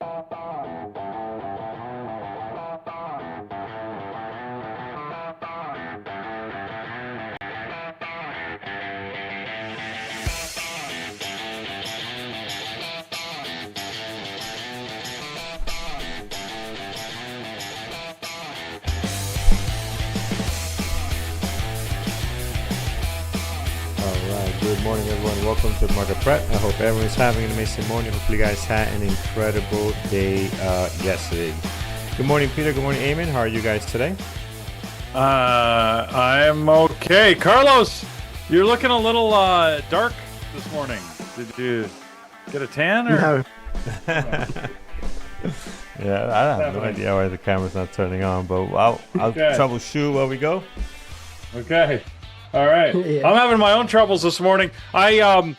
Good morning, everyone. Welcome to Market Prep. I hope everyone's having an amazing morning. Hopefully, you guys had an incredible day yesterday. Good morning, Peter. Good morning, Eamon. How are you guys today? I'm okay. Carlos, you're looking a little dark this morning. Did you get a tan? Or? No. Yeah, I have no idea why the camera's not turning on, but I'll troubleshoot while we go. Okay. All right. Yeah. I'm having my own troubles this morning. I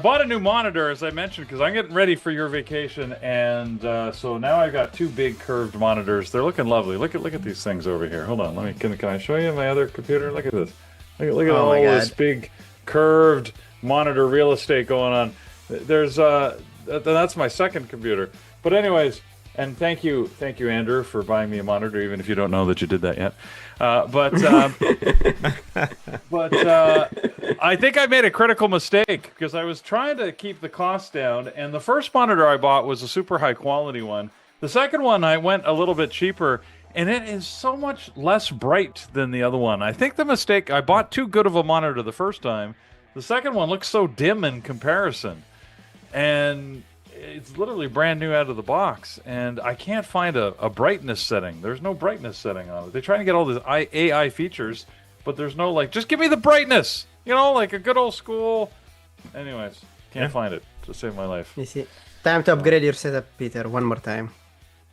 bought a new monitor, as I mentioned, because I'm getting ready for your vacation, and so now I've got two big curved monitors. They're looking lovely. Look at these things over here. Hold on. Can I show you my other computer? Look at this. Look at all this big curved monitor real estate going on. There's that's my second computer. But anyways. And thank you, Andrew, for buying me a monitor, even if you don't know that you did that yet. But I think I made a critical mistake because I was trying to keep the cost down, and the first monitor I bought was a super high quality one. The second one, I went a little bit cheaper, and it is so much less bright than the other one. I think the mistake, I bought too good of a monitor the first time. The second one looks so dim in comparison. And it's literally brand new out of the box, and I can't find a brightness setting. There's no brightness setting on it. They're trying to get all these AI features, but there's no, like, just give me the brightness, like a good old school. Anyways, can't find it to save my life. You see, time to upgrade your setup, Peter, one more time.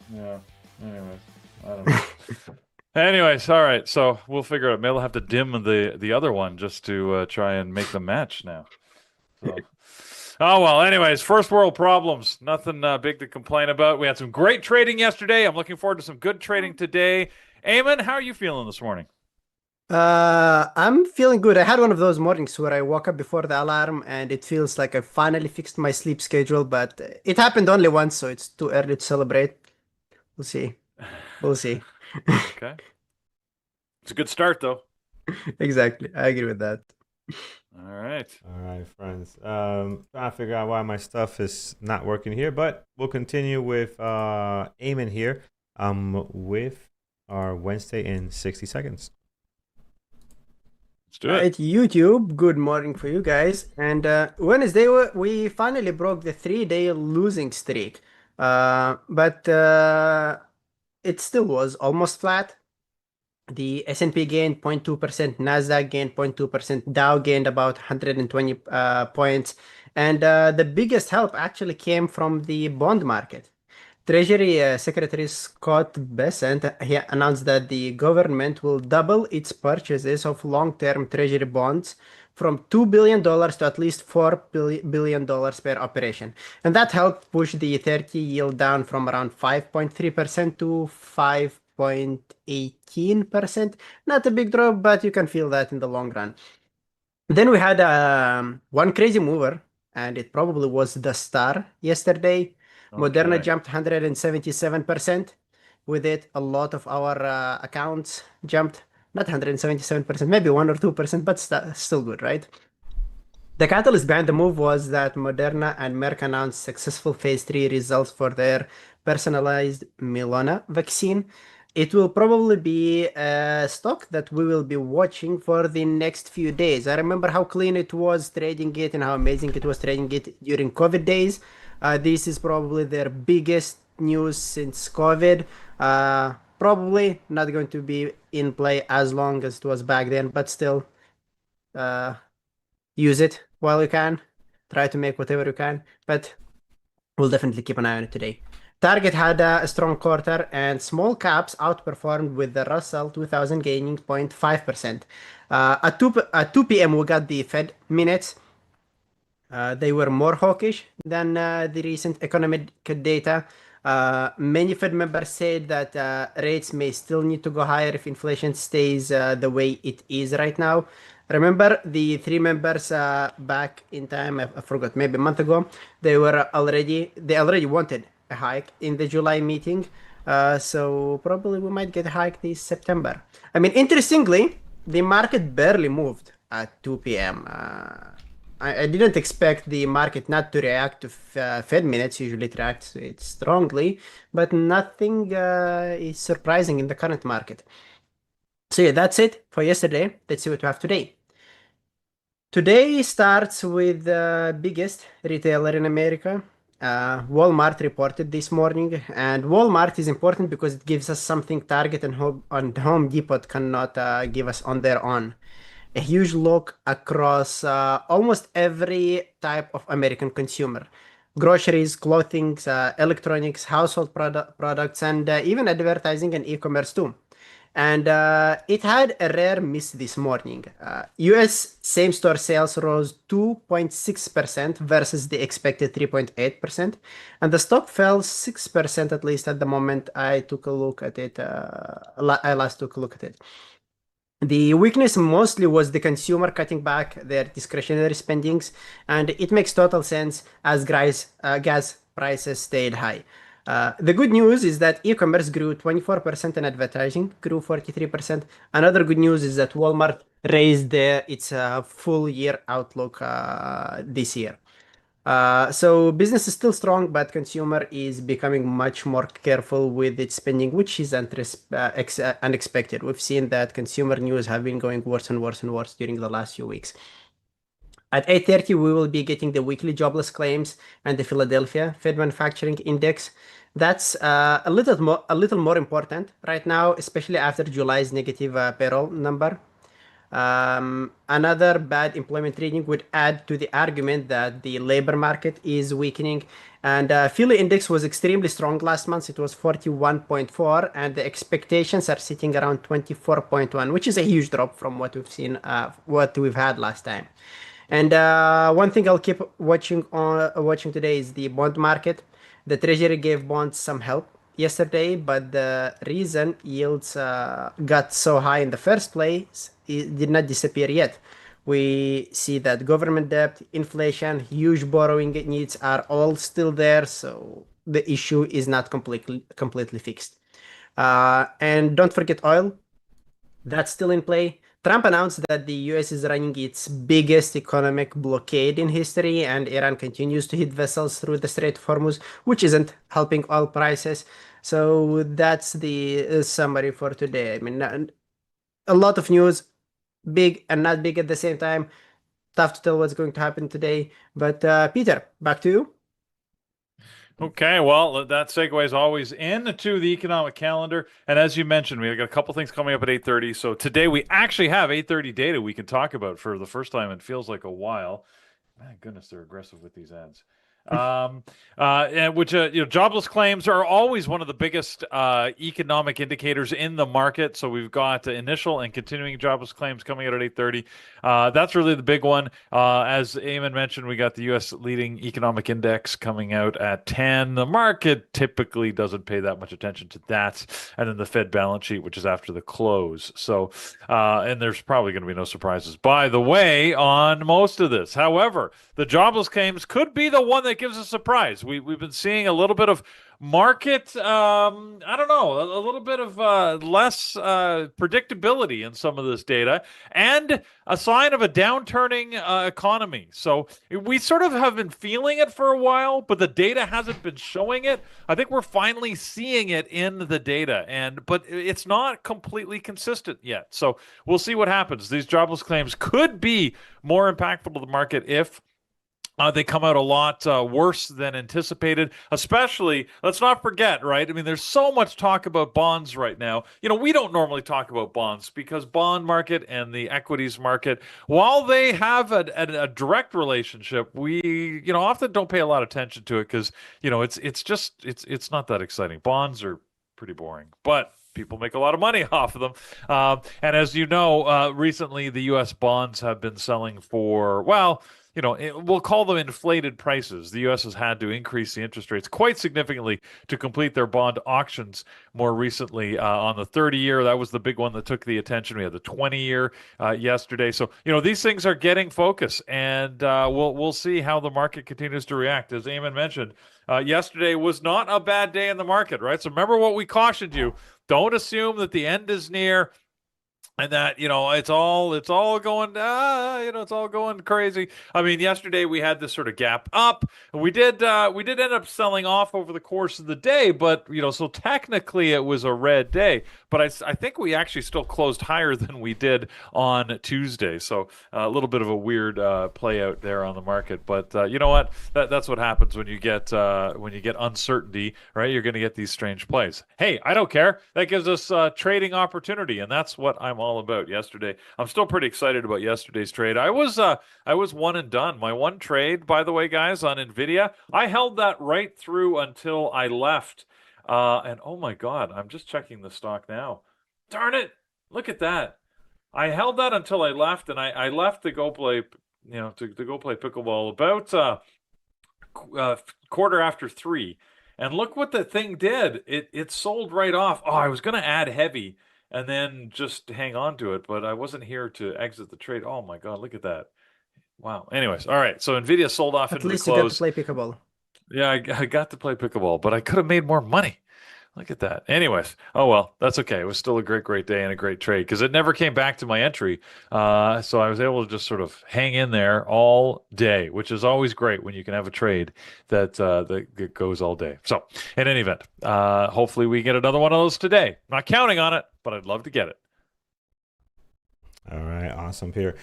Yeah, anyways, I don't know. Anyways, all right, so we'll figure it out. Maybe I'll have to dim the other one just to try and make them match now. So. Oh, well, anyways, first world problems. Nothing big to complain about. We had some great trading yesterday. I'm looking forward to some good trading today. Eamon, how are you feeling this morning? I'm feeling good. I had one of those mornings where I woke up before the alarm and it feels like I finally fixed my sleep schedule, but it happened only once, so it's too early to celebrate. We'll see. Okay. It's a good start, though. Exactly. I agree with that. All right, friends. Trying to figure out why my stuff is not working here, but we'll continue with Eamon here with our Wednesday in 60 seconds. Let's do it. Right, YouTube, good morning for you guys. And Wednesday, we finally broke the 3-day losing streak, but it still was almost flat. The S&P gained 0.2%, Nasdaq gained 0.2%, Dow gained about 120 points, and the biggest help actually came from the bond market. Treasury Secretary Scott Bessent, he announced that the government will double its purchases of long-term Treasury bonds from $2 billion to at least $4 billion per operation. And that helped push the 30 yield down from around 5.3% to 5.18%. Not a big drop, but you can feel that in the long run. Then we had one crazy mover, and it probably was the star yesterday. Okay. Moderna jumped 177%. With it, a lot of our accounts jumped, not 177%, maybe 1 or 2%, but still good, right? The catalyst behind the move was that Moderna and Merck announced successful phase 3 results for their personalized Milona vaccine. It will probably be a stock that we will be watching for the next few days. I remember how clean it was trading it and how amazing it was trading it during COVID days. This is probably their biggest news since COVID. Probably not going to be in play as long as it was back then, but still use it while you can. Try to make whatever you can, but we'll definitely keep an eye on it today. Target had a strong quarter, and small caps outperformed with the Russell 2000 gaining 0.5%. At 2 p.m. we got the Fed minutes. They were more hawkish than the recent economic data. Many Fed members said that rates may still need to go higher if inflation stays the way it is right now. Remember the three members back in time, I forgot, maybe a month ago, they already wanted a hike in the July meeting. So probably we might get a hike this September. I mean, interestingly, the market barely moved at 2 p.m. I didn't expect the market not to react to Fed minutes. Usually it reacts to it strongly, but nothing is surprising in the current market. So yeah, that's it for yesterday. Let's see what we have today. Today starts with the biggest retailer in America. Walmart reported this morning, and Walmart is important because it gives us something Target and Home Depot cannot give us on their own. A huge look across almost every type of American consumer: groceries, clothing, electronics, household products, and even advertising and e-commerce too. And it had a rare miss this morning. US same store sales rose 2.6% versus the expected 3.8%. And the stock fell 6% at least at the moment I took a look at it. I last took a look at it. The weakness mostly was the consumer cutting back their discretionary spendings, and it makes total sense as gas prices stayed high. The good news is that e-commerce grew 24% and advertising grew 43%. Another good news is that Walmart raised its full year outlook this year. So business is still strong, but consumer is becoming much more careful with its spending, which is unexpected. We've seen that consumer news have been going worse and worse and worse during the last few weeks. At 8:30, we will be getting the weekly jobless claims and the Philadelphia Fed Manufacturing Index. That's a little more important right now, especially after July's negative payroll number. Another bad employment reading would add to the argument that the labor market is weakening. And Philly index was extremely strong last month. It was 41.4, and the expectations are sitting around 24.1, which is a huge drop from what we've had last time. And one thing I'll keep watching today is the bond market. The Treasury gave bonds some help yesterday, but the reason yields got so high in the first place, it did not disappear yet. We see that government debt, inflation, huge borrowing needs are all still there, so the issue is not completely fixed. And don't forget oil. That's still in play. Trump announced that the US is running its biggest economic blockade in history, and Iran continues to hit vessels through the Strait of Hormuz, which isn't helping oil prices. So that's the summary for today. I mean, a lot of news, big and not big at the same time. Tough to tell what's going to happen today. But Peter, back to you. Okay, well, that segues always into the economic calendar. And as you mentioned, we've got a couple things coming up at 8:30. So today we actually have 8:30 data we can talk about for the first time. It feels like a while. My goodness, they're aggressive with these ads. Which jobless claims are always one of the biggest economic indicators in the market. So we've got initial and continuing jobless claims coming out at 8:30. That's really the big one. As Eamon mentioned, we got the U.S. leading economic index coming out at 10. The market typically doesn't pay that much attention to that, and then the Fed balance sheet, which is after the close. So, and there's probably going to be no surprises, by the way, on most of this. However, the jobless claims could be the one that gives a surprise. We've been seeing a little bit of market, I don't know, a little bit of less predictability in some of this data, and a sign of a downturning economy. So we sort of have been feeling it for a while, but the data hasn't been showing it. I think we're finally seeing it in the data, but it's not completely consistent yet. So we'll see what happens. These jobless claims could be more impactful to the market if they come out a lot worse than anticipated, especially, let's not forget, right? I mean, there's so much talk about bonds right now. We don't normally talk about bonds because bond market and the equities market, while they have a direct relationship, we, often don't pay a lot of attention to it because, it's not that exciting. Bonds are pretty boring, but people make a lot of money off of them. And as you know, recently the U.S. bonds have been selling for, well, we'll call them inflated prices. The U.S. has had to increase the interest rates quite significantly to complete their bond auctions more recently. On the 30-year, that was the big one that took the attention. We had the 20-year yesterday. So, these things are getting focus, and we'll see how the market continues to react. As Eamon mentioned, yesterday was not a bad day in the market, right? So remember what we cautioned you. Don't assume that the end is near and that it's all going it's all going crazy. I mean, yesterday we had this sort of gap up. We did end up selling off over the course of the day, but so technically it was a red day, but I think we actually still closed higher than we did on Tuesday. So a little bit of a weird play out there on the market, but you know what, that's what happens when you get uncertainty, right? You're going to get these strange plays. Hey, I don't care. That gives us trading opportunity, and that's what I'm all about. Yesterday, I'm still pretty excited about yesterday's trade. I was one and done. My one trade, by the way, guys, on NVIDIA, I held that right through until I left. And oh my God, I'm just checking the stock now. Darn it! Look at that. I held that until I left, and I left to go play, to go play pickleball about quarter after 3. And look what the thing did. It sold right off. Oh, I was going to add heavy and then just hang on to it, but I wasn't here to exit the trade. Oh my God, look at that. Wow. Anyways, all right. So NVIDIA sold off into the close. At least you got to play pickleball. Yeah, I got to play pickleball, but I could have made more money. Look at that. Anyways, oh well, that's okay. It was still a great day and a great trade because it never came back to my entry. So I was able to just sort of hang in there all day, which is always great when you can have a trade that goes all day. So in any event, hopefully we get another one of those today. I'm not counting on it, but I'd love to get it. All right, awesome, Peter.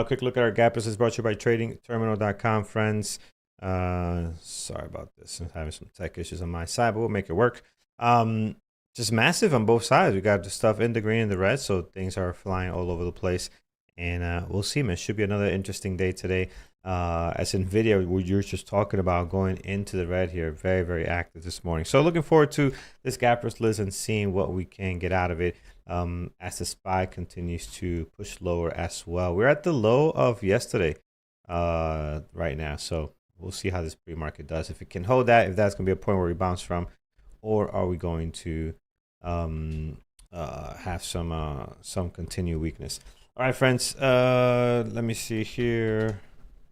Quick look at our gap. This is brought to you by TradingTerminal.com, friends. Sorry about this. I'm having some tech issues on my side, but we'll make it work. Just massive on both sides. We got the stuff in the green and the red, so things are flying all over the place. And we'll see, man. Should be another interesting day today. As NVIDIA, we were just talking about going into the red here. Very, very active this morning. So looking forward to this gap list and seeing what we can get out of it as the SPY continues to push lower as well. We're at the low of yesterday right now. So we'll see how this pre-market does. If it can hold that, if that's going to be a point where we bounce from, or are we going to have some continued weakness? All right, friends. Let me see here.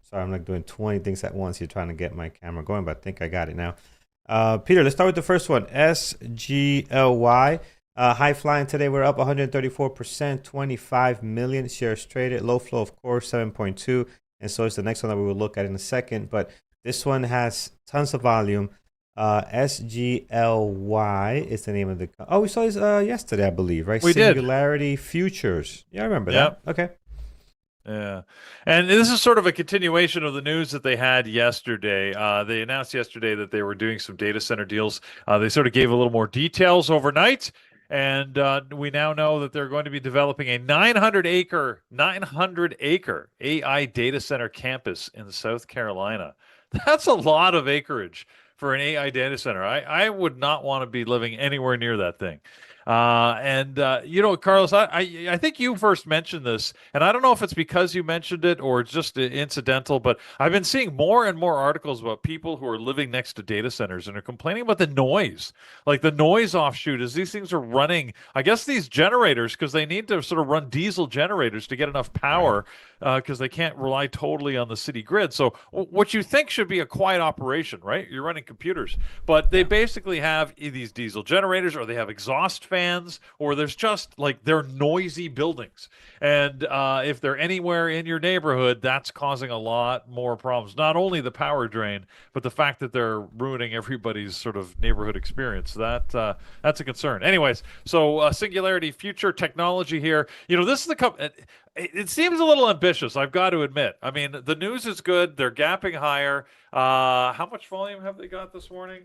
Sorry, I'm like doing 20 things at once here trying to get my camera going, but I think I got it now. Peter, let's start with the first one. SKHY. High flying today. We're up 134%, 25 million shares traded. Low flow, of course, 7.2. And so it's the next one that we will look at in a second. But this one has tons of volume. SKHY is the name of the. Oh, we saw this yesterday, I believe, right? We Singularity Futures. Yeah, I remember that. Okay. Yeah. And this is sort of a continuation of the news that they had yesterday. They announced yesterday that they were doing some data center deals. They sort of gave a little more details overnight. And we now know that they're going to be developing a 900-acre AI data center campus in South Carolina. That's a lot of acreage for an AI data center. I would not want to be living anywhere near that thing. Carlos, I think you first mentioned this, and I don't know if it's because you mentioned it or it's just incidental, but I've been seeing more and more articles about people who are living next to data centers and are complaining about the noise, like the noise offshoot as these things are running. I guess these generators, because they need to sort of run diesel generators to get enough power, because they can't rely totally on the city grid. So what you think should be a quiet operation, right? You're running computers, but they basically have these diesel generators, or they have exhaust fans, or there's just like they're noisy buildings. And if they're anywhere in your neighborhood, that's causing a lot more problems. Not only the power drain, but the fact that they're ruining everybody's sort of neighborhood experience. That's a concern. Anyways, so Singularity Future Technology here. This is the company. It seems a little ambitious, I've got to admit. I mean, the news is good. They're gapping higher. How much volume have they got this morning?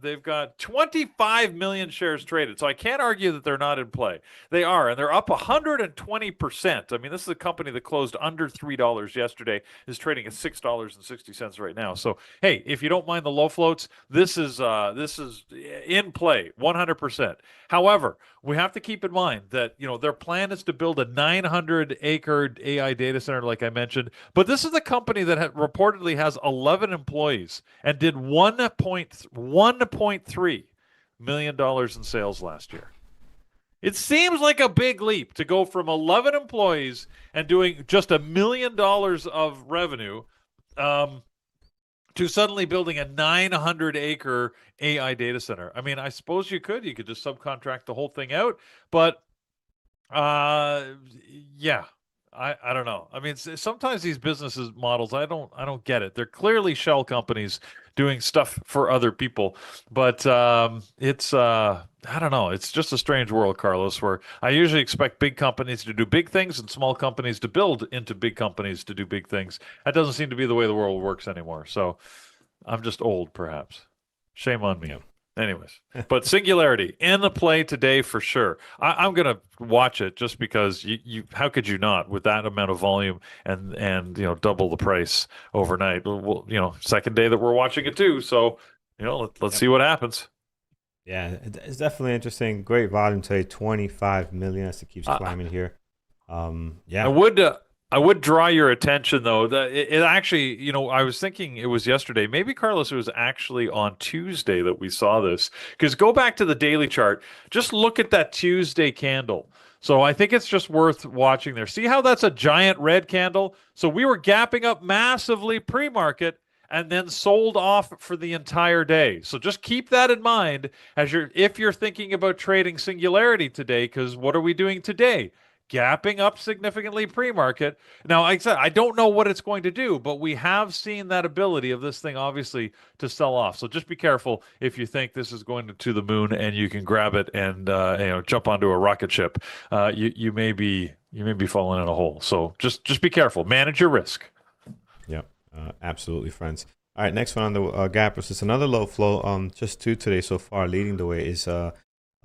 They've got 25 million shares traded. So I can't argue that they're not in play. They are, and they're up 120%. I mean, this is a company that closed under $3 yesterday, is trading at $6.60 right now. So hey, if you don't mind the low floats, this is in play 100%. However, we have to keep in mind that their plan is to build a 900-acre AI data center, like I mentioned. But this is the company that reportedly has 11 employees and did $1.3 million in sales last year. It seems like a big leap to go from 11 employees and doing just $1 million of revenue to suddenly building a 900-acre AI data center. I mean, I suppose you could just subcontract the whole thing out, but yeah, I don't know. I mean, sometimes these businesses models, I don't get it. They're clearly shell companies doing stuff for other people, but it's I don't know. It's just a strange world, Carlos, where I usually expect big companies to do big things and small companies to build into big companies to do big things. That doesn't seem to be the way the world works anymore. So I'm just old, perhaps. Shame on me. Yeah. Anyways, but Singularity in the play today for sure. I'm gonna watch it just because you how could you not with that amount of volume and double the price overnight? Well, second day that we're watching it too. So let's see what happens. Yeah, it's definitely interesting. Great volume today, 25 million as it keeps climbing here. Yeah. I would draw your attention though that it actually, I was thinking it was yesterday. Maybe Carlos, it was actually on Tuesday that we saw this. Because go back to the daily chart, just look at that Tuesday candle. So I think it's just worth watching there. See how that's a giant red candle? So we were gapping up massively pre-market and then sold off for the entire day. So just keep that in mind if you're thinking about trading Singularity today, because what are we doing today? Gapping up significantly pre-market. Now, like I said, I don't know what it's going to do, but we have seen that ability of this thing, obviously, to sell off. So just be careful if you think this is going to the moon and you can grab it and jump onto a rocket ship. You may be falling in a hole. So just be careful. Manage your risk. Yep, absolutely, friends. All right, next one on the gappers is another low flow. Just two today so far. Leading the way is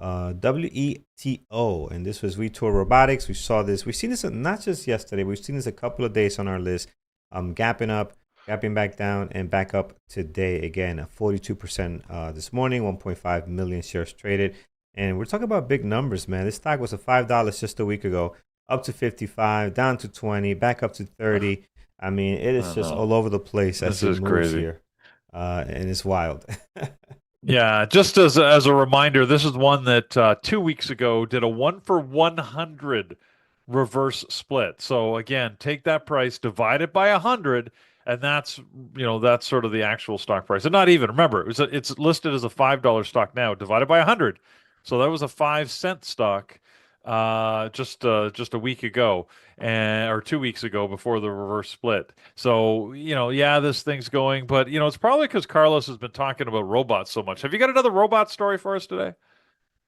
WETO, and this was Retour Robotics. We saw this. We've seen this not just yesterday. We've seen this a couple of days on our list. Gapping up, gapping back down, and back up today again. 42% this morning. 1.5 million shares traded, and we're talking about big numbers, man. This stock was at $5 just a week ago, up to 55, down to 20, back up to 30. I mean, it is just all over the place as it moves crazy here, and it's wild. Yeah, just as a reminder, this is one that 2 weeks ago did a 1-for-100 reverse split. So again, take that price, divide it by 100, and that's sort of the actual stock price. And not even, remember, it's listed as a $5 stock now, divided by 100. So that was a 5-cent stock just a week ago, or 2 weeks ago before the reverse split. So this thing's going, but it's probably because Carlos has been talking about robots so much. Have you got another robot story for us today?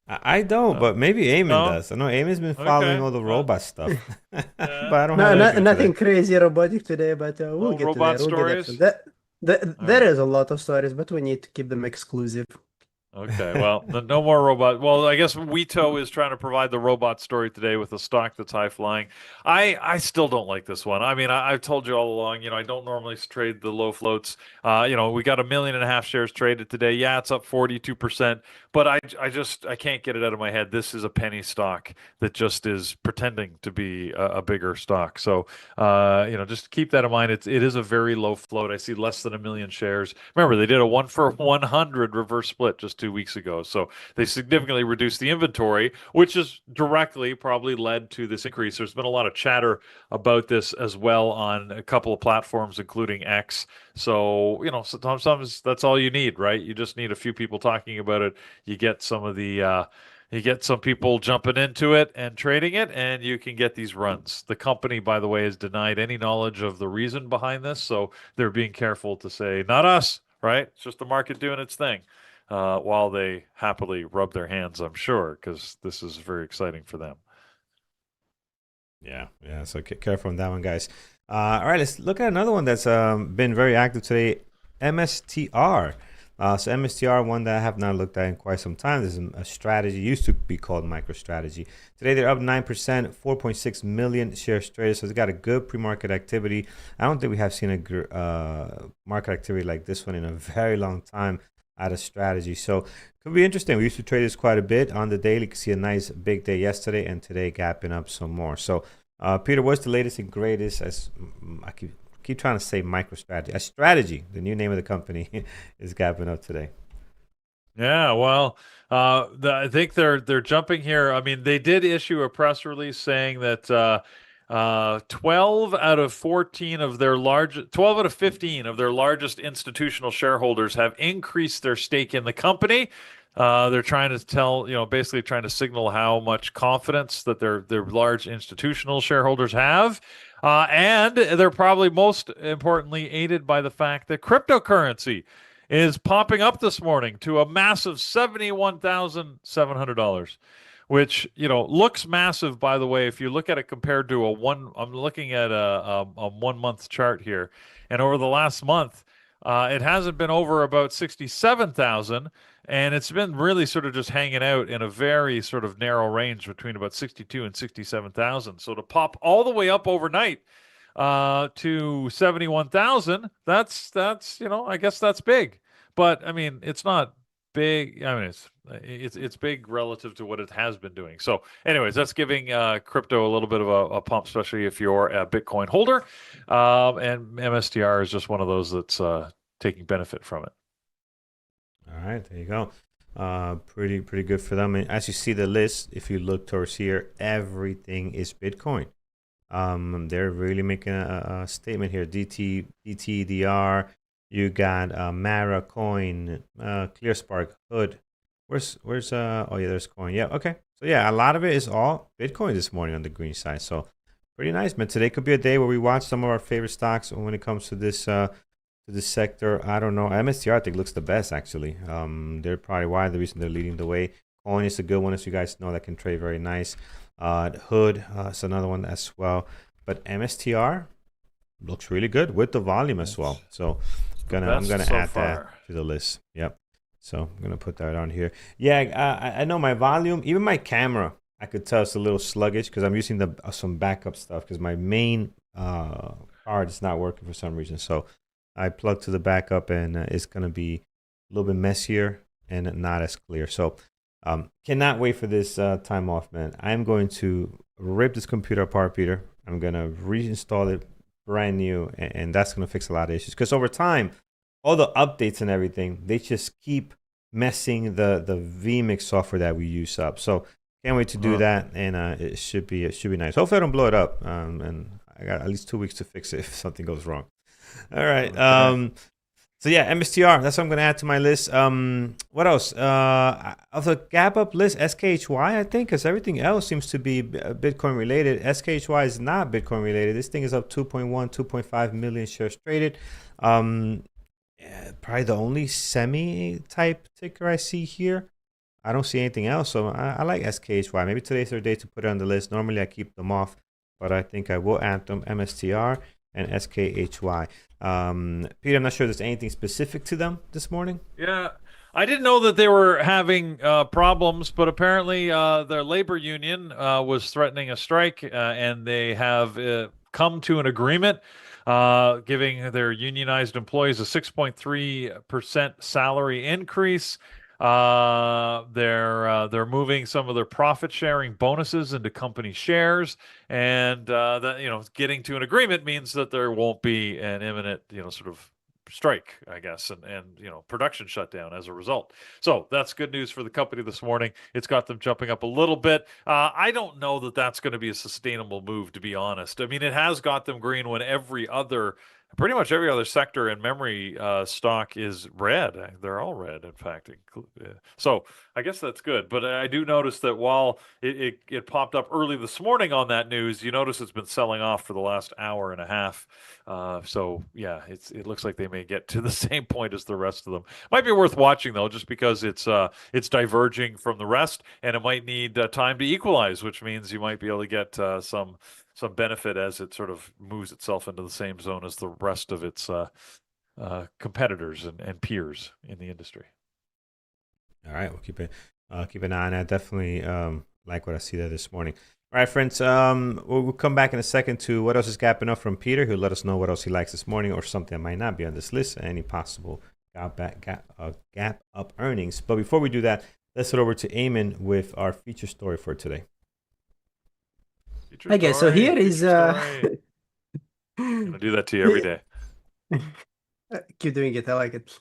I don't, but maybe Eamon does. I know Eamon's been following all the robot stuff, but I don't have nothing crazy robotic today. But we'll get robot to that. stories. There is a lot of stories, but we need to keep them exclusive. Okay, well, no more robot. Well, I guess Weto is trying to provide the robot story today with a stock that's high flying. I still don't like this one. I mean, I've told you all along, I don't normally trade the low floats. We got 1.5 million shares traded today. Yeah, it's up 42%, but I can't get it out of my head. This is a penny stock that just is pretending to be a bigger stock. So, just keep that in mind. It is a very low float. I see less than 1 million shares. Remember, they did a 1-for-100 reverse split just 2 weeks ago. So they significantly reduced the inventory, which has directly probably led to this increase. There's been a lot of chatter about this as well on a couple of platforms, including X. So, sometimes that's all you need, right? You just need a few people talking about it. You get some people jumping into it and trading it, and you can get these runs. The company, by the way, has denied any knowledge of the reason behind this. So they're being careful to say, not us, right? It's just the market doing its thing. While they happily rub their hands, I'm sure, because this is very exciting for them. Yeah. So careful on that one, guys. All right, let's look at another one that's been very active today. MSTR. So MSTR, one that I have not looked at in quite some time. This is a strategy, used to be called MicroStrategy. Today they're up 9%, 4.6 million shares traded. So it's got a good pre-market activity. I don't think we have seen a market activity like this one in a very long time out of strategy. So could be interesting. We used to trade this quite a bit on the daily. You can see a nice big day yesterday and today gapping up some more. So Peter, what's the latest and greatest? As I keep trying to say MicroStrategy. A strategy, the new name of the company, is gapping up today. Yeah, well, I think they're jumping here. I mean, they did issue a press release saying that 12 out of 14 of their 12 out of 15 of their largest institutional shareholders have increased their stake in the company. They're trying to basically trying to signal how much confidence that their large institutional shareholders have. And they're probably most importantly aided by the fact that cryptocurrency is popping up this morning to a massive $71,700, which looks massive. By the way, if you look at it compared to I'm looking at a 1 month chart here, and over the last month, it hasn't been over about 67,000. And it's been really sort of just hanging out in a very sort of narrow range between about 62 and 67,000. So to pop all the way up overnight to 71,000, that's I guess that's big. But I mean, it's not big. I mean, it's big relative to what it has been doing. So, anyways, that's giving crypto a little bit of a pump, especially if you're a Bitcoin holder. And MSTR is just one of those that's taking benefit from it. All right, there you go. Pretty good for them. And as you see the list, if you look towards here, everything is Bitcoin. They're really making a statement here. DTDR, you got Mara Coin, ClearSpark, Hood. Where's oh yeah, there's Coin. Yeah, okay. So yeah, a lot of it is all Bitcoin this morning on the green side. So pretty nice, man. Today could be a day where we watch some of our favorite stocks when it comes to this sector. I don't know. MSTR I think looks the best actually. They're probably the reason they're leading the way. Coin is a good one, as you guys know, that can trade very nice. Hood is another one as well. But MSTR looks really good with the volume as well. So I'm gonna add that to the list. Yep. So I'm gonna put that on here. Yeah, I know my volume, even my camera, I could tell it's a little sluggish because I'm using some backup stuff because my main card is not working for some reason. So I plugged to the backup and it's going to be a little bit messier and not as clear. So cannot wait for this time off, man. I'm going to rip this computer apart, Peter. I'm going to reinstall it brand new, and that's going to fix a lot of issues. Because over time, all the updates and everything, they just keep messing the vMix software that we use up. So can't wait to do that, and it should be nice. Hopefully I don't blow it up, and I got at least 2 weeks to fix it if something goes wrong. All right. Okay. So yeah, MSTR. That's what I'm gonna add to my list. What else? Of the gap up list, SKHY, I think, because everything else seems to be Bitcoin related. SKHY is not Bitcoin related. This thing is up 2.5 million shares traded. Probably the only semi type ticker I see here. I don't see anything else, so I like SKHY. Maybe today's their day to put it on the list. Normally I keep them off, but I think I will add them. MSTR and SKHY. Peter, I'm not sure there's anything specific to them this morning. Yeah, I didn't know that they were having problems, but apparently their labor union was threatening a strike, and they have come to an agreement giving their unionized employees a 6.3% salary increase. They're moving some of their profit sharing bonuses into company shares, and that getting to an agreement means that there won't be an imminent sort of strike, I guess, and production shutdown as a result. So that's good news for the company this morning. It's got them jumping up a little bit. I don't know that that's going to be a sustainable move, to be honest. I mean, it has got them green when pretty much every other sector in memory stock is red. They're all red, in fact. So I guess that's good. But I do notice that while it popped up early this morning on that news, you notice it's been selling off for the last hour and a half. So yeah, it looks like they may get to the same point as the rest of them. Might be worth watching though, just because it's diverging from the rest, and it might need time to equalize, which means you might be able to get some benefit as it sort of moves itself into the same zone as the rest of its competitors and peers in the industry. All right, we'll keep an eye on that. Definitely like what I see there this morning. All right, friends. We'll come back in a second to what else is gapping up from Peter, who'll let us know what else he likes this morning or something that might not be on this list, any possible gap up earnings. But before we do that, let's head over to Eamon with our feature story for today. Okay, so here is I'm gonna do that to you every day. Keep doing it. I like it.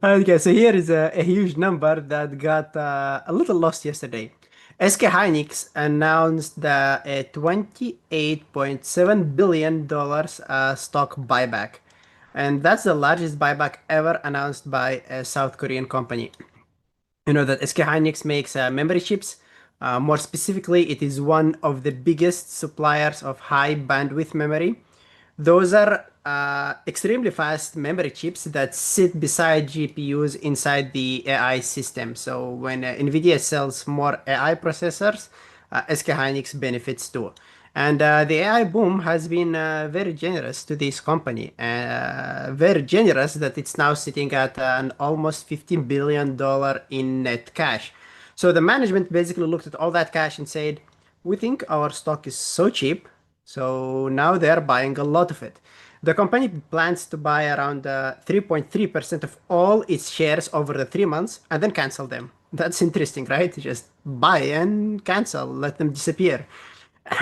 Okay, so here is a huge number that got a little lost yesterday. SKHY announced a $28.7 billion stock buyback. And that's the largest buyback ever announced by a South Korean company. You know that SK Hynix makes memory chips. More specifically, it is one of the biggest suppliers of high bandwidth memory. Those are extremely fast memory chips that sit beside GPUs inside the AI system. So when NVDA sells more AI processors, SK Hynix benefits too. And the AI boom has been very generous to this company. Very generous that it's now sitting at an almost $15 billion in net cash. So the management basically looked at all that cash and said, we think our stock is so cheap, so now they're buying a lot of it. The company plans to buy around 3.3% of all its shares over the 3 months and then cancel them. That's interesting, right? Just buy and cancel, let them disappear.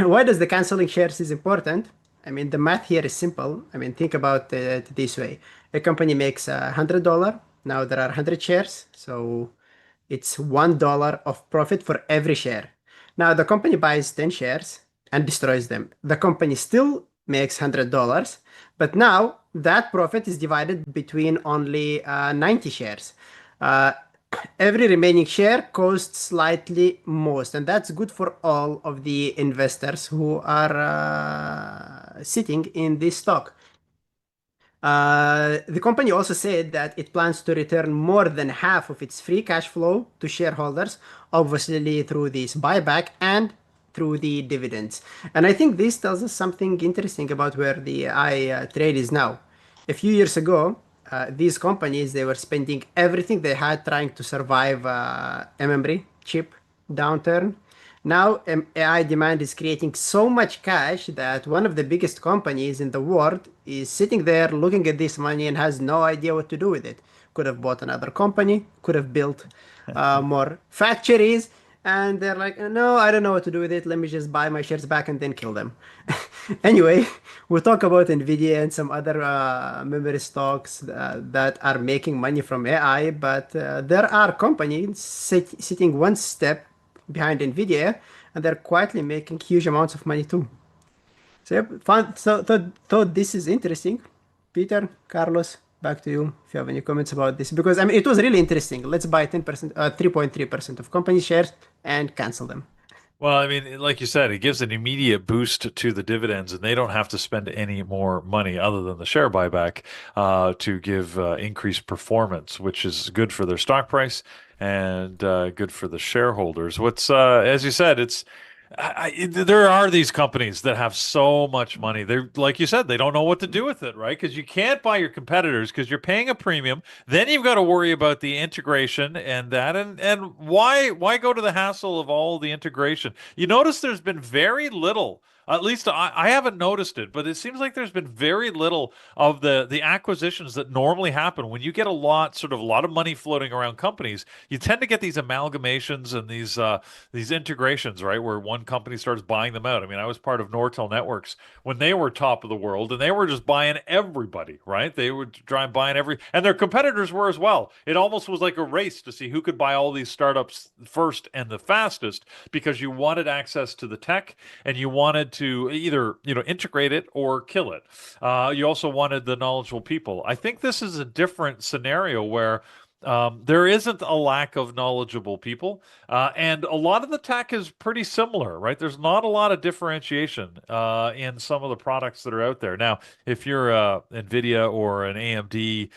Why does the canceling shares is important? I mean, the math here is simple. I mean, think about it this way. A company makes $100. Now there are 100 shares, so it's $1 of profit for every share. Now the company buys 10 shares and destroys them. The company still makes $100, but now that profit is divided between only 90 shares. Every remaining share costs slightly most, and that's good for all of the investors who are sitting in this stock. The company also said that it plans to return more than half of its free cash flow to shareholders, obviously through this buyback and through the dividends. And I think this tells us something interesting about where the AI trade is now. A few years ago, these companies they were spending everything they had trying to survive a memory chip downturn. Now, AI demand is creating so much cash that one of the biggest companies in the world is sitting there looking at this money and has no idea what to do with it. Could have bought another company, could have built more factories, and they're like, no, I don't know what to do with it. Let me just buy my shares back and then kill them. Anyway, we'll talk about NVIDIA and some other memory stocks that are making money from AI, but there are companies sitting one step behind NVIDIA, and they're quietly making huge amounts of money too. So, yep, thought this is interesting. Peter, Carlos, back to you if you have any comments about this. Because, I mean, it was really interesting. Let's buy 10%, 3.3% of company shares and cancel them. Well, I mean, like you said, it gives an immediate boost to the dividends, and they don't have to spend any more money other than the share buyback to give increased performance, which is good for their stock price and good for the shareholders. As you said, there are these companies that have so much money. They're like you said, they don't know what to do with it, right? Because you can't buy your competitors because you're paying a premium. Then you've got to worry about the integration and that. And why go to the hassle of all the integration? You notice there's been very little. At least I haven't noticed it, but it seems like there's been very little of the acquisitions that normally happen when you get a lot of money floating around companies. You tend to get these amalgamations and these integrations, right, where one company starts buying them out. I mean, I was part of Nortel Networks when they were top of the world, and they were just buying everybody, right? They would try and buying and their competitors were as well. It almost was like a race to see who could buy all these startups first and the fastest because you wanted access to the tech and you wanted to either integrate it or kill it. You also wanted the knowledgeable people. I think this is a different scenario where there isn't a lack of knowledgeable people, and a lot of the tech is pretty similar, right? There's not a lot of differentiation in some of the products that are out there. Now, if you're a NVIDIA or an AMD,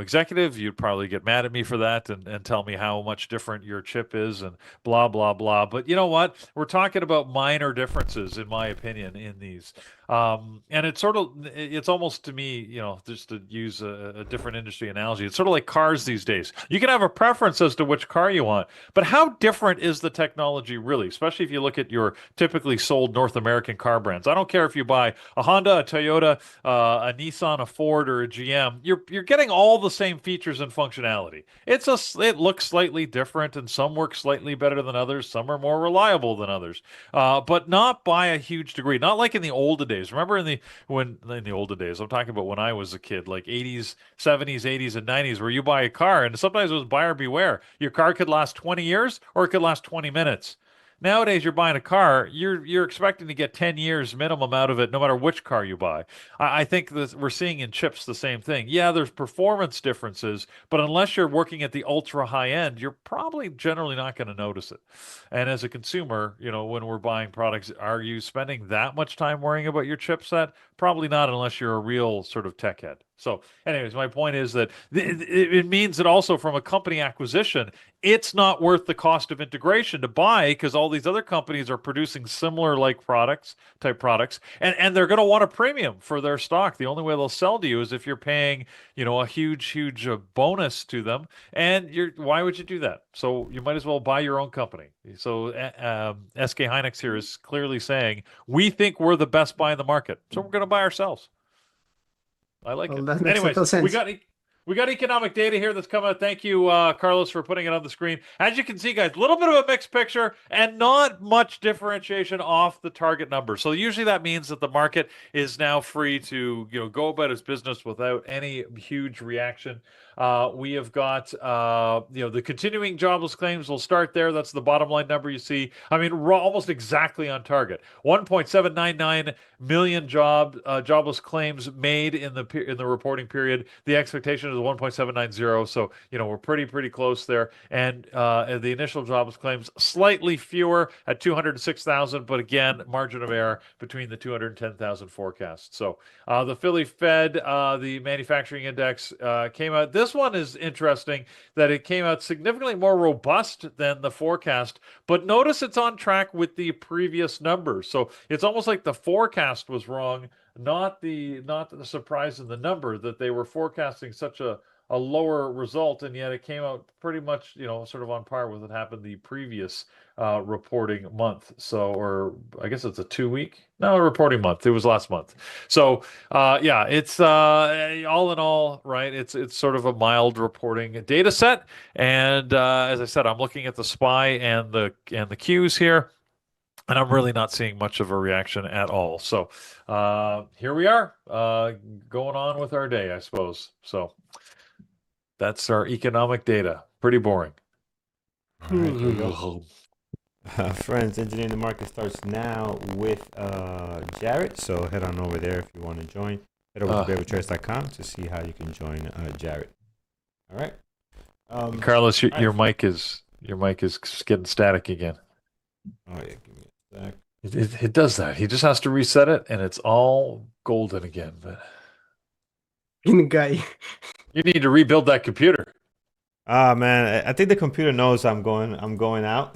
executive, you'd probably get mad at me for that and tell me how much different your chip is and blah, blah, blah. But you know what? We're talking about minor differences, in my opinion, in these. And it's almost to me, just to use a different industry analogy, it's sort of like cars these days. You can have a preference as to which car you want, but how different is the technology really, especially if you look at your typically sold North American car brands? I don't care if you buy a Honda, a Toyota, a Nissan, a Ford, or a GM. You're getting all the same features and functionality. It looks slightly different, and some work slightly better than others. Some are more reliable than others, but not by a huge degree. Not like in the olden days. Remember in the olden days, I'm talking about when I was a kid, like 80s, 70s, 80s, and 90s, where you buy a car and sometimes it was buyer beware. Your car could last 20 years or it could last 20 minutes. Nowadays, you're buying a car, you're expecting to get 10 years minimum out of it, no matter which car you buy. I think that we're seeing in chips the same thing. Yeah, there's performance differences, but unless you're working at the ultra high end, you're probably generally not going to notice it. And as a consumer, when we're buying products, are you spending that much time worrying about your chipset? Probably not, unless you're a real sort of tech head. So, anyways, my point is that it means that also from a company acquisition, it's not worth the cost of integration to buy because all these other companies are producing similar type products, and they're going to want a premium for their stock. The only way they'll sell to you is if you're paying, a huge bonus to them, and why would you do that? So you might as well buy your own company. So SK Hynix here is clearly saying we think we're the best buy in the market, so we're going to buy ourselves. I like Well, it. that makes Anyways, total sense. we got economic data here that's come out. Thank you, Carlos, for putting it on the screen. As you can see, guys, a little bit of a mixed picture and not much differentiation off the target number. So usually that means that the market is now free to go about its business without any huge reaction. We have got the continuing jobless claims. We'll start there. That's the bottom line number you see. I mean, almost exactly on target. 1.799 million jobless claims made in the reporting period. The expectation is 1.790. So we're pretty close there. And the initial jobless claims slightly fewer at 206,000, but again, margin of error between the 210,000 forecasts. So the Philly Fed, the manufacturing index came out. This one is interesting that it came out significantly more robust than the forecast, but notice it's on track with the previous numbers. So it's almost like the forecast was wrong, not the surprise in the number that they were forecasting such a lower result, and yet it came out pretty much, sort of on par with what happened the previous reporting month. So, or I guess it's a 2 week, no, reporting month. It was last month. So, yeah, it's all in all, right. It's sort of a mild reporting data set, and as I said, I'm looking at the SPY and the Qs here. And I'm really not seeing much of a reaction at all. So here we are, going on with our day, I suppose. So that's our economic data. Pretty boring. All right, here we go. Friends, Engineering the Market starts now with Jarrett. So head on over there if you want to join. Head over to bearwithtrades.com to see how you can join Jarrett. All right. Carlos, your mic is getting static again. Oh yeah, give me a sec. It does that. He just has to reset it, and it's all golden again. But Guy. you need to rebuild that computer. Ah man, I think the computer knows I'm going out.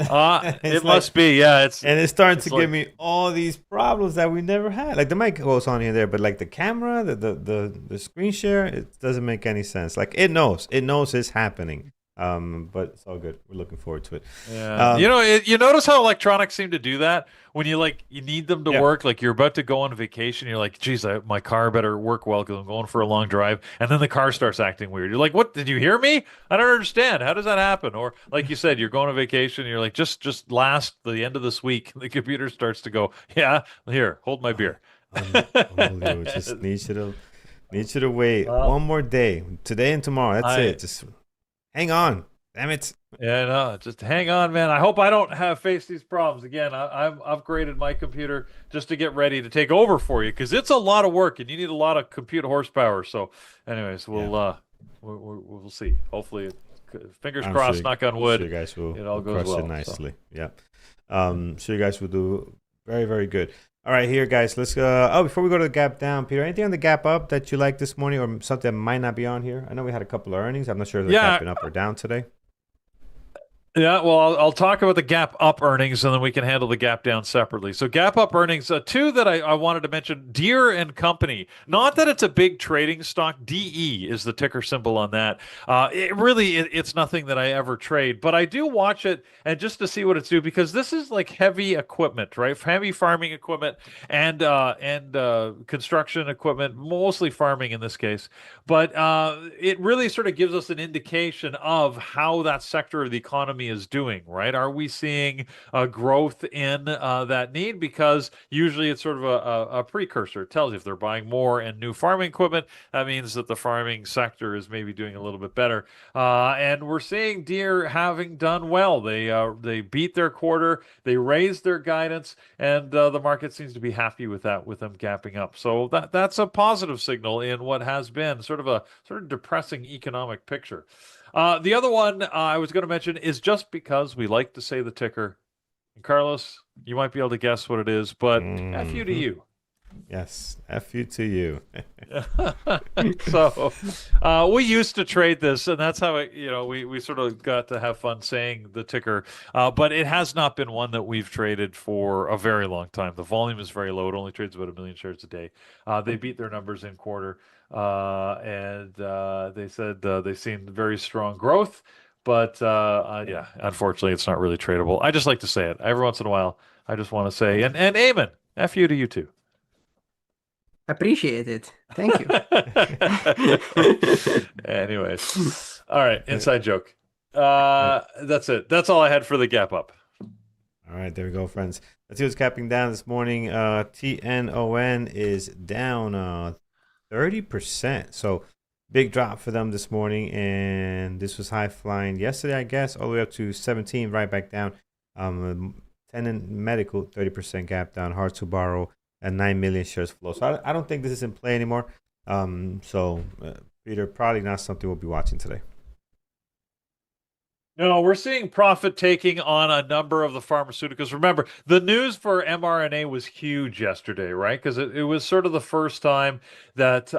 It must be, yeah. It's starting to give me all these problems that we never had. Like the mic goes on here there, but like the camera, the screen share, it doesn't make any sense. Like it knows it's happening. But it's all good. We're looking forward to it. Yeah. You notice how electronics seem to do that when you need them to work. Like you're about to go on vacation, you're like, geez, my car better work well because I'm going for a long drive, and then the car starts acting weird. You're like, what? Did you hear me? I don't understand. How does that happen? Or like you said, you're going on vacation, and you're like, just last the end of this week, the computer starts to go, yeah, here, hold my beer. Just need you to wait one more day, today and tomorrow. That's it. Just hang on, damn it. Yeah, no, just hang on, man. I hope I don't face these problems again. I've upgraded my computer just to get ready to take over for you because it's a lot of work and you need a lot of compute horsepower. So, anyways, we'll see. Hopefully, fingers crossed. Knock on wood. Sure you guys will. It all goes crush well. It nicely. So. Yeah. Sure you guys will do very, very good. All right, here, guys. Let's go. Oh, before we go to the gap down, Peter, anything on the gap up that you like this morning, or something that might not be on here? I know we had a couple of earnings. I'm not sure if they're gapping up or down today. Yeah, well, I'll talk about the gap up earnings and then we can handle the gap down separately. So, gap up earnings, two that I wanted to mention, Deere and Company. Not that it's a big trading stock. DE is the ticker symbol on that. It's nothing that I ever trade, but I do watch it and just to see what it's doing because this is like heavy equipment, right? Heavy farming equipment and construction equipment, mostly farming in this case. But it really sort of gives us an indication of how that sector of the economy is doing, right? Are we seeing growth in that need? Because usually it's sort of a precursor. It tells you if they're buying more and new farming equipment, that means that the farming sector is maybe doing a little bit better. And we're seeing Deere having done well. They beat their quarter, they raised their guidance, and the market seems to be happy with that, with them gapping up. So that's a positive signal in what has been sort of depressing economic picture. The other one I was going to mention is just because we like to say the ticker. And Carlos, you might be able to guess what it is, but F you to Hmm. you. Yes, F you to you. So we used to trade this, and that's how we sort of got to have fun saying the ticker. But it has not been one that we've traded for a very long time. The volume is very low. It only trades about 1 million shares a day. They beat their numbers in quarter, and they said they've seen very strong growth. But yeah, unfortunately, it's not really tradable. I just like to say it every once in a while. I just want to say, and Eamon, F you to you too. Appreciate it. Thank you. Anyways, all right, Uh, inside joke. uh, That's it. That's all I had for the gap up. All right, there we go, friends. Let's see what's capping down this morning. TNON is down 30%. So big drop for them this morning. And this was high flying yesterday, I guess, all the way up to 17, right back down. 10 in medical, 30% gap down. Hard to borrow and 9 million shares flow. So I don't think this is in play anymore. Peter, probably not something we'll be watching today. No, we're seeing profit taking on a number of the pharmaceuticals. Remember, the news for mRNA was huge yesterday, right? Because it was sort of the first time that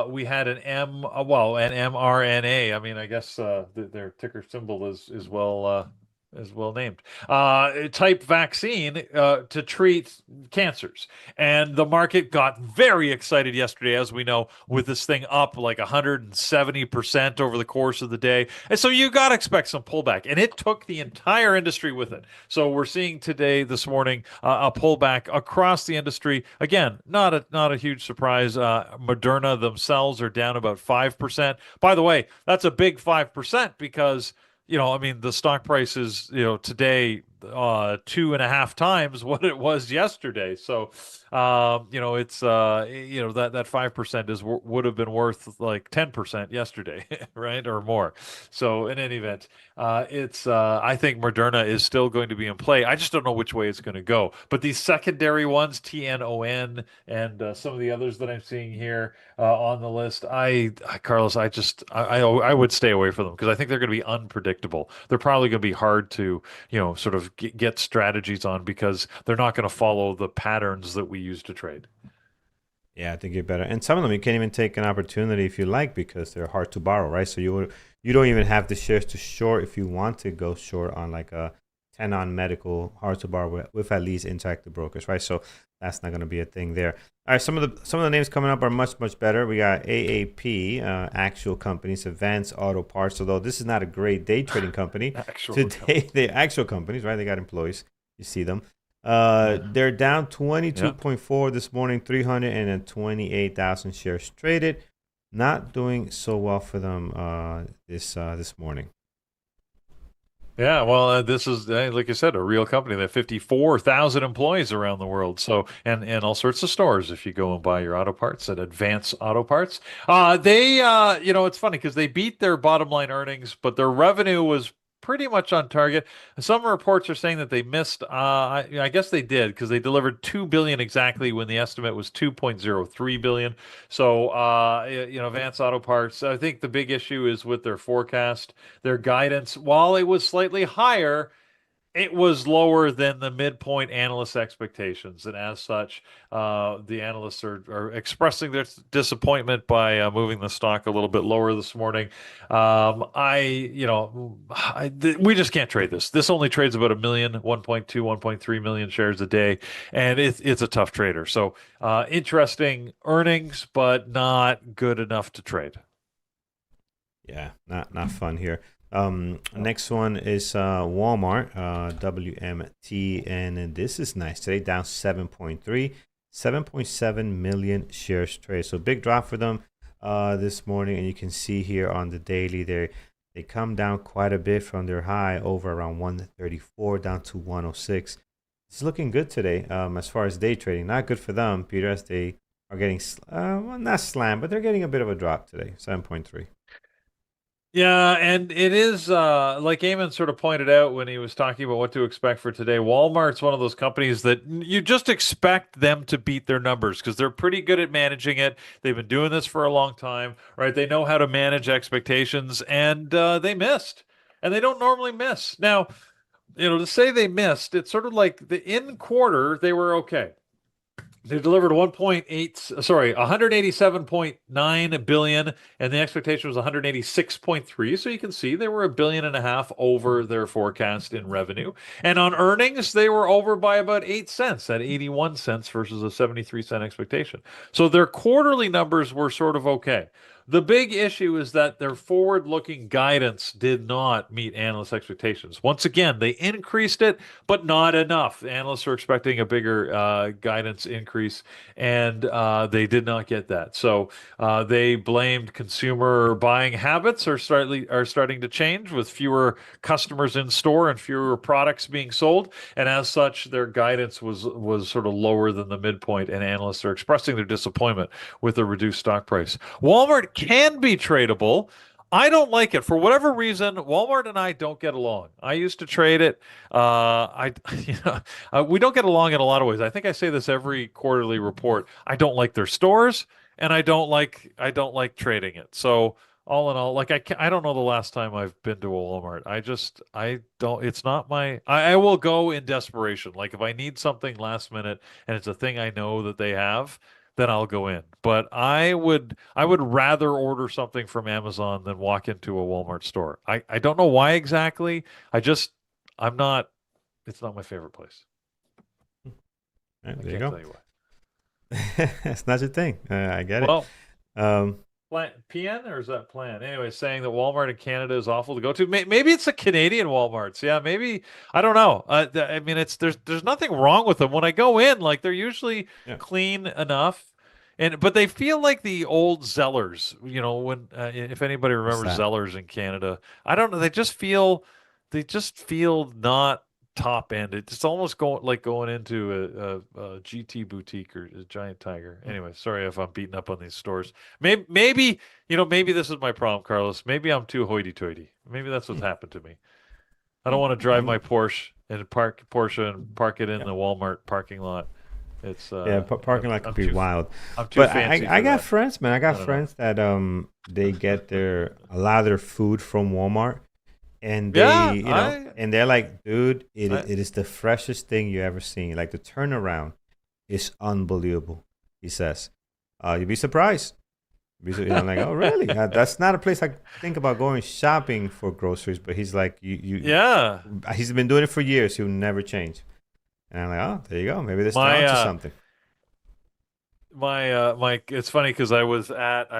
we had an mRNA. I mean, I guess their ticker symbol is well named. Type vaccine to treat cancers, and the market got very excited yesterday, as we know, with this thing up like 170% over the course of the day. And so you got to expect some pullback, and it took the entire industry with it. So we're seeing today, this morning, a pullback across the industry. Again, not a huge surprise. Moderna themselves are down about 5%. By the way, that's a big 5% because I mean, the stock price is, today 2.5 times what it was yesterday. So, it's that 5% would have been worth like 10% yesterday, right, or more. So, in any event, it's I think Moderna is still going to be in play. I just don't know which way it's going to go. But these secondary ones, TNON, and some of the others that I'm seeing here on the list, Carlos, I would stay away from them because I think they're going to be unpredictable. They're probably going to be hard to sort of get strategies on because they're not going to follow the patterns that we use to trade. Yeah, I think you're better. And some of them you can't even take an opportunity if you like because they're hard to borrow, right? So you don't even have the shares to short if you want to go short on like a 10 on medical, hard to borrow with at least interactive brokers, right? So that's not going to be a thing there. All right, some of the names coming up are much better. We got AAP, actual companies, Advanced Auto Parts. Although this is not a great day trading company. Today, the actual companies, right? They got employees. You see them. They're down 22.4 this morning, 328,000 shares traded. Not doing so well for them this morning. Yeah, well, this is like I said, a real company. They have 54,000 employees around the world. So, and all sorts of stores if you go and buy your auto parts at Advance Auto Parts. It's funny because they beat their bottom line earnings, but their revenue was pretty much on target. Some reports are saying that they missed. I guess they did because they delivered 2 billion exactly when the estimate was 2.03 billion. So, Advance Auto Parts. I think the big issue is with their forecast, their guidance. While it was slightly higher, It was lower than the midpoint analyst expectations, and as such, the analysts are expressing their disappointment by moving the stock a little bit lower this morning. We just can't trade this. This only trades about a million, 1.2, 1.3 million shares a day, and it's a tough trader. So, interesting earnings, but not good enough to trade. Yeah, not fun here. Next one is Walmart, WMT, and this is nice today, down 7.3, 7.7 million shares traded. So big drop for them this morning, and you can see here on the daily they come down quite a bit from their high over around 134 down to 106. It's looking good today as far as day trading. Not good for them, Peter, as they are getting well, not slammed, but they're getting a bit of a drop today, 7.3. Yeah, and it is like Eamon sort of pointed out when he was talking about what to expect for today. Walmart's one of those companies that you just expect them to beat their numbers because they're pretty good at managing it. They've been doing this for a long time, right? They know how to manage expectations, and they missed, and they don't normally miss. Now, to say they missed, it's sort of like the in quarter they were okay. They delivered 187.9 billion, and the expectation was 186.3. So you can see they were $1.5 billion over their forecast in revenue. And on earnings, they were over by about 8 cents at 81 cents versus a 73-cent expectation. So their quarterly numbers were sort of okay. The big issue is that their forward-looking guidance did not meet analyst expectations. Once again, they increased it, but not enough. Analysts are expecting a bigger guidance increase, and they did not get that. So they blamed consumer buying habits are starting to change with fewer customers in store and fewer products being sold, and as such, their guidance was sort of lower than the midpoint, and analysts are expressing their disappointment with the reduced stock price. Walmart can be tradable. I don't like it for whatever reason. Walmart and I don't get along. I used to trade it. We don't get along in a lot of ways. I think I say this every quarterly report. I don't like their stores, and I don't like trading it. So all in all, like I don't know the last time I've been to a Walmart. I don't. It's not my. I will go in desperation. Like if I need something last minute and it's a thing I know that they have, then I'll go in. But I would rather order something from Amazon than walk into a Walmart store. I don't know why exactly. I'm not it's not my favorite place. Right, I there you can't go. tell you why. It's not your thing. I get it. Well, Um, PN or is that plan? Anyway, saying that Walmart in Canada is awful to go to. Maybe it's the Canadian Walmarts. Yeah, maybe I don't know. I mean, there's nothing wrong with them. When I go in, like they're usually yeah. clean enough, but they feel like the old Zellers. When if anybody What's remembers that? Zellers in Canada, I don't know. They just feel not top end. It's almost going into a GT boutique or a Giant Tiger. Anyway, sorry if I'm beating up on these stores. Maybe this is my problem, Carlos. Maybe I'm too hoity-toity. Maybe that's what's happened to me. I don't want to drive my Porsche and park it in Yeah. the Walmart parking lot. It's Yeah, parking lot I'm could be too wild. I'm too But fancy I for got that. friends, man. I I got don't know. friends that they get a lot of their food from Walmart, and Yeah, I and they're like, dude, I it is the freshest thing you ever seen. Like the turnaround is unbelievable. He says, you'd be surprised. I'm like, oh really? That's not a place I think about going shopping for groceries. But he's like, yeah. he's been doing it for years. He'll never change. And I'm like, oh, there you go. Maybe they're My onto something. my it's funny because I was at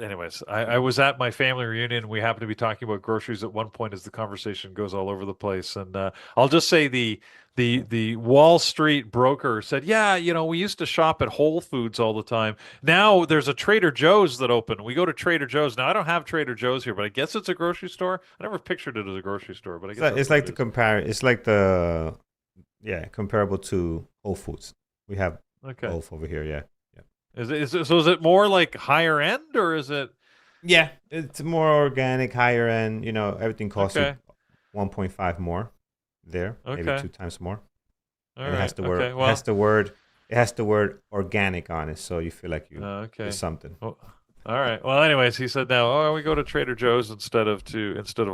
anyways I was at my family reunion. We happened to be talking about groceries at one point as the conversation goes all over the place, and I'll just say the Wall Street broker said, yeah, we used to shop at Whole Foods all the time. Now there's a Trader Joe's that opened. We go to Trader Joe's. Now I don't have Trader Joe's here, but I guess it's a grocery store. I never pictured it as a grocery store, but I guess that's It's what like it the is. compare. It's like the comparable to Whole Foods. We have Okay. both over here. Yeah, yeah, So is it more like higher end or is it yeah. It's more organic, higher end. Everything costs you okay? 1.5 more there, maybe Okay. 2 times more, All and it has right. the word Okay. Well, organic on it, so you feel like okay. it's something. Well, all right. Well, anyways, he said now, we go to Trader Joe's instead of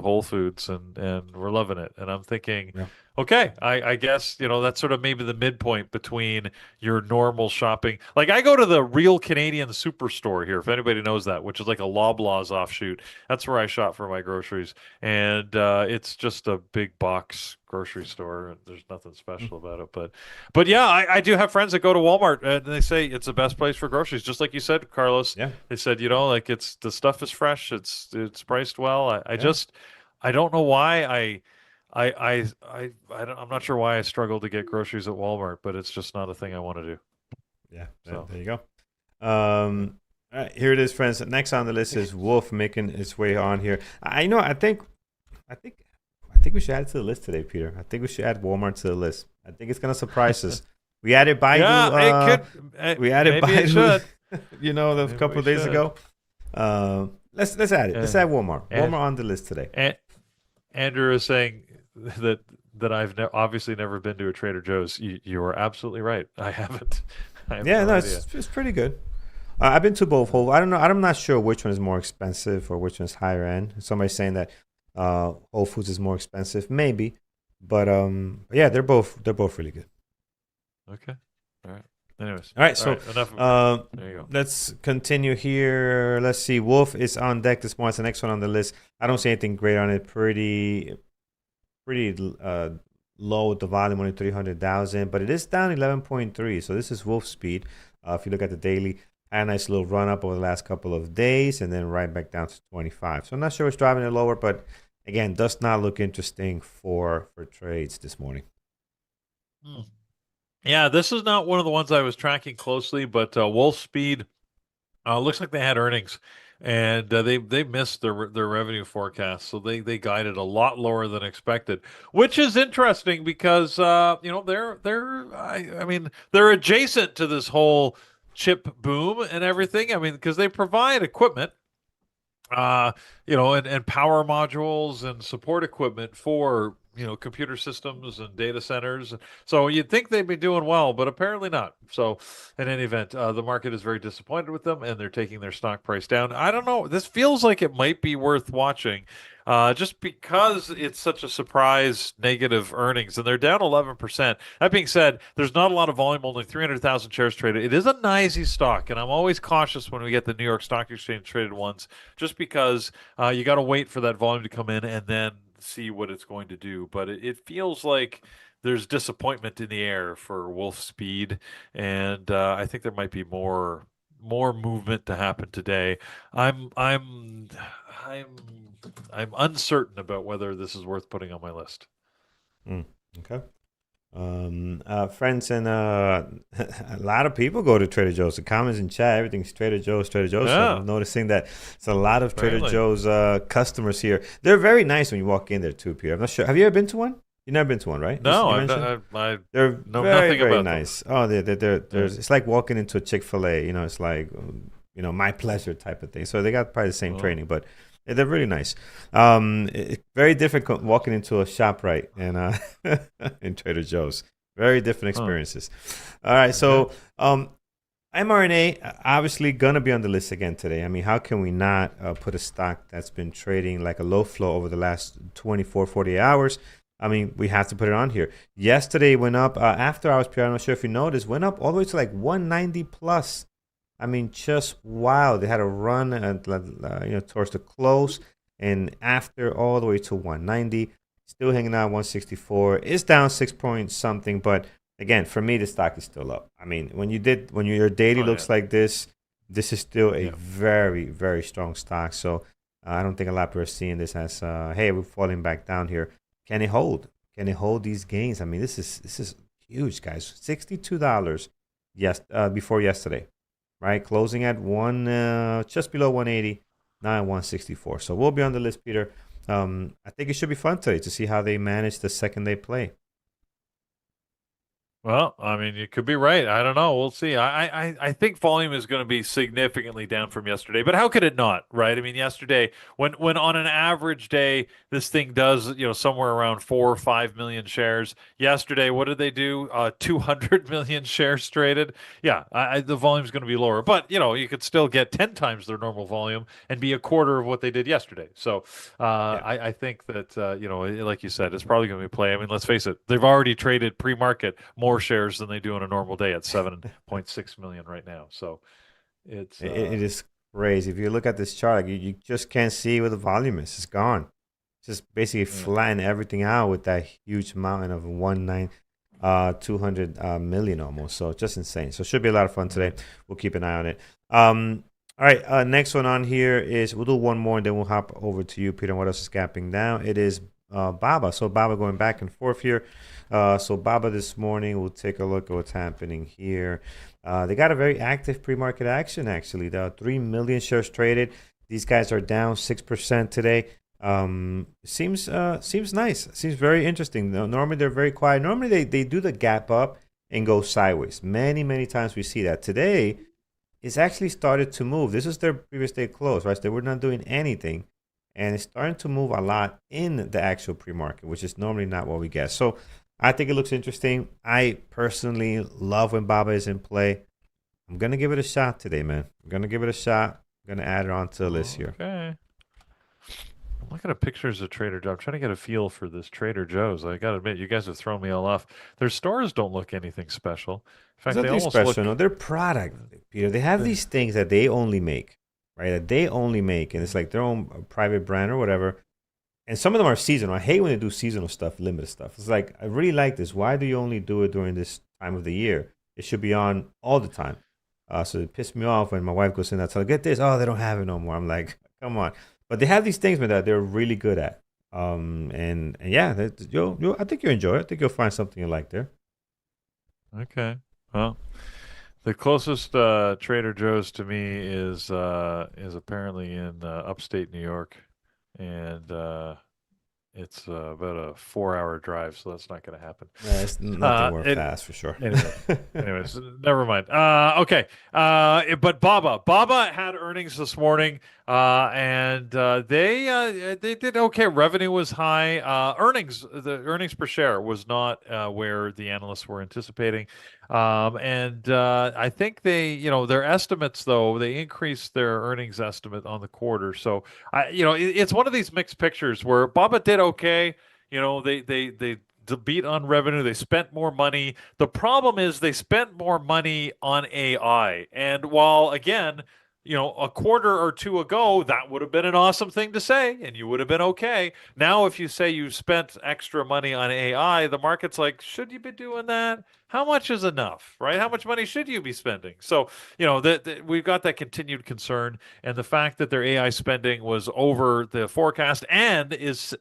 Whole Foods, and we're loving it. And I'm thinking, Yeah. Okay, I guess, that's sort of maybe the midpoint between your normal shopping. Like I go to the Real Canadian Superstore here, if anybody knows that, which is like a Loblaws offshoot. That's where I shop for my groceries, and it's just a big box grocery store, and there's nothing Mm. special about it. But yeah, I do have friends that go to Walmart, and they say it's the best place for groceries, just like you said, Carlos. Yeah, They said, like it's the stuff is fresh, it's priced well. I yeah, just I don't know why I'm not sure why I struggle to get groceries at Walmart, but it's just not a thing I want to do. yeah. So, There you go. All right, here it is, friends. Next on the list is Wolf making its way on here. I know. I think, I think we should add it to the list today, Peter. I think we should add Walmart to the list. I think it's gonna surprise us. We added Baidu. yeah, it could. We added Maybe it Baidu. should. A Maybe couple we of days should. ago. Let's add it. Let's add Walmart. Walmart on the list today. And Andrew is saying that I've obviously never been to a Trader Joe's. You are absolutely right. I haven't. I have Yeah, no no, idea. it's pretty good. I've been to both Whole. I don't know. I'm not sure which one is more expensive or which one's higher end. Somebody's saying that Whole Foods is more expensive, maybe, but yeah, they're both really good. Okay. All right. Anyways. All right, so enough. There you go. let's continue here. Let's see. Wolf is on deck this morning. It's the next one on the list. I don't see anything great on it. Pretty low with the volume, only 300,000, but it is down 11.3. So this is Wolf speed. If you look at the daily, had a nice little run up over the last couple of days, and then right back down to 25. So I'm not sure what's driving it lower, but again, does not look interesting for trades this morning. Hmm. Yeah, this is not one of the ones I was tracking closely, but Wolf Speed looks like they had earnings, and they missed their revenue forecast, so they guided a lot lower than expected, which is interesting because I mean they're adjacent to this whole chip boom and everything. I mean, because they provide equipment, and power modules and support equipment for computer systems and data centers. So you'd think they'd be doing well, but apparently not. So in any event, the market is very disappointed with them, and they're taking their stock price down. I don't know. This feels like it might be worth watching. Just because it's such a surprise negative earnings, and they're down 11%. That being said, there's not a lot of volume, only 300,000 shares traded. It is a NYSE stock, and I'm always cautious when we get the New York Stock Exchange traded ones, just because you got to wait for that volume to come in and then see what it's going to do. But it feels like there's disappointment in the air for Wolf Speed, and I think there might be more movement to happen today. I'm uncertain about whether this is worth putting on my list. Okay. Friends and a lot of people go to Trader Joe's. The comments in chat, everything's Trader Joe's, Trader Joe's. Yeah. So I'm noticing that it's a lot of Trader Really? Joe's customers here. They're very nice when you walk in there too, Peter. I'm not sure. Have you ever been to one? You've never been to one, right? No, You I mentioned? They're know very, nothing very about them. nice. Oh, it's like walking into a Chick-fil-A. It's like, my pleasure type of thing. So they got probably the same Oh. training, but they're really nice. Very different walking into a ShopRite and in Trader Joe's. Very different experiences. All right, so mRNA obviously gonna be on the list again today. I mean, how can we not put a stock that's been trading like a low flow over the last 24, 48 hours? I mean, we have to put it on here. Yesterday went up after hours period. I'm not sure if you noticed, went up all the way to like 190 plus. I mean, just wow. They had a run towards the close, and after all the way to 190. Still hanging out 164. It's down 6 point something, but again, for me, the stock is still up. I mean, when your daily looks like this is still a very, very strong stock. So I don't think a lot of people are seeing this as, hey, we're falling back down here. Can it hold? Can it hold these gains? I mean, this is huge, guys. $62 before yesterday, right? Closing at just below 180, now at 164. So we'll be on the list, Peter. I think it should be fun today to see how they manage the second day play. Well, I mean, you could be right. I don't know. We'll see. I think volume is going to be significantly down from yesterday, but how could it not, right? I mean, yesterday, when on an average day, this thing does, somewhere around 4 or 5 million shares. Yesterday, what did they do? 200 million shares traded. Yeah, the volume is going to be lower, but you could still get 10 times their normal volume and be a quarter of what they did yesterday. So, Yeah. I think that like you said, it's probably going to be play. I mean, let's face it, they've already traded pre-market more shares than they do on a normal day at 7.6 million right now. So it's It is crazy. If you look at this chart, like, you just can't see where the volume is. It's gone. Just basically yeah. flatten everything out with that huge mountain of 200 million almost. So just insane. So it should be a lot of fun today. We'll keep an eye on it. All right. Next one on here is we'll do one more and then we'll hop over to you, Peter. What else is gapping down? It is Baba. So Baba going back and forth here. So Baba this morning, we'll take a look at what's happening here. They got a very active pre-market action actually. There are 3 million shares traded. These guys are down 6% today. Seems nice. Seems very interesting. Normally they're very quiet. Normally they do the gap up and go sideways. Many times we see that. Today it's actually started to move. This is their previous day close, right? So they were not doing anything, and it's starting to move a lot in the actual pre-market, which is normally not what we get. So I think it looks interesting. I personally love when Baba is in play. I'm gonna give it a shot today, man. I'm gonna give it a shot. I'm gonna add it on to the list here. Okay. I'm looking at pictures of Trader Joe. I'm trying to get a feel for this Trader Joe's. I got to admit, you guys have thrown me all off. Their stores don't look anything special. In There's fact, they nothing almost look. special. No, their product, Peter. They have these things that they only make, right? That they only make, and it's like their own private brand or whatever. And some of them are seasonal. I hate when they do seasonal stuff, limited stuff. It's like, I really like this. Why do you only do it during this time of the year? It should be on all the time. So it pissed me off when my wife goes in there, tell her, get this. Oh, they don't have it no more. I'm like, come on. But they have these things, man, that they're really good at. And yeah, I think you'll enjoy it. I think you'll find something you like there. Okay. Well, the closest Trader Joe's to me is apparently in upstate New York, and it's about a 4-hour drive, so that's not going to happen. Yeah, it's nothing worth It, fast for sure. anyways, never mind. Okay. But Baba had earnings this morning, and they did okay. Revenue was high. The earnings per share was not where the analysts were anticipating. And I think their estimates though, they increased their earnings estimate on the quarter. So it's one of these mixed pictures where Baba did okay. They beat on revenue. They spent more money. The problem is they spent more money on AI. And while again, a quarter or two ago, that would have been an awesome thing to say, and you would have been okay. Now, if you say you spent extra money on AI, the market's like, should you be doing that? How much is enough, right? How much money should you be spending? So, we've got that continued concern, and the fact that their AI spending was over the forecast and is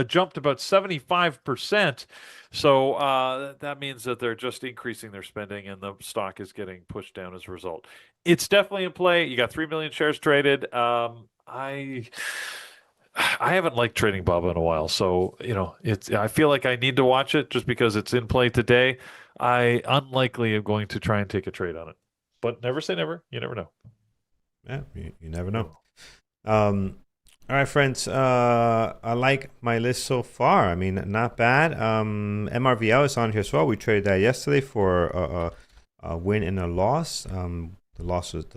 jumped about 75%. So that means that they're just increasing their spending and the stock is getting pushed down as a result. It's definitely in play. You got 3 million shares traded. I haven't liked trading Baba in a while, so I feel like I need to watch it just because it's in play today. I unlikely am going to try and take a trade on it, but never say never. You never know. Yeah, you never know. All right, friends. I like my list so far. I mean, not bad. MRVL is on here as well. We traded that yesterday for a win and a loss. The loss was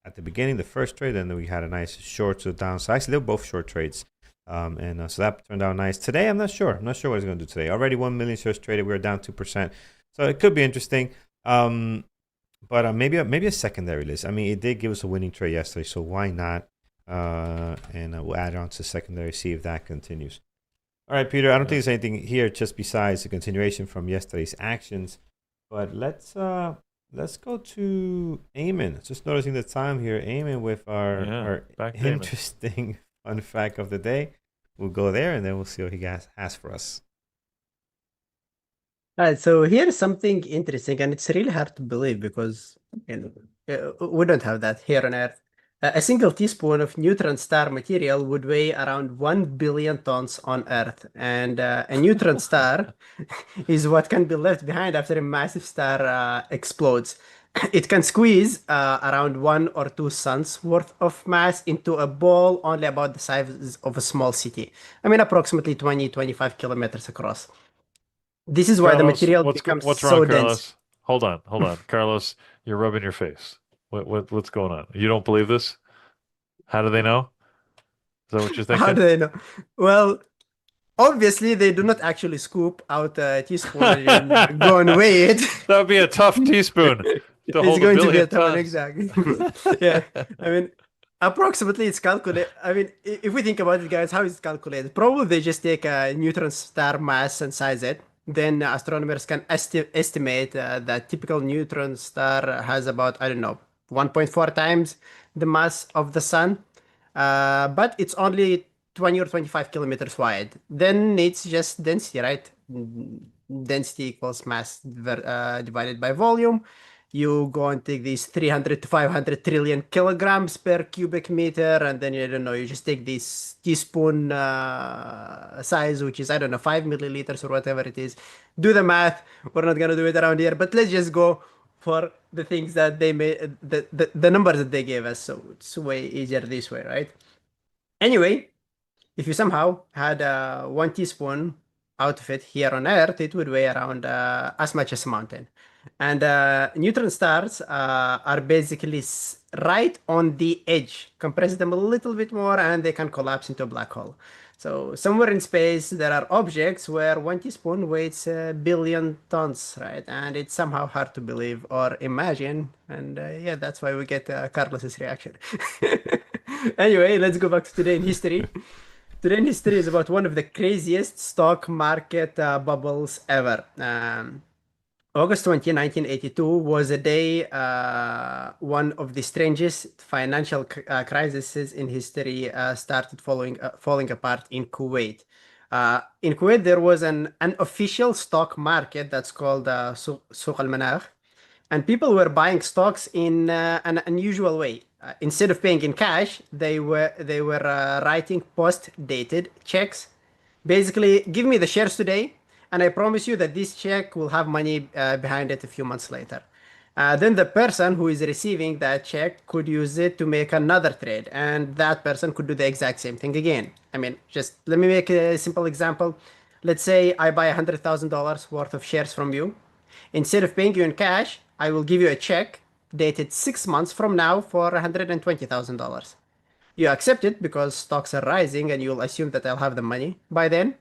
at the beginning, the first trade, and then we had a nice short to downside. Actually, they were both short trades, and so that turned out nice. Today, I'm not sure. I'm not sure what it's going to do today. Already 1 million shares traded. We were down 2%, so it could be interesting. But maybe a secondary list. I mean, it did give us a winning trade yesterday, so why not? And we'll add on to secondary, see if that continues. All right, Peter. I don't think there's anything here just besides the continuation from yesterday's actions. But let's go to Eamon. Just noticing the time here, Eamon, with our interesting fun fact of the day. We'll go there and then we'll see what he has for us. All right, so here's something interesting, and it's really hard to believe because we don't have that here on Earth. A single teaspoon of neutron star material would weigh around 1 billion tons on Earth. And a neutron star is what can be left behind after a massive star explodes. It can squeeze around 1 or 2 suns worth of mass into a ball only about the size of a small city. I mean, approximately 20-25 kilometers across. This is why the Carlos, material becomes what's wrong, so dense. Carlos? Hold on, Carlos. You're rubbing your face. What's going on? You don't believe this? How do they know? Is that what you're How thinking? do they know? Well, obviously, they do not actually scoop out a teaspoon and then go and weigh it. That would be a tough teaspoon to It's hold a going to be a billion tough one, tons. exactly. Yeah, I mean, approximately it's calculated. I mean, if we think about it, guys, how is it calculated? Probably they just take a neutron star mass and size it. Then astronomers can estimate that typical neutron star has about, I don't know, 1.4 times the mass of the sun. But it's only 20 or 25 kilometers wide. Then it's just density, right? Density equals mass divided by volume. You go and take these 300 to 500 trillion kilograms per cubic meter, and then, I don't know, you just take this teaspoon size, which is, I don't know, 5 milliliters or whatever it is. Do the math. We're not going to do it around here, but let's just go for the things that they made, the numbers that they gave us. So it's way easier this way, right? Anyway, if you somehow had 1 teaspoon out of it here on Earth, it would weigh around as much as a mountain. And neutron stars are basically right on the edge. Compress them a little bit more and they can collapse into a black hole. So somewhere in space, there are objects where 1 teaspoon weighs a billion tons, right? And it's somehow hard to believe or imagine. And yeah, that's why we get Carlos's reaction. Anyway, let's go back to today in history. Today in history is about one of the craziest stock market bubbles ever. August 20, 1982 was a day, one of the strangest financial crises in history started falling apart in Kuwait. In Kuwait, there was an unofficial stock market that's called Suq al-Manakh, and people were buying stocks in an unusual way. Instead of paying in cash, they were writing post-dated checks. Basically, give me the shares today, and I promise you that this check will have money behind it a few months later. Then the person who is receiving that check could use it to make another trade, and that person could do the exact same thing again. I mean, just let me make a simple example. Let's say I buy $100,000 worth of shares from you. Instead of paying you in cash, I will give you a check dated 6 months from now for $120,000. You accept it because stocks are rising and you'll assume that I'll have the money by then.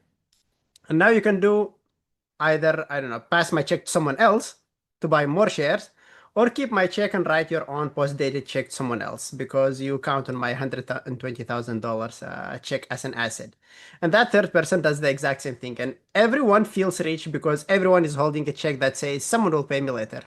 And now you can do either, I don't know, pass my check to someone else to buy more shares, or keep my check and write your own post-dated check to someone else because you count on my $120,000 check as an asset. And that third person does the exact same thing. And everyone feels rich because everyone is holding a check that says someone will pay me later.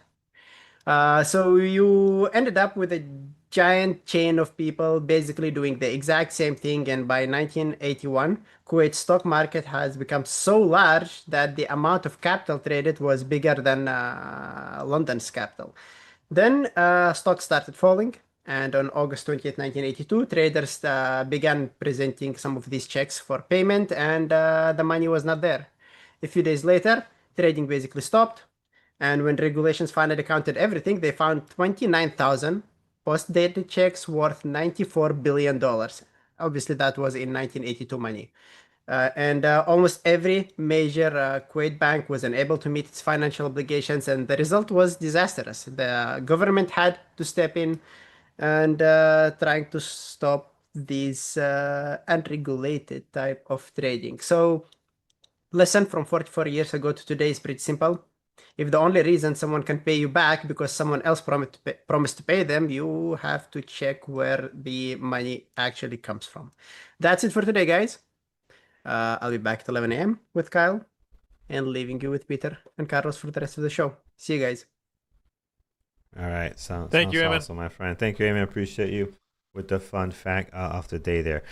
So you ended up with a giant chain of people basically doing the exact same thing. And by 1981, Kuwait's stock market has become so large that the amount of capital traded was bigger than London's capital. Then stocks started falling. And on August 20th, 1982, traders began presenting some of these checks for payment, and the money was not there. A few days later, trading basically stopped. And when regulations finally counted everything, they found 29,000 post-dated checks worth $94 billion. Obviously, that was in 1982 money. And almost every major Kuwait bank was unable to meet its financial obligations, and the result was disastrous. The government had to step in and trying to stop these unregulated type of trading. So, lesson from 44 years ago to today is pretty simple. If the only reason someone can pay you back because someone else promised to pay them, you have to check where the money actually comes from. That's it for today, guys. I'll be back at 11 a.m. with Kyle and leaving you with Peter and Carlos for the rest of the show. See you guys. All right. Thank you, Sounds Eamon. awesome, my friend. Thank you, Amy. I appreciate you with the fun fact of the day there.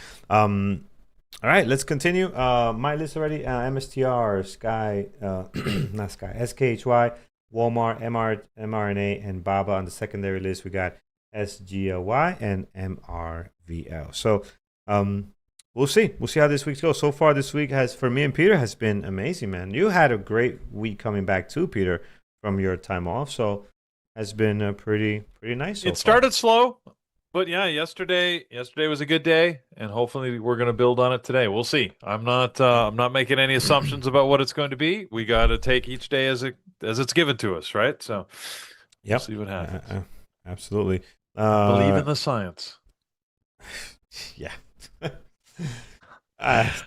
All right, let's continue. My list already: MSTR, SKY, not SKY, SKHY, Walmart, mRNA, and BABA on the secondary list. We got SGLY, and MRVL. So we'll see. We'll see how this week goes. So far, this week has for me and Peter has been amazing, man. You had a great week coming back too, Peter, from your time off. So has been pretty nice. So It started slow, but yeah, yesterday was a good day, and hopefully we're going to build on it today. We'll see. I'm not making any assumptions about what it's going to be. We got to take each day as it's given to us, right? So we'll see what happens. Absolutely. Believe in the science. Yeah.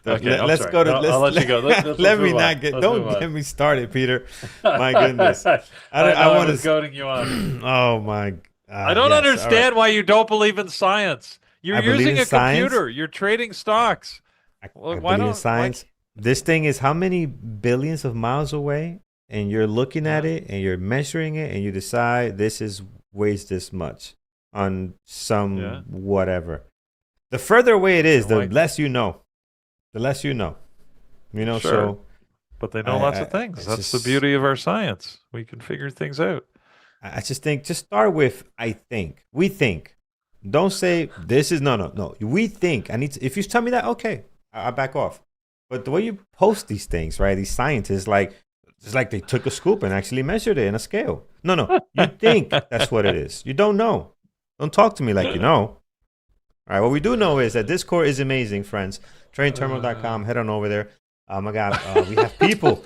Okay, let's sorry. go to. I'll let you go. Let me not get. Don't get me started, Peter. My goodness. I want to goading you on. Oh my. I don't understand why you don't believe in science. You're using a computer. You're trading stocks. I believe in science. This thing is how many billions of miles away, and you're looking at it and you're measuring it, and you decide weighs this much on some whatever. The further away it is, the less you know. The less you know. Sure. So. But they know lots of things. That's the beauty of our science. We can figure things out. I just think, just start with, I think. We think. Don't say, this is, no. We think. If you tell me that, okay, I'll back off. But the way you post these things, right, these scientists, it's like they took a scoop and actually measured it in a scale. No. You think that's what it is. You don't know. Don't talk to me like you know. All right, what we do know is that Discord is amazing, friends. TradingTerminal.com. Head on over there. Oh my God, we have people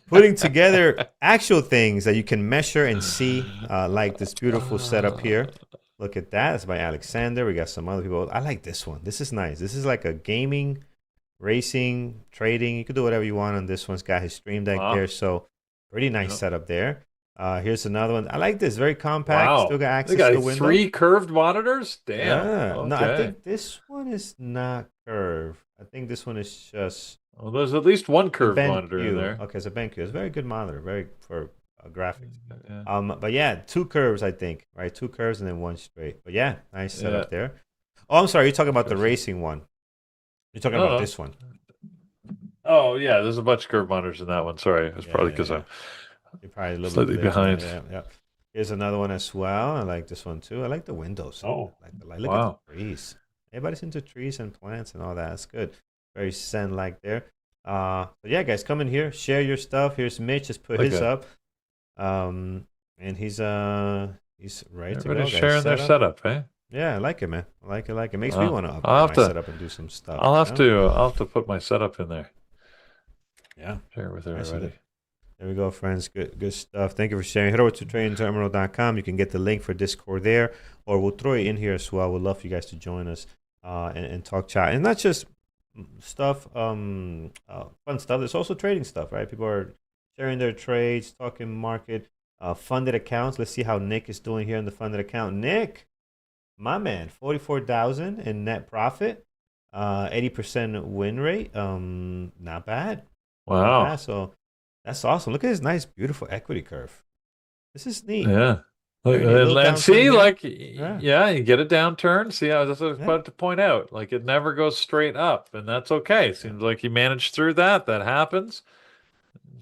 putting together actual things that you can measure and see, like this beautiful setup here. Look at that. It's by Alexander. We got some other people. I like this one. This is nice. This is like a gaming, racing, trading. You can do whatever you want on this one. It's got his stream deck there. So pretty nice setup there. Here's another one. I like this. Very compact. Wow. Still got access to the window. 3 curved monitors? Damn. Yeah. Okay. No, I think this one is not curved. I think this one is just... Well, there's at least one curved monitor in there. Okay, it's a BenQ. It's a very good monitor, very for graphics. Yeah. But yeah, 2 curves, I think, right? 2 curves and then 1 straight. But yeah, nice setup there. Oh, I'm sorry. You're talking about the racing one. You're talking about this one. Oh yeah, there's a bunch of curved monitors in that one. Sorry, it's probably because I'm you're probably a little slightly bit behind. Yeah. Here's another one as well. I like this one too. I like the windows. Oh, I like the light. Look at the trees. Everybody's into trees and plants and all that. That's good. Very Zen-like there. But yeah, guys, come in here, share your stuff. Here's Mitch. Just put his up. And he's ready to go. Everybody's sharing their setup, eh? Yeah, I like it, man. I like it. It makes me want to upgrade my setup and do some stuff. I'll have to put my setup in there. Yeah. Share with everybody. There we go, friends. Good stuff. Thank you for sharing. Head over to tradingterminal.com. You can get the link for Discord there, or we'll throw it in here as well. We'd love for you guys to join us and talk chat. And not just stuff, fun stuff. There's also trading stuff, right? People are sharing their trades, talking market, funded accounts. Let's see how Nick is doing here in the funded account. Nick, my man, 44,000 in net profit, 80% win rate. Not bad. Wow. Not bad. So that's awesome. Look at this nice, beautiful equity curve. This is neat. Yeah. And see, you get a downturn. See, I was about to point out, it never goes straight up, and that's okay. Seems like you managed through that. That happens.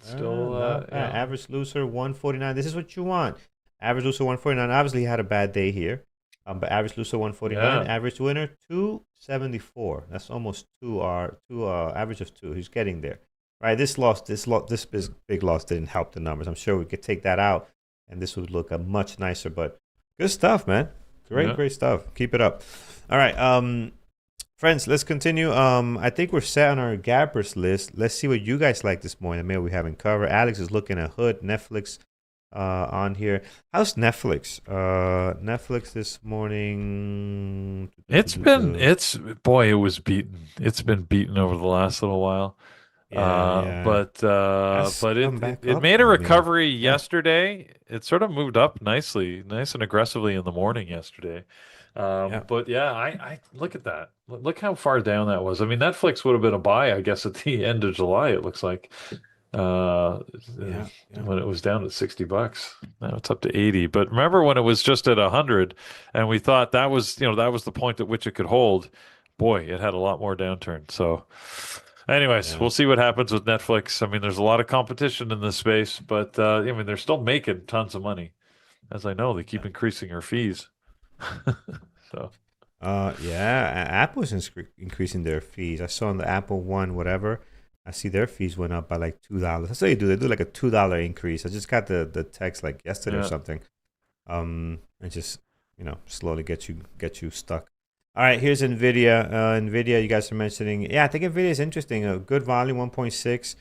Still, average loser 149. This is what you want. Average loser 149. Obviously, he had a bad day here, but average loser 149. Average winner 274. That's almost average of 2. He's getting there. Right, this big loss didn't help the numbers. I'm sure we could take that out, and this would look much nicer. But good stuff, man. Great stuff. Keep it up. All right, friends, let's continue. I think we're set on our gappers list. Let's see what you guys like this morning. Maybe we haven't covered. Alex is looking at Hood, Netflix on here. How's Netflix? Netflix this morning. It was beaten. It's been beaten over the last little while. But it made a recovery yesterday. It sort of moved up nice and aggressively in the morning yesterday. But I look at that. Look how far down that was. I mean, Netflix would have been a buy, I guess, at the end of July. It looks like when it was down at $60. Now it's up to 80. But remember when it was just at 100, and we thought that was the point at which it could hold. Boy, it had a lot more downturn. So. Anyways, we'll see what happens with Netflix. I mean, there's a lot of competition in this space, but they're still making tons of money. As I know, they keep increasing their fees. So Yeah, Apple's increasing their fees. I saw on the Apple One, whatever. I see their fees went up by like $2. That's what they do. They do like a $2 increase. I just got the text like yesterday or yeah. something. And just slowly get you stuck. All right, here's Nvidia. Nvidia, you guys are mentioning. Yeah, I think Nvidia is interesting. A good volume, 1.6.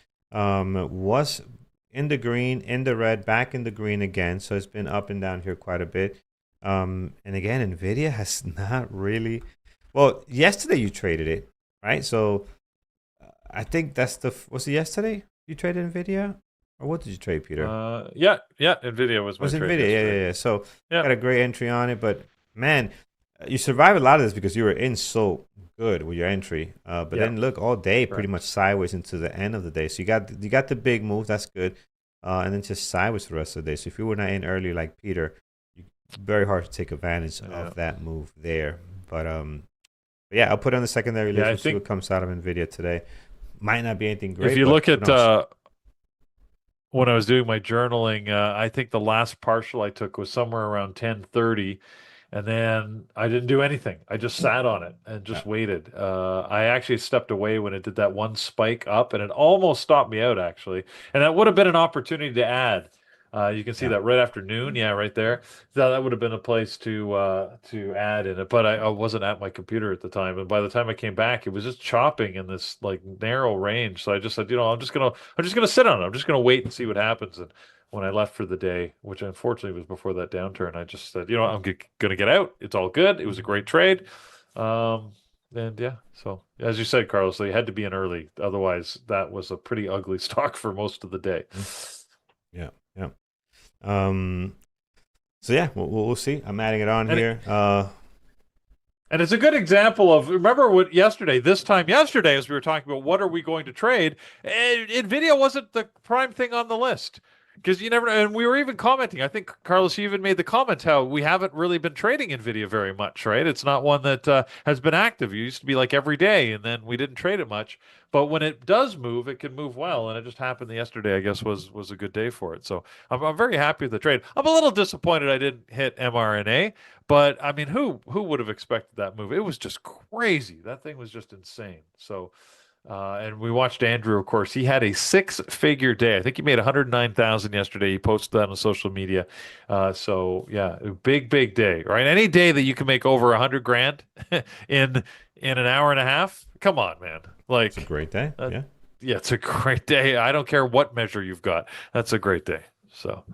Was in the green, in the red, back in the green again. So it's been up and down here quite a bit. And again, Nvidia has not really. Well, yesterday you traded it, right? So I think that's was it yesterday you traded Nvidia, or what did you trade, Peter? Yeah. NVIDIA was It my was trade Nvidia, yesterday. yeah. So Yeah. got a great entry on it, but man, you survived a lot of this because you were in so good with your entry. But Yeah. then look, all day pretty much Correct. sideways into the end of the day. So you got the big move, that's good, and then just sideways the rest of the day. So if you were not in early like Peter, very hard to take advantage Yeah. of that move there. But yeah, I'll put on the secondary Yeah. list. I We'll see think what comes out of Nvidia today. Might not be anything if great, you but look who at knows? when I was doing my journaling, I think the last partial I took was somewhere around 10:30, and then I didn't do anything. I just sat on it and Yeah, just waited. I actually stepped away when it did that one spike up, and it almost stopped me out actually. And that would have been an opportunity to add. You can see yeah, that right after noon, yeah, right there. So that would have been a place to add in it, but I wasn't at my computer at the time, and by the time I came back, it was just chopping in this like narrow range. So I just said, I'm just gonna sit on it. I'm just gonna wait and see what happens. And when I left for the day, which unfortunately was before that downturn, I just said, gonna get out. It's all good. It was a great trade. Um, and yeah, so as you said, Carlos, they had to be in early. Otherwise, that was a pretty ugly stock for most of the day. mm, yeah, yeah. Um, so yeah, we'll see. I'm adding it on And here. And it's a good example of remember what this time yesterday, as we were talking about what are we going to trade, Nvidia wasn't the prime thing on the list because you never. And we were even commenting. I think Carlos, you even made the comment how we haven't really been trading Nvidia very much, right? It's not one that has been active. It used to be like every day, and then we didn't trade it much. But when it does move, it can move well, and it just happened yesterday. I guess was a good day for it. So I'm very happy with the trade. I'm a little disappointed I didn't hit MRNA. But I mean, who would have expected that move? It was just crazy. That thing was just insane. So, and we watched Andrew, of course. He had a six-figure day. I think he made 109,000 yesterday. He posted that on social media. So yeah, a big day, right? Any day that you can make over 100 grand in an hour and a half. Come on, man. It's a Like, great day. uh, Yeah. yeah, it's a great day. I don't care what measure you've got. That's a great day. So.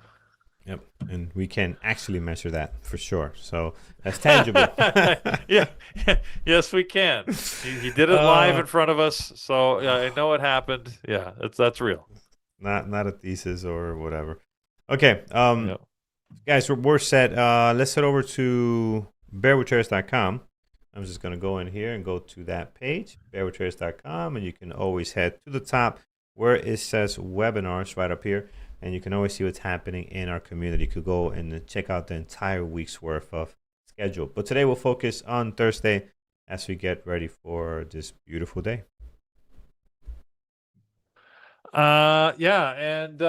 Yep. And we can actually measure that for sure. So that's tangible. Yeah, yes, we can. He did it live uh, in front of us, so I know it happened. Yeah, that's real. not a thesis or whatever. Okay. Yeah. Guys, we're set. Let's head over to bearwithchairs.com. I'm just going to go in here and go to that page, bearwithchairs.com, and you can always head to the top where it says webinars right up here, and you can always see what's happening in our community. You could go and check out the entire week's worth of schedule. But today we'll focus on Thursday as we get ready for this beautiful day. Yeah, and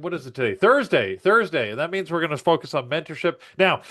what is it today? Thursday. That means we're going to focus on mentorship. Now,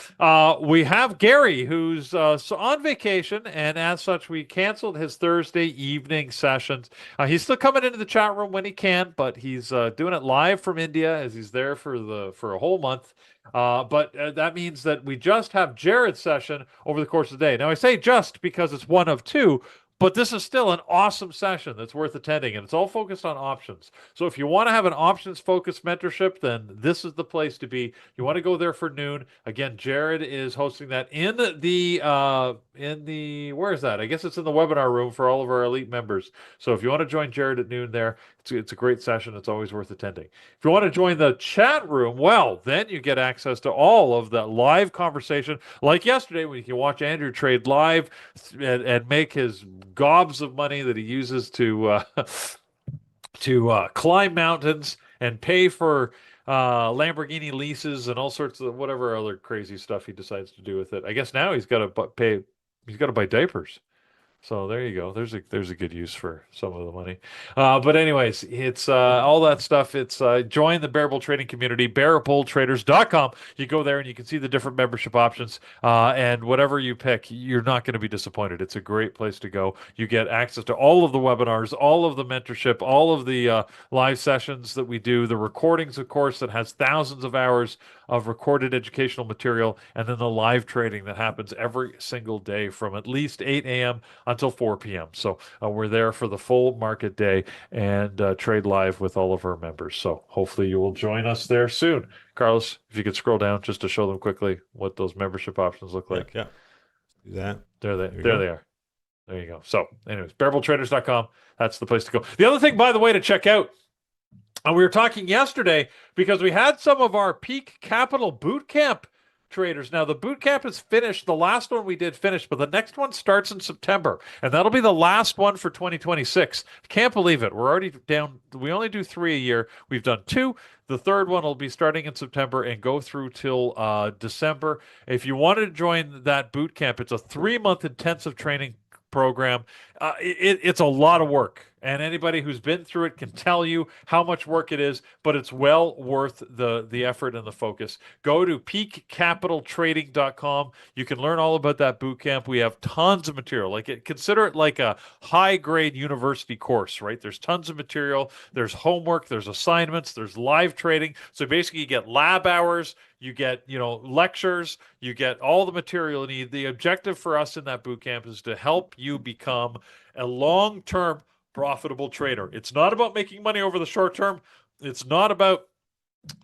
we have Gary, who's on vacation, and as such, we canceled his Thursday evening sessions. He's still coming into the chat room when he can, but he's doing it live from India as he's there for a whole month. But that means that we just have Jared's session over the course of the day. Now, I say just because it's one of two. But this is still an awesome session that's worth attending, and it's all focused on options. So if you want to have an options-focused mentorship, then this is the place to be. You want to go there for noon. Again, Jared is hosting that in the where is that? I guess it's in the webinar room for all of our elite members. So if you want to join Jared at noon there, it's a great session. It's always worth attending. If you want to join the chat room, well, then you get access to all of that live conversation, like yesterday when you can watch Andrew trade live and make his gobs of money that he uses to climb mountains and pay for Lamborghini leases and all sorts of whatever other crazy stuff he decides to do with it. I guess now he's got to pay. He's got to buy diapers. So there you go. There's a good use for some of the money. But anyways, it's all that stuff. It's join the Bearable Trading community, bearabletraders.com. You go there and you can see the different membership options. And whatever you pick, you're not going to be disappointed. It's a great place to go. You get access to all of the webinars, all of the mentorship, all of the live sessions that we do, the recordings, of course, that has thousands of hours of recorded educational material, and then the live trading that happens every single day from at least 8 a.m. until 4 p.m. So we're there for the full market day and trade live with all of our members. So hopefully you will join us there soon. Carlos, if you could scroll down just to show them quickly what those membership options look like. Yeah. Do that. There they are. There you go. So anyways, bearabletraders.com. That's the place to go. The other thing, by the way, to check out, we were talking yesterday because we had some of our peak capital boot camp traders. Now, the boot camp is finished. The last one we did finished, but the next one starts in September, and that'll be the last one for 2026. Can't believe it. We're already down. We only do 3 a year. We've done 2. The third one will be starting in September and go through till December. If you wanted to join that boot camp, it's a 3-month intensive training program. It's a lot of work, and anybody who's been through it can tell you how much work it is, but it's well worth the effort and the focus. Go to peakcapitaltrading.com. You can learn all about that boot camp. We have tons of material. Consider it like a high-grade university course, right? There's tons of material. There's homework. There's assignments. There's live trading. So basically, you get lab hours. You get, lectures. You get all the material you need. The objective for us in that boot camp is to help you become a long-term profitable trader. It's not about making money over the short term. It's not about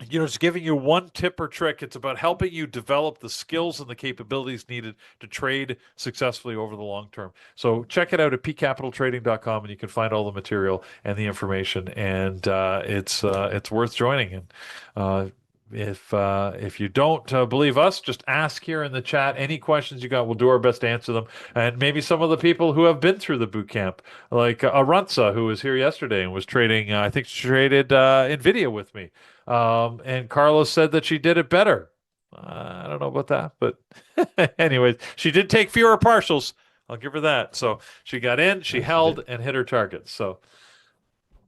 just giving you one tip or trick. It's about helping you develop the skills and the capabilities needed to trade successfully over the long term. So check it out at peakcapitaltrading.com, and you can find all the material and the information. And it's worth joining. And if you don't believe us, just ask here in the chat any questions you got. We'll do our best to answer them. And maybe some of the people who have been through the boot camp, like Arantza, who was here yesterday and was trading, I think she traded NVIDIA with me. And Carlos said that she did it better. I don't know about that, but anyways, she did take fewer partials. I'll give her that. So she got in, she held, and hit her targets. So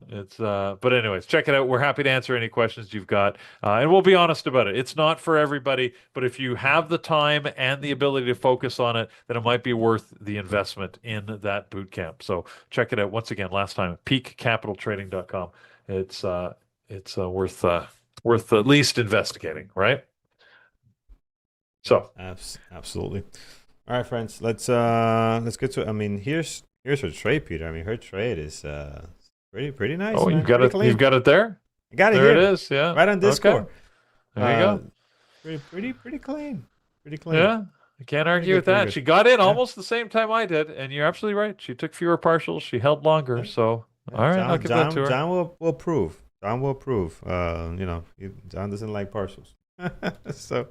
it's but anyways, check it out. We're happy to answer any questions you've got, and we'll be honest about it. It's not for everybody, but if you have the time and the ability to focus on it, then it might be worth the investment in that boot camp. So check it out once again. Last time, peakcapitaltrading.com. It's worth at least investigating, right? So absolutely. All right, friends. Let's get to it. I mean, here's her trade, Peter. I mean, her trade is pretty nice. Oh, man. You've got it. You've got it there. I got it there here. It is. Yeah, right on Discord. Okay. There you go. Pretty clean. Pretty clean. Yeah, I can't argue with that. She got in almost the same time I did, and you're absolutely right. She took fewer partials. She held longer. So all right, I'll give that to her. John will prove. John will prove. John doesn't like partials. So,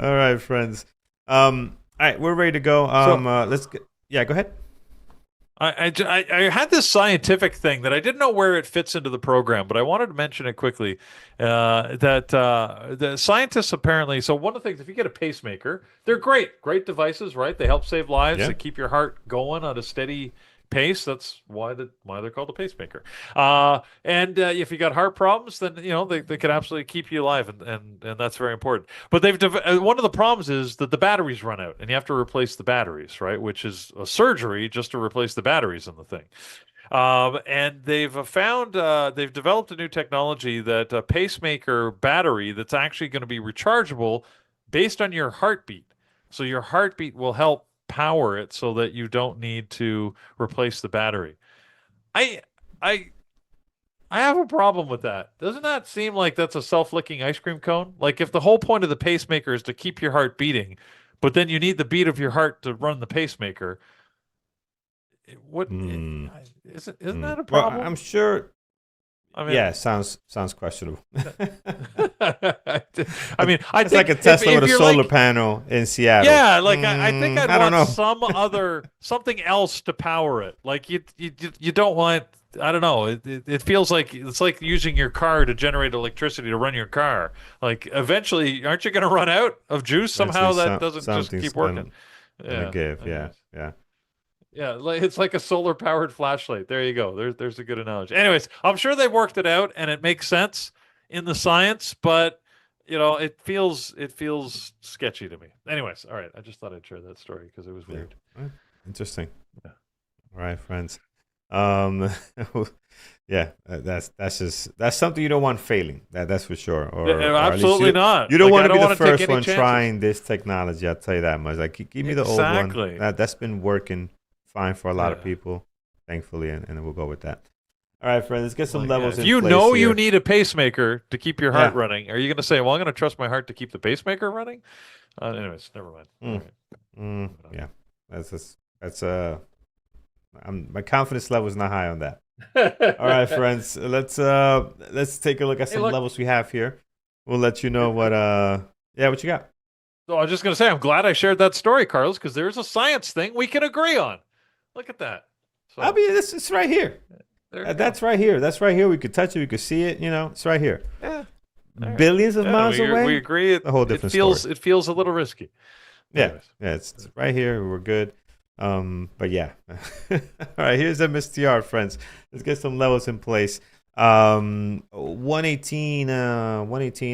all right, friends. All right, we're ready to go. Let's get. Yeah, go ahead. I had this scientific thing that I didn't know where it fits into the program, but I wanted to mention it quickly. That the scientists apparently. So one of the things, if you get a pacemaker, they're great devices, right? They help save lives. Yeah. They keep your heart going at a steady pace. That's why they're called a pacemaker. And if you got heart problems, then they can absolutely keep you alive, and that's very important. But one of the problems is that the batteries run out, and you have to replace the batteries, right? Which is a surgery just to replace the batteries in the thing. And they've developed a new technology, that a pacemaker battery that's actually going to be rechargeable based on your heartbeat. So your heartbeat will help power it so that you don't need to replace the battery. I have a problem with that. Doesn't that seem like that's a self-licking ice cream cone? Like, if the whole point of the pacemaker is to keep your heart beating, but then you need the beat of your heart to run the pacemaker, isn't that a problem? Well, I'm sure. I mean, yeah, sounds questionable. I mean, it's like a Tesla with a solar panel in Seattle. Yeah, like I think I'd want know. something else to power it. Like you don't want. I don't know. It feels like it's like using your car to generate electricity to run your car. Like, eventually, aren't you going to run out of juice somehow? That doesn't just keep working. Yeah. Yeah, it's like a solar powered flashlight. There you go. There's a good analogy. Anyways, I'm sure they worked it out and it makes sense in the science, but it feels sketchy to me. Anyways, all right. I just thought I'd share that story because it was Yeah. weird. Interesting. Yeah. All right, friends. Um, yeah, that's something you don't want failing. That's for sure. Or at least Absolutely not. you don't Like, want I to be don't the want to take first any one chances. trying this technology. I'll tell you that much. Like, give me the old one. Exactly. That's been working fine for a lot of Yeah. people, thankfully, and we'll go with that. All right, friends, let's get some Like, yeah, levels if in you place know here. you need a pacemaker to keep your heart Yeah. running, are you going to say, "Well, I'm going to trust my heart to keep the pacemaker running"? Anyways, never mind. All right. Yeah, that's my confidence level is not high on that. All right, friends, let's take a look at some look. levels we have here. We'll let you know what what you got. So I was just going to say, I'm glad I shared that story, Carlos, because there's a science thing we can agree on. Look at that. So, I mean, it's right here. That's right here. That's right here. We could touch it. We could see it. It's right here. Yeah. Billions of miles we, away. We agree. A whole different It feels a little risky. Yeah, Anyways. yeah, it's right here. We're good. But yeah. All right, here's MSTR, friends. Let's get some levels in place. 118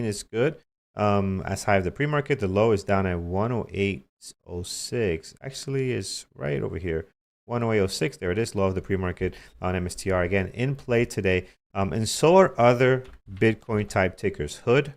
is good. As high as the pre-market, the low is down at 108.06. Actually, is right over here. 108.06. There it is. Low of the pre-market on MSTR again in play today. And so are other Bitcoin type tickers. Hood,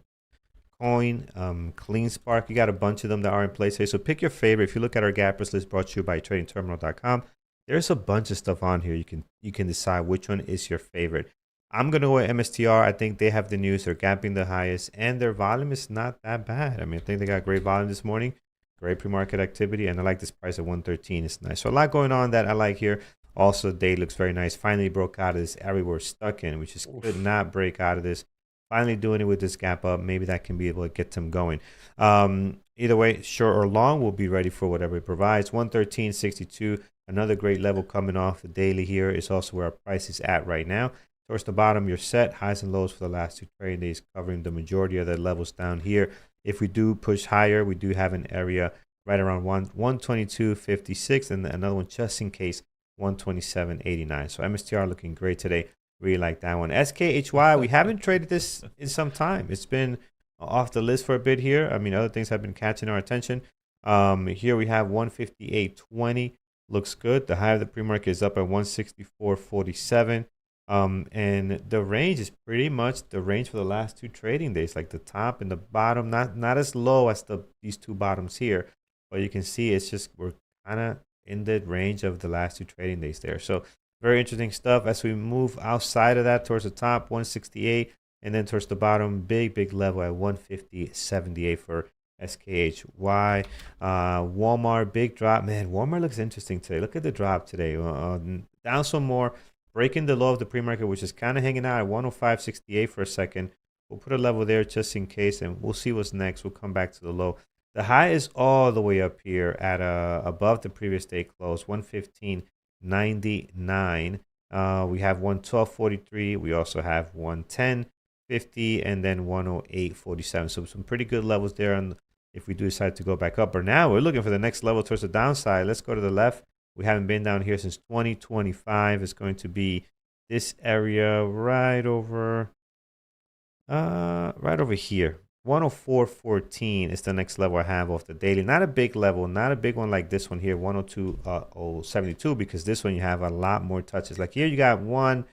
Coin, Clean Spark. You got a bunch of them that are in place here. So pick your favorite. If you look at our gappers list brought to you by tradingterminal.com, there's a bunch of stuff on here. You can decide which one is your favorite. I'm going to go with MSTR. I think they have the news. They're gapping the highest, and their volume is not that bad. I mean, I think they got great volume this morning, great pre-market activity, and I like this price at 113. It's nice. So a lot going on that I like here. Also, the day looks very nice. Finally broke out of this area we're stuck in, which is could not break out of this. Finally doing it with this gap up. Maybe that can be able to get them going. Either way, short or long, we'll be ready for whatever it provides. 113.62, another great level coming off the daily here is also where our price is at right now. Towards the bottom, you're set. Highs and lows for the last 2 trading days covering the majority of the levels down here. If we do push higher, we do have an area right around 122.56 and another one just in case, 127.89. So MSTR looking great today. Really like that one. SKHY, we haven't traded this in some time. It's been off the list for a bit here. I mean, other things have been catching our attention. Here we have 158.20. Looks good. The high of the pre-market is up at 164.47. And the range is pretty much the range for the last 2 trading days, like the top and the bottom, not as low as these 2 bottoms here, but you can see it's just we're kind of in the range of the last 2 trading days there. So very interesting stuff. As we move outside of that towards the top, 168, and then towards the bottom, big level at 150.78 for SKHY. Walmart, big drop. Man, Walmart looks interesting today. Look at the drop today. Down some more. Breaking the low of the pre-market, which is kind of hanging out at 105.68 for a second. We'll put a level there just in case, and we'll see what's next. We'll come back to the low. The high is all the way up here at above the previous day close, 115.99. We have 112.43. We also have 110.50 and then 108.47. So some pretty good levels there. And if we do decide to go back up, or now we're looking for the next level towards the downside. Let's go to the left. We haven't been down here since 2025. It's going to be this area right over here. 104.14 is the next level I have off the daily. Not a big level, not a big one like this one here, 102.72, because this one you have a lot more touches. Like here you got 1,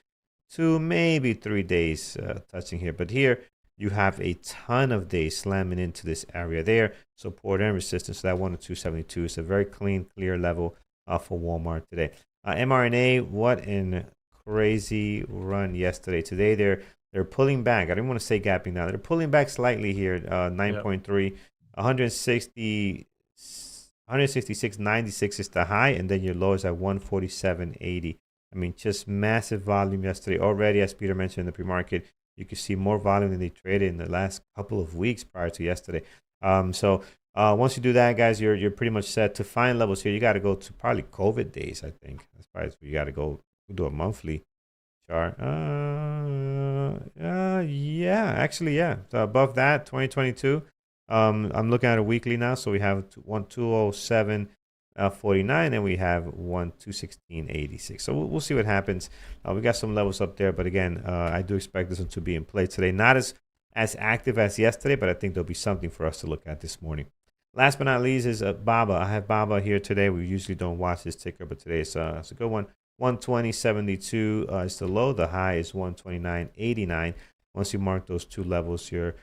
2, maybe 3 days touching here. But here you have a ton of days slamming into this area there. Support and resistance. So that 102.72 is a very clean, clear level for Walmart today. MRNA, what an crazy run yesterday. Today they're pulling back. I didn't want to say gapping down. They're pulling back slightly here, 9.3, 166.96 is the high, and then your low is at 147.80. I mean, just massive volume yesterday already. As Peter mentioned in the pre-market, you can see more volume than they traded in the last couple of weeks prior to yesterday. Once you do that, guys, you're pretty much set. To find levels here, you got to go to probably COVID days, I think. That's probably where you got to go do a monthly chart. So above that, 2022. I'm looking at a weekly now, so we have 1207. 49, and we have 216.86. So we'll see what happens. We got some levels up there, but again, I do expect this one to be in play today. Not as active as yesterday, but I think there'll be something for us to look at this morning. Last but not least is BABA. I have BABA here today. We usually don't watch this ticker, but today it's a good one. 120.72 is the low. The high is 129.89. Once you mark those two levels, your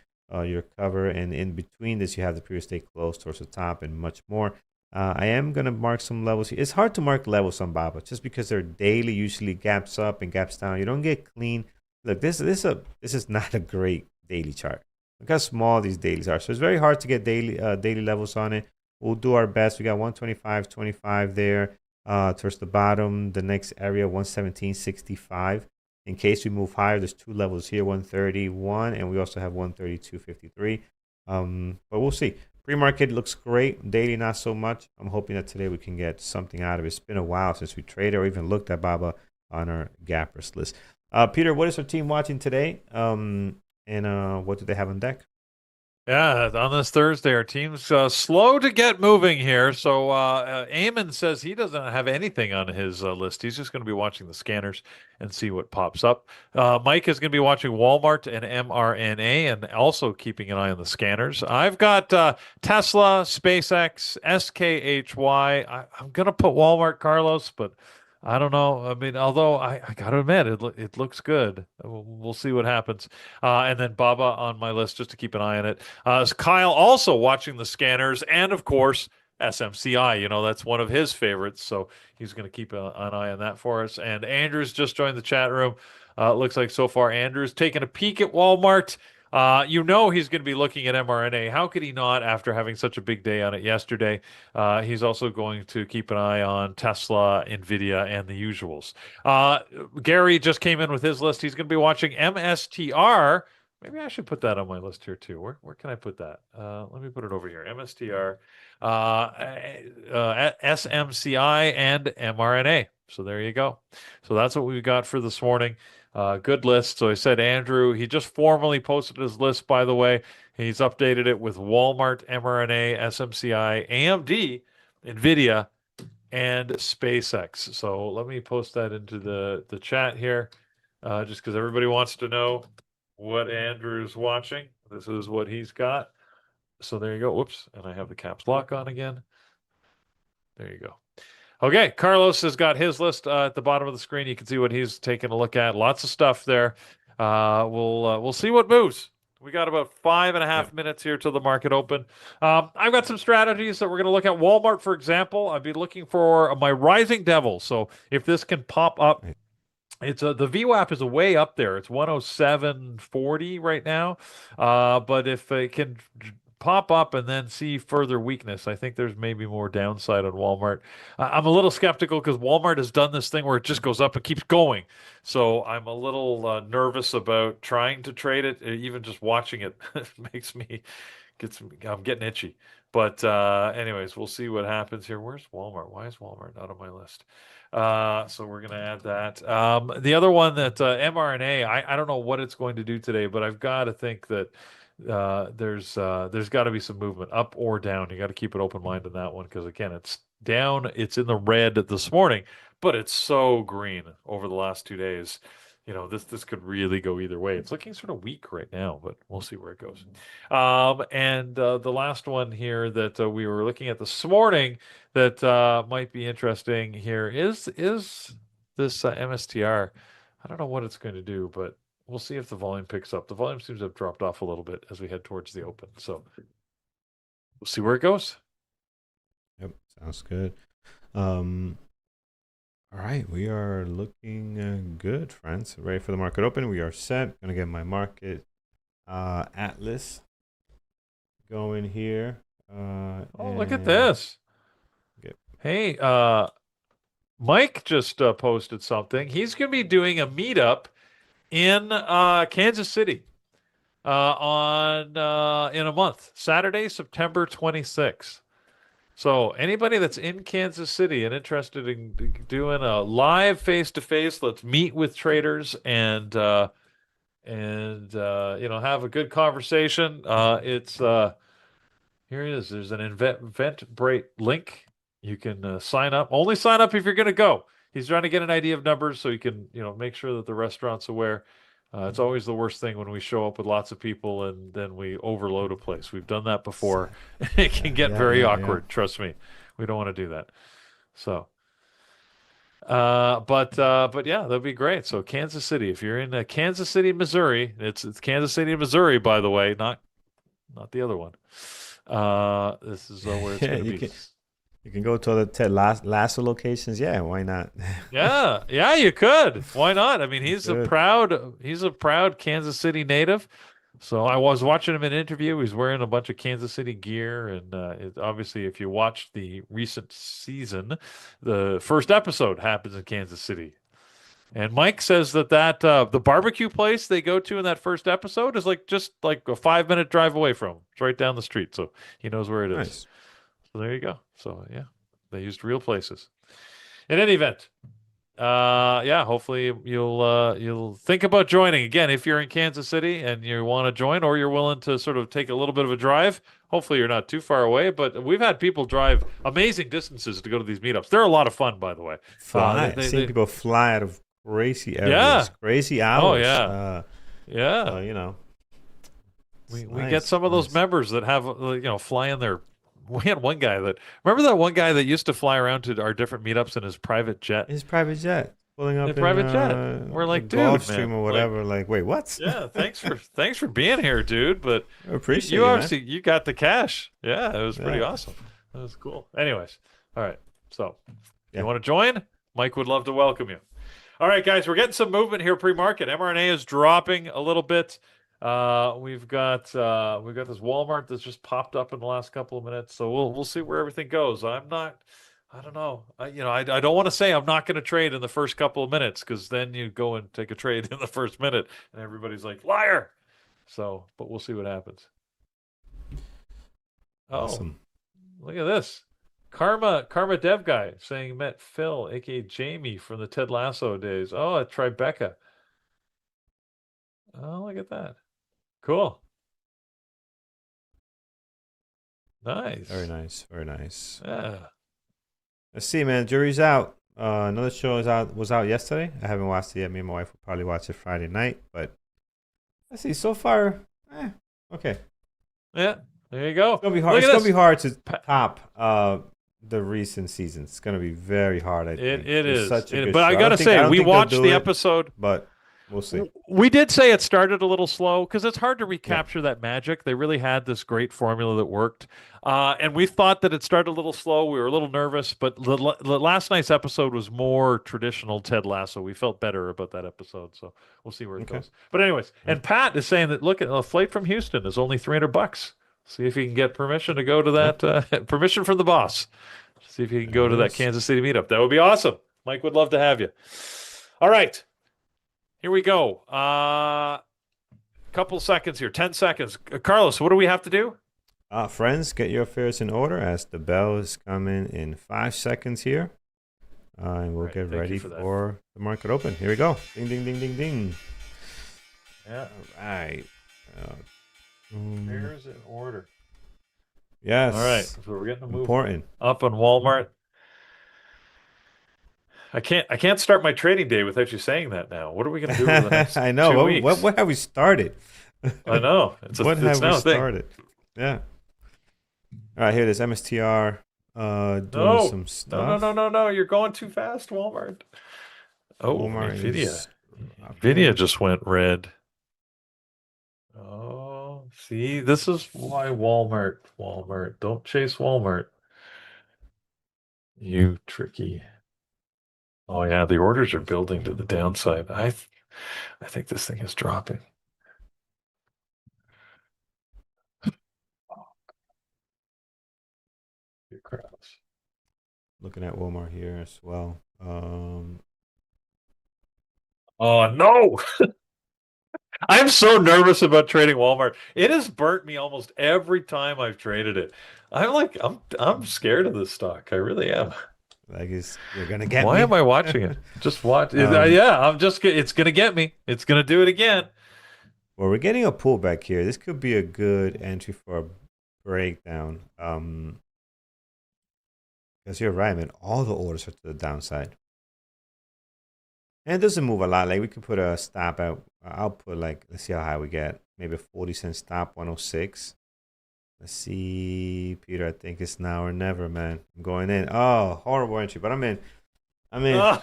cover, and in between this, you have the previous day close towards the top and much more. I am going to mark some levels here. It's hard to mark levels on BABA just because they're daily, usually gaps up and gaps down. You don't get clean. Look, this is not a great daily chart. Look how small these dailies are. So it's very hard to get daily levels on it. We'll do our best. We got 125.25 there towards the bottom. The next area, 117.65. In case we move higher, there's two levels here, 131, and we also have 132.53. But we'll see. Pre-market looks great. Daily, not so much. I'm hoping that today we can get something out of it. It's been a while since we traded or even looked at BABA on our gappers list. Peter, what is our team watching today? And what do they have on deck? Yeah, on this Thursday, our team's slow to get moving here. So Eamon says he doesn't have anything on his list. He's just going to be watching the scanners and see what pops up. Mike is going to be watching Walmart and MRNA and also keeping an eye on the scanners. I've got Tesla, SpaceX, SKHY. I'm going to put Walmart, Carlos, but I don't know. I mean, although I got to admit, it looks good. We'll see what happens. And then Baba on my list just to keep an eye on it. Kyle also watching the scanners and, of course, SMCI. You know, that's one of his favorites. So he's going to keep an eye on that for us. And Andrew's just joined the chat room. Looks like so far Andrew's taking a peek at Walmart. You know he's going to be looking at MRNA. How could he not after having such a big day on it yesterday? He's also going to keep an eye on Tesla, NVIDIA, and the usuals. Gary just came in with his list. He's going to be watching MSTR. Maybe I should put that on my list here too. Where can I put that? Let me put it over here. MSTR, SMCI, and MRNA. So there you go. So that's what we've got for this morning. Good list. So I said Andrew, he just formally posted his list, by the way. He's updated it with Walmart, mRNA, SMCI, AMD, NVIDIA, and SpaceX. So let me post that into the chat here, just because everybody wants to know what Andrew's watching. This is what he's got. So there you go. Whoops. And I have the caps lock on again. There you go. Okay, Carlos has got his list at the bottom of the screen. You can see what he's taking a look at. Lots of stuff there. We'll see what moves. We got about 5.5 minutes here till the market open. I've got some strategies that we're going to look at. Walmart, for example, I'd be looking for my Rising Devil. So if this can pop up, it's the VWAP is way up there. It's 107.40 right now. But if it can pop up and then see further weakness, I think there's maybe more downside on Walmart. I'm a little skeptical because Walmart has done this thing where it just goes up and keeps going. So I'm a little nervous about trying to trade it. Even just watching it makes me I'm getting itchy. But anyways, we'll see what happens here. Where's Walmart? Why is Walmart not on my list? So we're going to add that. The other one that mRNA, I don't know what it's going to do today, but I've got to think that there's got to be some movement up or down. You got to keep an open mind on that one because again, it's down. It's in the red this morning, but it's so green over the last 2 days. You know, this could really go either way. It's looking sort of weak right now, but we'll see where it goes. And the last one here that we were looking at this morning that might be interesting here is this MSTR. I don't know what it's going to do, but we'll see if the volume picks up. The volume seems to have dropped off a little bit as we head towards the open. So we'll see where it goes. Yep, sounds good. All right, we are looking good, friends. Ready for the market open. We are set. Gonna get my market atlas going here. Look at this. Hey, Mike just posted something. He's going to be doing a meetup in Kansas City in a month, Saturday, September 26th. So anybody that's in Kansas City and interested in doing a live face-to-face, let's meet with traders and have a good conversation. It's here it is. There's an Eventbrite link. You can sign up. Only sign up if you're going to go. He's trying to get an idea of numbers so he can, make sure that the restaurant's aware. It's always the worst thing when we show up with lots of people and then we overload a place. We've done that before. It can get Yeah, very yeah, yeah. awkward. Trust me. We don't want to do that. So, but yeah, that'd be great. So Kansas City, if you're in Kansas City, Missouri, it's Kansas City, Missouri, by the way, not the other one. This is where it's Yeah, going to be. you can go to other Ted Lasso locations. Yeah, why not? Yeah, you could. Why not? I mean, You he's a could. proud Kansas City native. So I was watching him in an interview. He's wearing a bunch of Kansas City gear, and obviously, if you watched the recent season, the first episode happens in Kansas City. And Mike says that the barbecue place they go to in that first episode is just like a 5 minute drive away from him. It's right down the street, so he knows where it is. Nice. So there you go. So yeah, they used real places. In any event, yeah, hopefully you'll think about joining again if you're in Kansas City and you want to join, or you're willing to sort of take a little bit of a drive. Hopefully you're not too far away, but we've had people drive amazing distances to go to these meetups. They're a lot of fun, by the way. Fly. Seeing people fly out of crazy areas, Yeah. crazy hours. Oh yeah. Yeah. So, We nice, get some of those nice. members that have fly in their. We had one guy that remember that one guy that used to fly around to our different meetups in his private jet. His private jet pulling up His private jet. in We're like, the dude, Gulfstream man, or whatever. Like, wait, what? yeah, thanks for being here, dude. But I appreciate you it, man. obviously you got the cash. Yeah, it was pretty Yeah. awesome. That was cool. Anyways, all right. So Yeah. you want to join? Mike would love to welcome you. All right, guys, we're getting some movement here pre-market. MRNA is dropping a little bit. We've got this Walmart that's just popped up in the last couple of minutes, so we'll see where everything goes. I don't know. I don't want to say I'm not going to trade in the first couple of minutes because then you go and take a trade in the first minute and everybody's like liar. So, but we'll see what happens. Awesome. Oh, look at this. Karma Dev guy saying met Phil, aka Jamie from the Ted Lasso days. Oh, at Tribeca. Oh, look at that. Cool. Nice. Very nice. Very nice. Yeah. Let's see, man. Jury's out. Another show was out yesterday. I haven't watched it yet. Me and my wife will probably watch it Friday night. But let's see. So far, okay. Yeah. There you go. It's gonna be hard. Look It's at gonna be this. hard to top the recent seasons. It's gonna be very hard. I think It It's is. such a good But I show. gotta don't say, we think they'll watched do the it, episode. but we'll see. We did say it started a little slow because it's hard to recapture that magic. They really had this great formula that worked. And we thought that it started a little slow. We were a little nervous, but the last night's episode was more traditional Ted Lasso. We felt better about that episode. So we'll see where it Okay. goes. But anyways, and Pat is saying that, look, a flight from Houston is only $300. See if you can get permission to go to that, permission from the boss. See if you can go to that Yes. Kansas City meetup. That would be awesome. Mike would love to have you. All right. Here we go. Couple seconds here. 10 seconds. Carlos, what do we have to do? Friends, get your affairs in order as the bell is coming in 5 seconds here. And we'll Right, get thank you ready for that. for the market open. Here we go. Ding, ding, ding, ding, ding. Yeah. All right. Here's an order. Yes. All right. So we're getting a move Important. up on Walmart. I can't start my trading day without you saying that now. What are we going to do for the next I know. 2 What, weeks? what have we started? I know. What have now we a thing. started? Yeah. All right, here it is. MSTR doing No. some stuff. No. You're going too fast, Walmart. Oh, Walmart NVIDIA. is up NVIDIA here. just went red. Oh, see, this is why Walmart. Don't chase Walmart. You tricky. Oh yeah, the orders are building to the downside. I think this thing is dropping. Good crowds. Looking at Walmart here as well. Oh no! I'm so nervous about trading Walmart. It has burnt me almost every time I've traded it. I'm scared of this stock. I really am. Like you're gonna get Why me. am I watching it? Just watch. Um, Yeah, it's gonna get me. It's gonna do it again. Well, we're getting a pullback here. This could be a good entry for a breakdown. Because you're right, man. All the orders are to the downside. And it doesn't move a lot. Like we could put a stop at, I'll put like, let's see how high we get. Maybe a 40-cent stop, 106. Let's see, Peter. I think it's now or never, man. I'm going in. Oh, horrible entry, but I'm in. I'm in. Oh.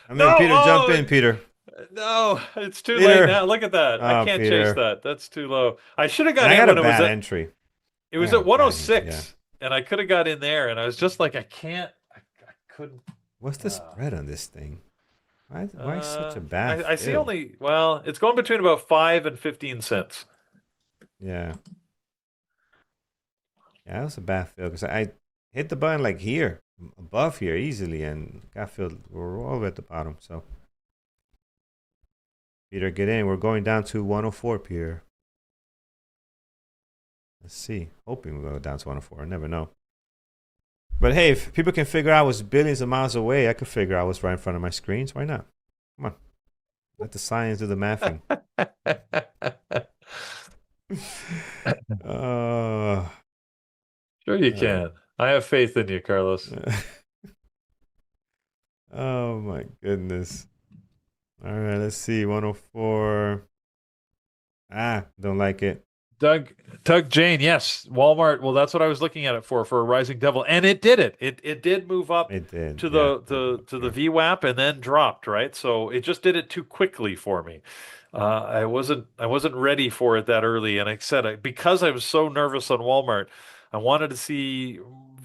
I'm in. No, Peter, jump in, Peter. no, it's too late Peter. now. Look at that. I Oh, can't chase Peter. that. That's too low. I should have And got I in got a when it was bad at entry. it I was got a at bad entry, yeah. 106, and I could have got in there, and I was just like, I can't. I couldn't. What's the Uh, spread on this thing? Why such a bad I see fill? only. Well, it's going between about 5 and 15 cents. Yeah. Yeah, that was a bad fill because I hit the button like here, above here easily, and got filled. We're all the way at the bottom. So, Peter, get in. We're going down to 104, Peter. Let's see. Hoping we'll go down to 104. I never know. But hey, if people can figure out what's billions of miles away, I could figure out what's right in front of my screens. Why not? Come on. Let the science do the mathing. uh, Sure you can. I have faith in you, Carlos. Oh my goodness. All right, let's see. 104. Don't like it. Doug Jane, yes, Walmart. Well, that's what I was looking at it for a rising devil, and it did it. It did move up It did. to Yeah, the VWAP and then dropped, right? So it just did it too quickly for me. I wasn't ready for it that early, and I said because I was so nervous on Walmart, I wanted to see,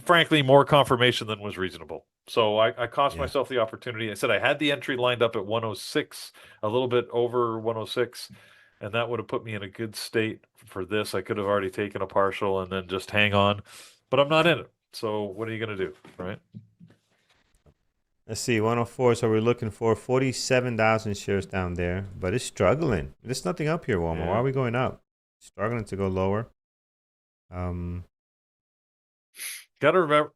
frankly, more confirmation than was reasonable. So I cost yeah, myself the opportunity. I said I had the entry lined up at 106, a little bit over 106, and that would have put me in a good state for this. I could have already taken a partial and then just hang on, but I'm not in it. So what are you going to do, right? Let's see. 104. So we're looking for 47,000 shares down there, but it's struggling. There's nothing up here, Walmart. Why Yeah. are we going up? Struggling to go lower. Got to remember.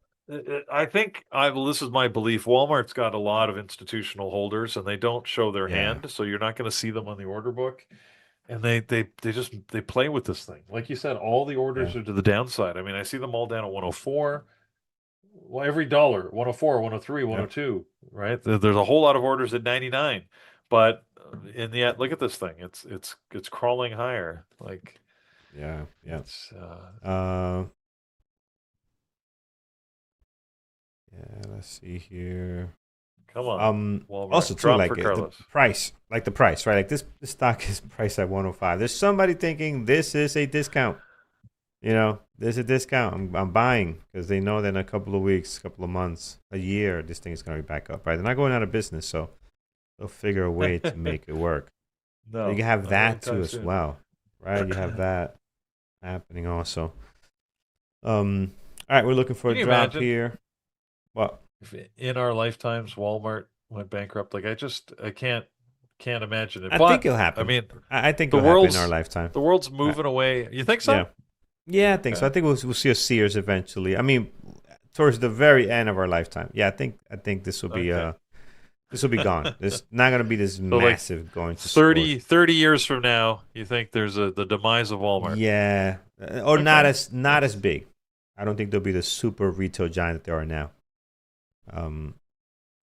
I think this is my belief. Walmart's got a lot of institutional holders, and they don't show their Yeah, hand, so you're not going to see them on the order book. And they play with this thing. Like you said, all the yeah, orders are to the downside. I mean, I see them all down at 104. Well, every dollar, 104, 103, yep, 102, right? There's a whole lot of orders at 99. But in the end, look at this thing. It's crawling higher. Like yeah, yeah. it's Yeah, let's see here. come on, Walmart. Also too, Drop like for the Carlos. price, right? Like this stock is priced at 105. There's somebody thinking this is a discount. There's a discount. I'm buying because they know that in a couple of weeks, couple of months, a year, this thing is going to be back up, right? They're not going out of business, so they'll figure a way to make it work. No, You have not that too anytime as soon. well, right? You have that happening also. All right, we're looking for Can a you drop imagine here. What? if in our lifetimes Walmart went bankrupt? Like I can't imagine it. I think But it'll I happen. mean, I think the it'll happen in our world's lifetime. the world's I, moving away. You think yeah. so? Yeah, I think so. Okay. I think we'll see a Sears eventually. I mean, towards the very end of our lifetime. Yeah, I think this will be Okay. gone. There's not gonna be this So like massive going to stores. 30 years from now, you think there's the demise of Walmart? Yeah, or Okay. not as big. I don't think they'll be the super retail giant that they are now.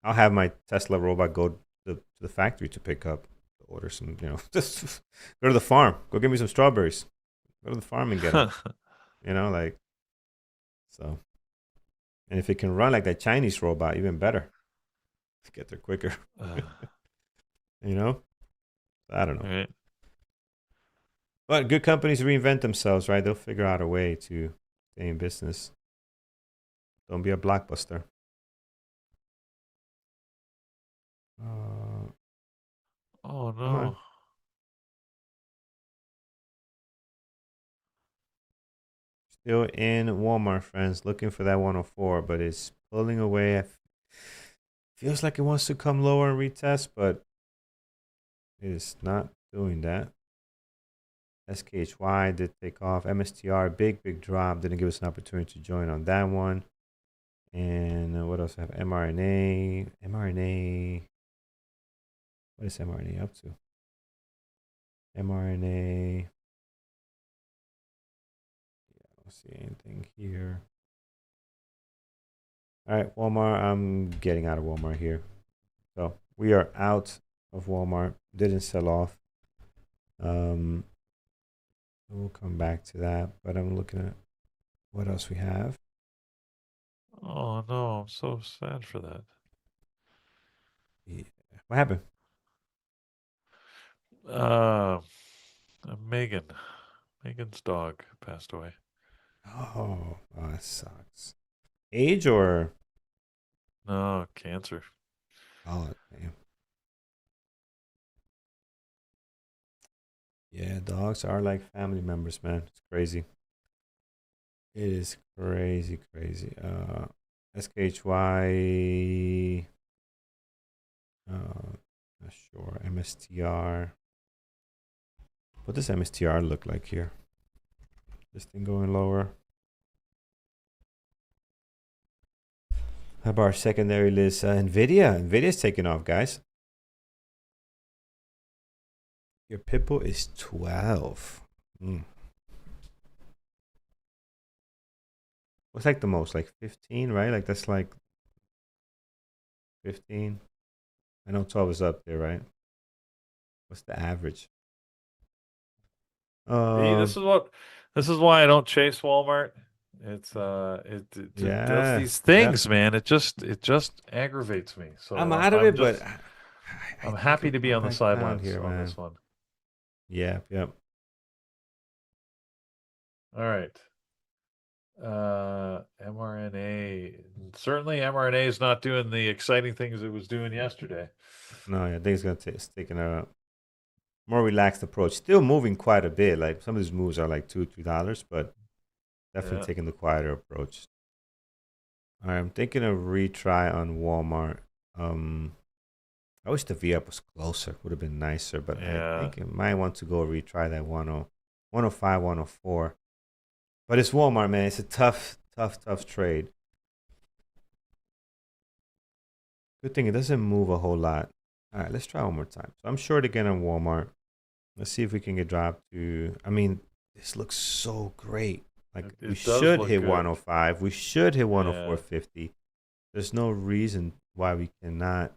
I'll have my Tesla robot go to the factory to pick up, order some. Just go to the farm. Go get me some strawberries. Go to the farm and get them. Like so. And if it can run like that Chinese robot, even better. Get there quicker. you know? I don't know. All right. But good companies reinvent themselves, right? They'll figure out a way to stay in business. Don't be a blockbuster. Oh Come on. no. Still in Walmart, friends, looking for that 104, but it's pulling away. Feels like it wants to come lower and retest, but it is not doing that. SKHY did take off. MSTR, big drop. Didn't give us an opportunity to join on that one. And what else I have? mRNA. mRNA. What is mRNA up to? mRNA. Yeah, I don't see anything here. All right, Walmart. I'm getting out of Walmart here. So we are out of Walmart. Didn't sell off. Um, we'll come back to that. But I'm looking at what else we have. Oh no, I'm so sad for that. Yeah. What happened? Uh, Megan. Megan's dog passed away. Oh, that sucks. Age or No, cancer. oh damn. Yeah, dogs are like family members, man. It's crazy. It is crazy, crazy. SKHY. Not sure. MSTR. What does MSTR look like here? This thing going lower. How about our secondary list? NVIDIA. NVIDIA's taking off, guys. Your Pitbull is 12. What's like the most? Like 15, right? Like that's like 15. I know 12 is up there, right? What's the average? See, Um, this is why I don't chase Walmart. It does yeah, these yeah. things, man. It just aggravates me. I'm So out of I'm it, but just I I'm think happy it'll to be come on the back down sidelines here, on man. this one. Yeah, yep. All right. mRNA. Certainly mRNA is not doing the exciting things it was doing yesterday. No, yeah, I think it's gonna take it's taking a more relaxed approach. Still moving quite a bit. Like some of these moves are like $2, $3, but definitely Yeah. taking the quieter approach. All right, I'm thinking of retry on Walmart. Um, I wish the V up was closer. Would have been nicer, but I Yeah. think it might want to go retry that 105, 104. But it's Walmart, man. It's a tough trade. Good thing it doesn't move a whole lot. All right, let's try one more time. So I'm short again on Walmart. Let's see if we can get dropped to. I mean, this looks so great. Like we It does should look hit good. 105. We should hit Yeah. 104.50. There's no reason why we cannot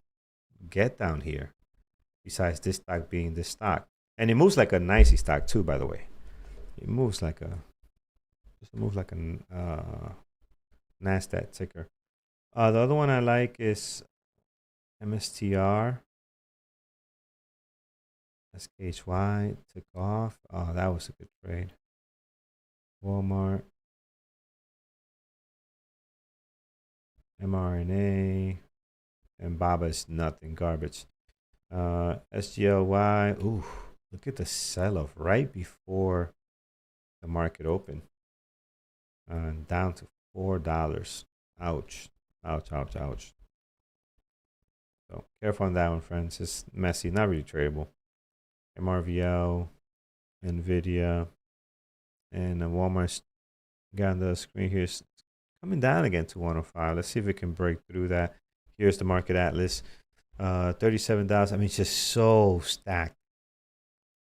get down here. Besides this stock being this stock, and it moves like a nicey stock too. By the way, it moves like a just moves like a Nasdaq ticker. The other one I like is MSTR. SKHY took off. Oh, that was a good trade. Walmart. MRNA. And Baba's nothing. Garbage. SGLY. Ooh, look at the sell-off right before the market opened. Down to $4. Ouch. Ouch, ouch, ouch. So careful on that one, friends. It's messy. Not really tradable. MRVL. NVIDIA. And Walmart's got on the screen here. It's coming down again to 105. Let's see if it can break through that. Here's the market atlas. 37,000. I mean, it's just so stacked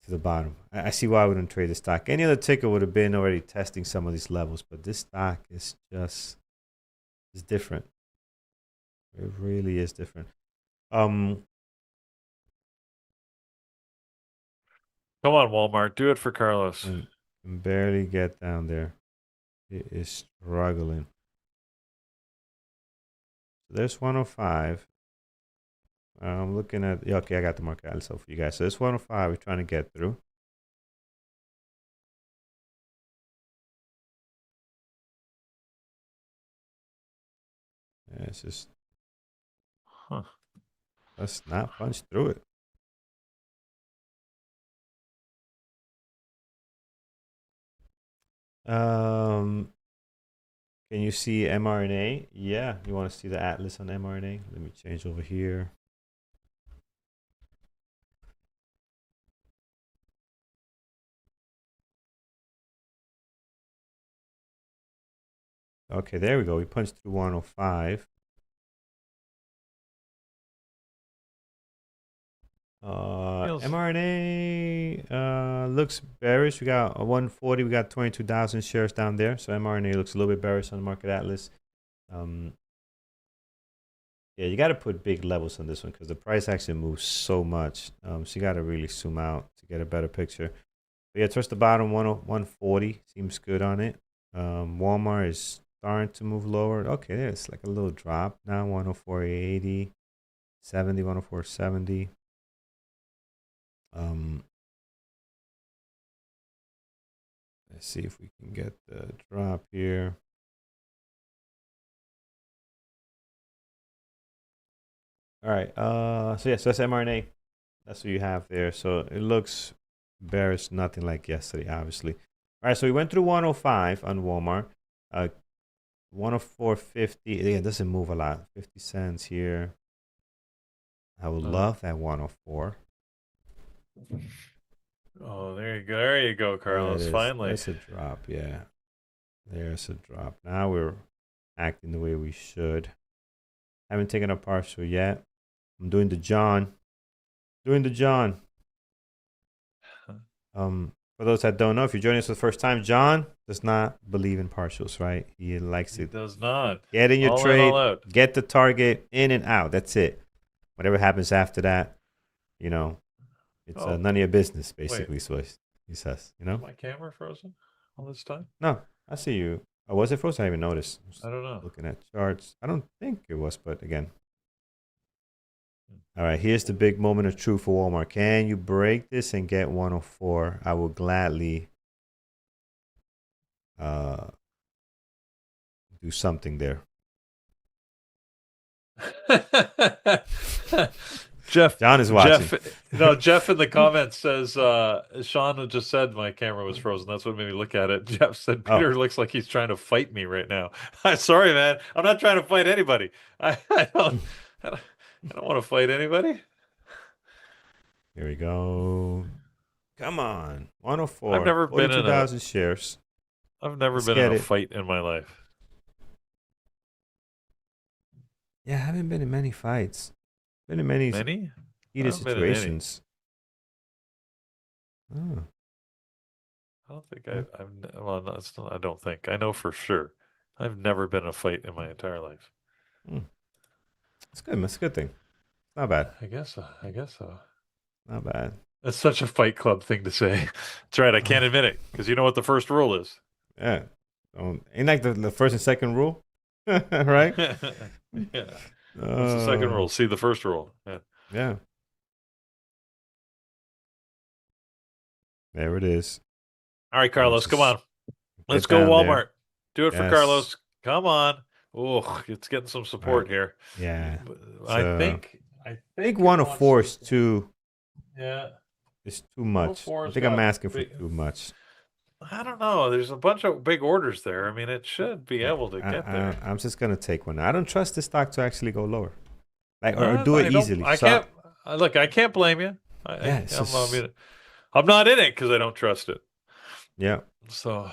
to the bottom. I see why I wouldn't trade the stock. Any other ticker would have been already testing some of these levels, but this stock is just is different. It really is different. Come on, Walmart. Do it for Carlos. Can barely get down there. It is struggling. So there's 105. I'm looking at, yeah, okay, I got the market atlas for you guys. So this 105 we're trying to get through. Yeah, it's just, let's not punch through it. Can you see mRNA? Yeah, you want to see the atlas on mRNA? Let me change over here. Okay, there we go. We punched through 105. mRNA looks bearish. We got 140. We got 22,000 shares down there. So mRNA looks a little bit bearish on the market atlas. Yeah, you got to put big levels on this one because the price actually moves so much. So you got to really zoom out to get a better picture. But yeah, towards the bottom, 140 seems good on it. Walmart is starting to move lower. Okay, there's like a little drop now, 104.80, 70, 104.70. Let's see if we can get the drop here. All right. So yeah, so that's mRNA. That's what you have there. So it looks bearish, nothing like yesterday, obviously. All right, so we went through 105 on Walmart. 104.50. Again, it doesn't move a lot. 50 cents here. I would love that 104. Oh, there you go. There you go, Carlos. Finally. There's a drop, yeah. There's a drop. Now we're acting the way we should. Haven't taken a partial yet. I'm doing the John. For those that don't know, if you're joining us for the first time, John does not believe in partials, right? He likes it. Does not. Get in your all trade, in, all out. Get the target in and out. That's it. Whatever happens after that, you know, it's none of your business, basically. So he says, you know. Is my camera frozen all this time? No, I see you. Oh, was it frozen? I didn't even notice. I don't know. Looking at charts. I don't think it was, but again. All right, here's the big moment of truth for Walmart. Can you break this and get 104? I will gladly do something there. John is watching. Jeff in the comments says Sean just said my camera was frozen. That's what made me look at it. Jeff said Peter looks like he's trying to fight me right now. I'm sorry, man. I'm not trying to fight anybody. I don't want to fight anybody. Here we go. Come on. 104. I've never been in 42,000 shares. I've never been in a fight in my life. Yeah, I haven't been in many fights. Been in many heated situations. Oh. I don't think I don't think. I know for sure. I've never been in a fight in my entire life. That's good. That's a good thing. Not bad. I guess so. Not bad. That's such a Fight Club thing to say. That's right. I can't admit it because you know what the first rule is. Yeah. Ain't like the first and second rule, right? Yeah. What's the second rule? See the first rule. Yeah. Yeah. There it is. All right, Carlos, come on. Let's go Walmart. Do it for Carlos. Come on. Oh, it's getting some support here. Yeah. I think 104 is too. Yeah. It's too much. I think I'm asking for too much. I don't know. There's a bunch of big orders there. I mean, it should be able to get there. I'm just gonna take one. I don't trust this stock to actually go lower, or do it easily. I can't. Look, I can't blame you. I'm not in it because I don't trust it. Yeah. So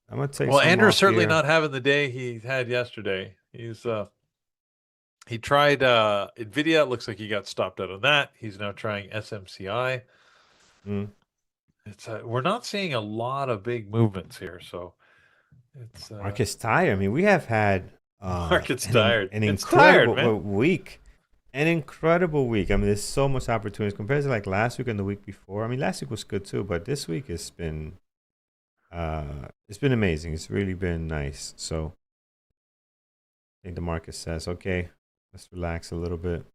I'm gonna take. Well, Andrew's certainly not having the day he had yesterday. He tried NVIDIA. It looks like he got stopped out on that. He's now trying SMCI. We're not seeing a lot of big movements here, so it's market's tired. I mean, we have had market's tired. An incredible week. An incredible week. I mean, there's so much opportunities compared to like last week and the week before. I mean, last week was good too, but this week has been amazing. It's really been nice. So I think the market says, okay, let's relax a little bit.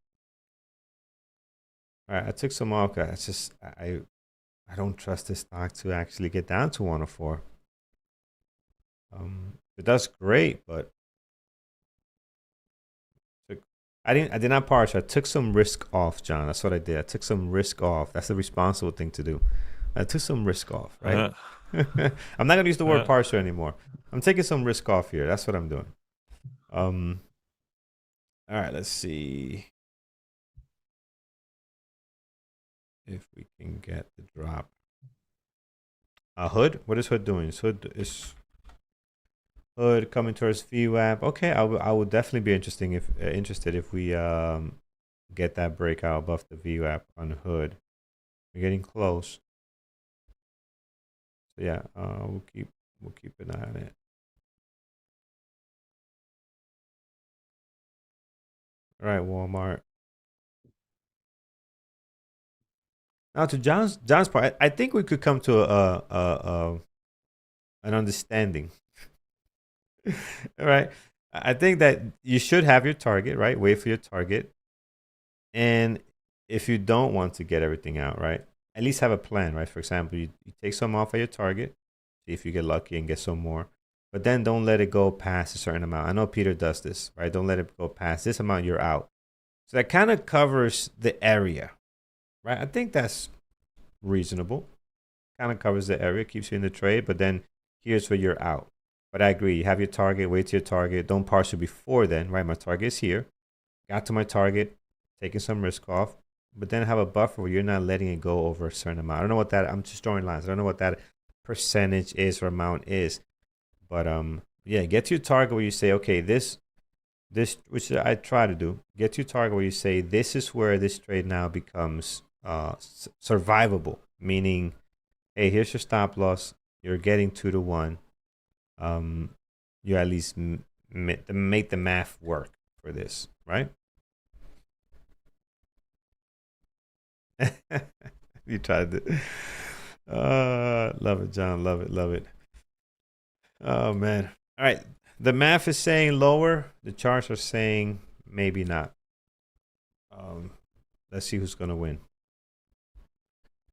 All right, I took some off. It's just I don't trust this stock to actually get down to 104. It does great, but I did not partial. I took some risk off, John. That's what I did. I took some risk off. That's the responsible thing to do. I took some risk off, right? I'm not gonna use the word partial anymore. I'm taking some risk off here. That's what I'm doing. All right, let's see if we can get the drop. Hood. What is Hood doing? Hood coming towards VWAP. Okay, I would definitely be interested if we get that breakout above the VWAP on Hood. We're getting close. So yeah, we'll keep an eye on it. All right, Walmart. Now to John's part, I think we could come to an understanding. All right. I think that you should have your target, right? Wait for your target. And if you don't want to get everything out, right? At least have a plan, right? For example, you take some off of your target, see if you get lucky and get some more. But then don't let it go past a certain amount. I know Peter does this, right? Don't let it go past this amount, you're out. So that kind of covers the area, right? I think that's reasonable. Kind of covers the area, keeps you in the trade, but then here's where you're out. But I agree, you have your target, wait to your target. Don't partial before then, right? My target is here. Got to my target, taking some risk off, but then have a buffer where you're not letting it go over a certain amount. I don't know what that, I'm just drawing lines. I don't know what that percentage is or amount is. But yeah, get to your target where you say, okay, this which I try to do, get to your target where you say this is where this trade now becomes survivable, meaning, hey, here's your stop loss. You're getting 2 to 1. You at least make the math work for this, right? You tried it. Love it, John. Love it. Love it. Oh, man. All right. The math is saying lower. The charts are saying maybe not. Let's see who's going to win.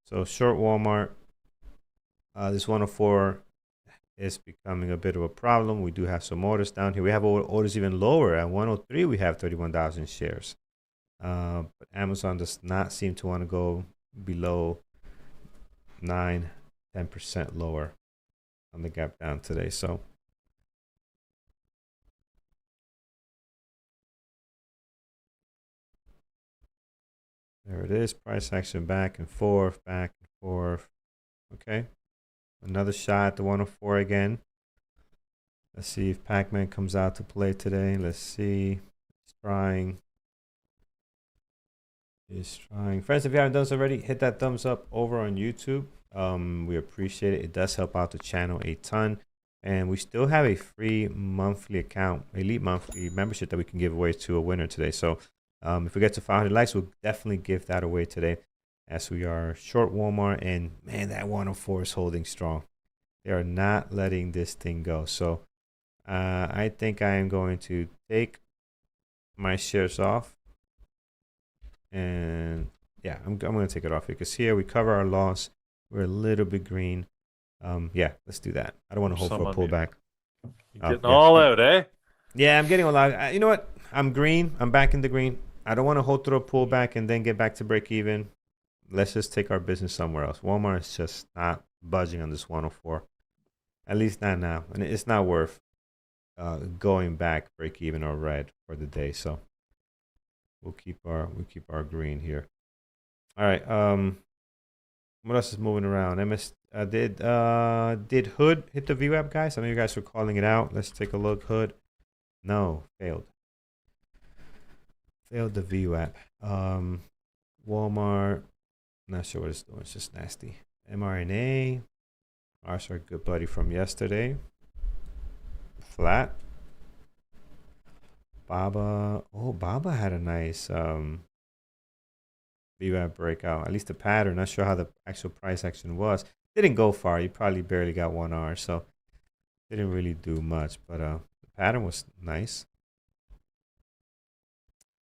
So short Walmart. This 104 is becoming a bit of a problem. We do have some orders down here. We have orders even lower. At 103, we have 31,000 shares. But Amazon does not seem to want to go below 9, 10% lower on the gap down today. So there it is. Price action back and forth, back and forth. Okay. Another shot at the 104 again. Let's see if Pac-Man comes out to play today. Let's see. He's trying. He's trying. Friends, if you haven't done so already, hit that thumbs up over on YouTube. We appreciate it. It does help out the channel a ton. And we still have a free monthly account, elite monthly membership that we can give away to a winner today. So if we get to 500 likes, we'll definitely give that away today, as we are short Walmart. And man, that 104 is holding strong. They are not letting this thing go. So I think I am going to take my shares off. And yeah, I'm going to take it off because here we cover our loss. We're a little bit green. Yeah, let's do that. I don't want to hope for a pullback. You're getting all out, eh? Yeah, I'm getting a lot. You know what? I'm green. I'm back in the green. I don't want to hold through a pullback and then get back to break even. Let's just take our business somewhere else. Walmart is just not budging on this 104. At least not now. And it's not worth going back break even or red for the day. So we'll keep our green here. All right. What else is moving around? Did Hood hit the VWAP, guys? I know you guys were calling it out. Let's take a look. Hood. No, failed. Failed the VWAP. Walmart. Not sure what it's doing. It's just nasty. MRNA. Ours, our good buddy from yesterday. Flat. Baba. Oh, Baba had a nice VWAP breakout. At least the pattern. Not sure how the actual price action was. Didn't go far. You probably barely got 1 hour, so didn't really do much. But the pattern was nice.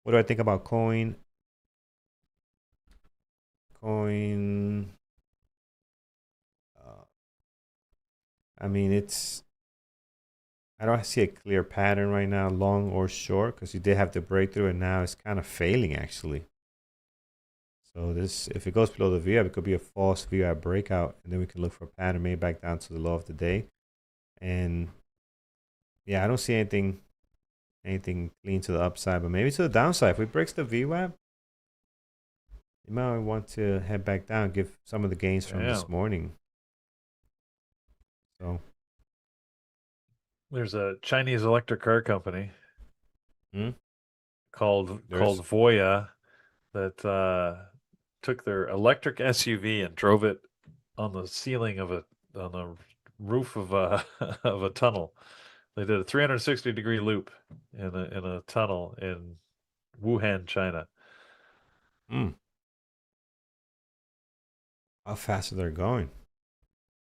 What do I think about coin? Coin. I mean, I don't see a clear pattern right now, long or short, because you did have the breakthrough, and now it's kind of failing actually. So this, if it goes below the VWAP, it could be a false VWAP breakout, and then we can look for a pattern, maybe back down to the low of the day. And yeah, I don't see anything clean to the upside, but maybe to the downside. If it breaks the VWAP, you might want to head back down, give some of the gains from this morning. So there's a Chinese electric car company called Voya that took their electric SUV and drove it on the ceiling of on the roof of a of a tunnel. They did a 360-degree loop in a tunnel in Wuhan, China. Mm. How fast are they going?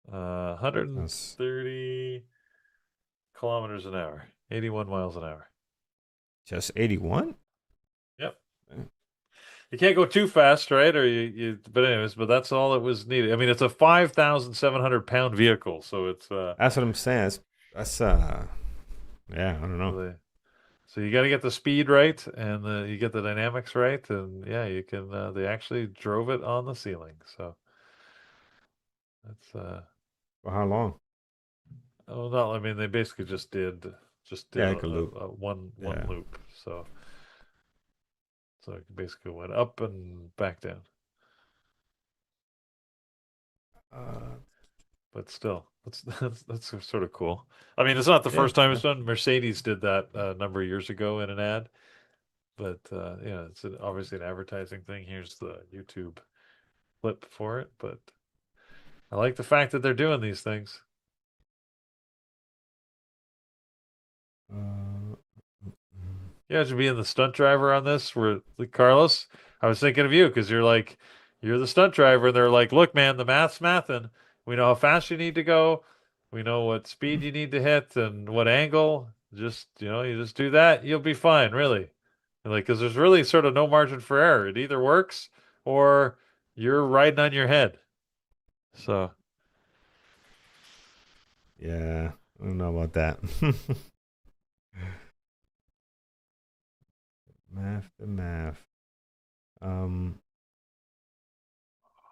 That's 130 kilometers an hour, 81 miles an hour. just 81? Yep. Eh, You can't go too fast, right? Or but anyways, but that's all it was needed. I mean, it's a 5,700 pound vehicle, so it's That's what I'm saying. That's yeah, I don't know. really, so you got to get the speed right and you get the dynamics right, and yeah, you can. They actually drove it on the ceiling, so that's For how long? oh no, I mean they basically just did Yeah, like a loop. a one Yeah. loop, so it basically went up and back down. Uh, But still, that's sort of cool. I mean, it's not the yeah. first time Yeah. it's done. Mercedes did that a number of years ago in an ad, but yeah, it's obviously an advertising thing. Here's the YouTube clip for it, but I like the fact that they're doing these things. Uh, Yeah, imagine being the stunt driver on this. Where like, Carlos, I was thinking of you because you're the stunt driver. And they're like, look, man, the math's mathing. We know how fast you need to go. We know what speed you need to hit and what angle. Just you just do that, you'll be fine, really. And like, because there's really sort of no margin for error. It either works or you're riding on your head. So yeah. I don't know about that. Math to math. Um,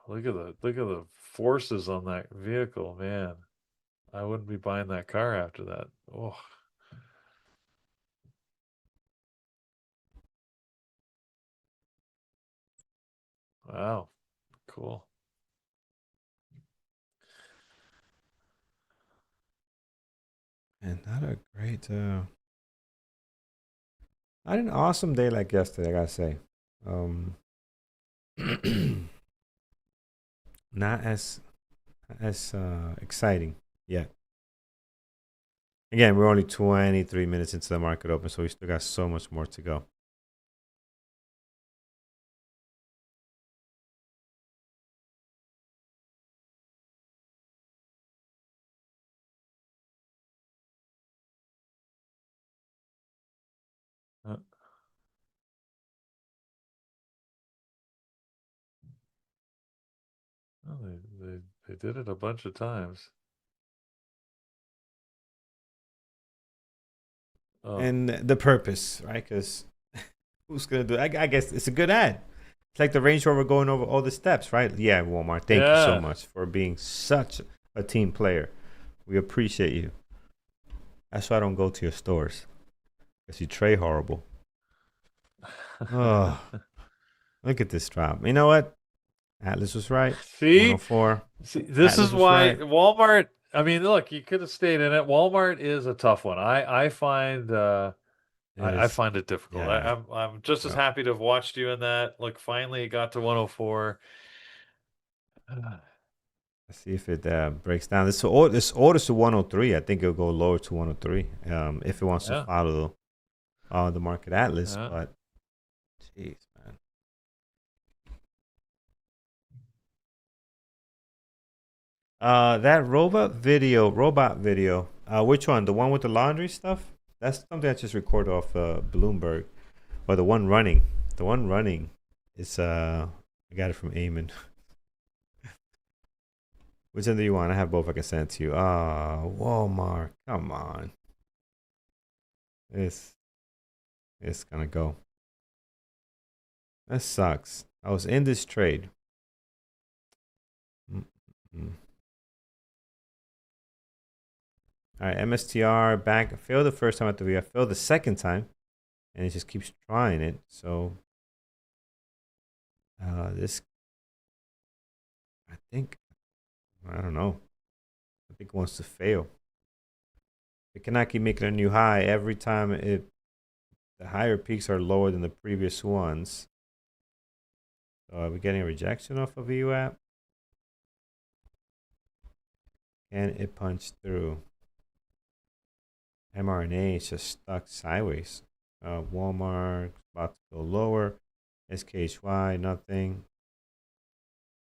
look at the forces on that vehicle, man. I wouldn't be buying that car after that. Oh, wow. Cool. and not a great I had an awesome day like yesterday, I gotta say. Um, not as exciting yet. Again, we're only 23 minutes into the market open, so we still got so much more to go. Uh, oh, they did it a bunch of times. Oh, And the purpose, right? Because who's gonna do it? I guess it's a good ad. It's like the Range Rover going over all the steps, right? Yeah, Walmart. Thank you so yeah. much for being such a team player. We appreciate you. That's why I don't go to your stores. Because you trade horrible. Oh, look at this drop. You know what? Atlas was right. See, 104. this Atlas is was why right. Walmart. I mean, look, you could have stayed in it. Walmart is a tough one. I find It I is. find it difficult. Yeah. I'm just as Yeah. happy to have watched you in that. Look, finally it got to 104. Let's see if it breaks down. This orders to 103. I think it'll go lower to 103 if it wants to Yeah, follow the market atlas. yeah. But, jeez, man. That robot video. Which one? The one with the laundry stuff? That's something I just recorded off Bloomberg. Or the one running. The one running is I got it from Eamon. Which one do you want? I have both. I can send it to you. Walmart. Come on. This it's gonna go. That sucks. I was in this trade. Mm-mm. All right, MSTR back. Failed the first time at the V. I failed the second time, and it just keeps trying it. So this, I think, I don't know. I think it wants to fail. It cannot keep making a new high every time. The higher peaks are lower than the previous ones. So are we getting a rejection off of VWAP? Can it punch through? MRNA is just stuck sideways. Walmart about to go lower. SKHY, nothing.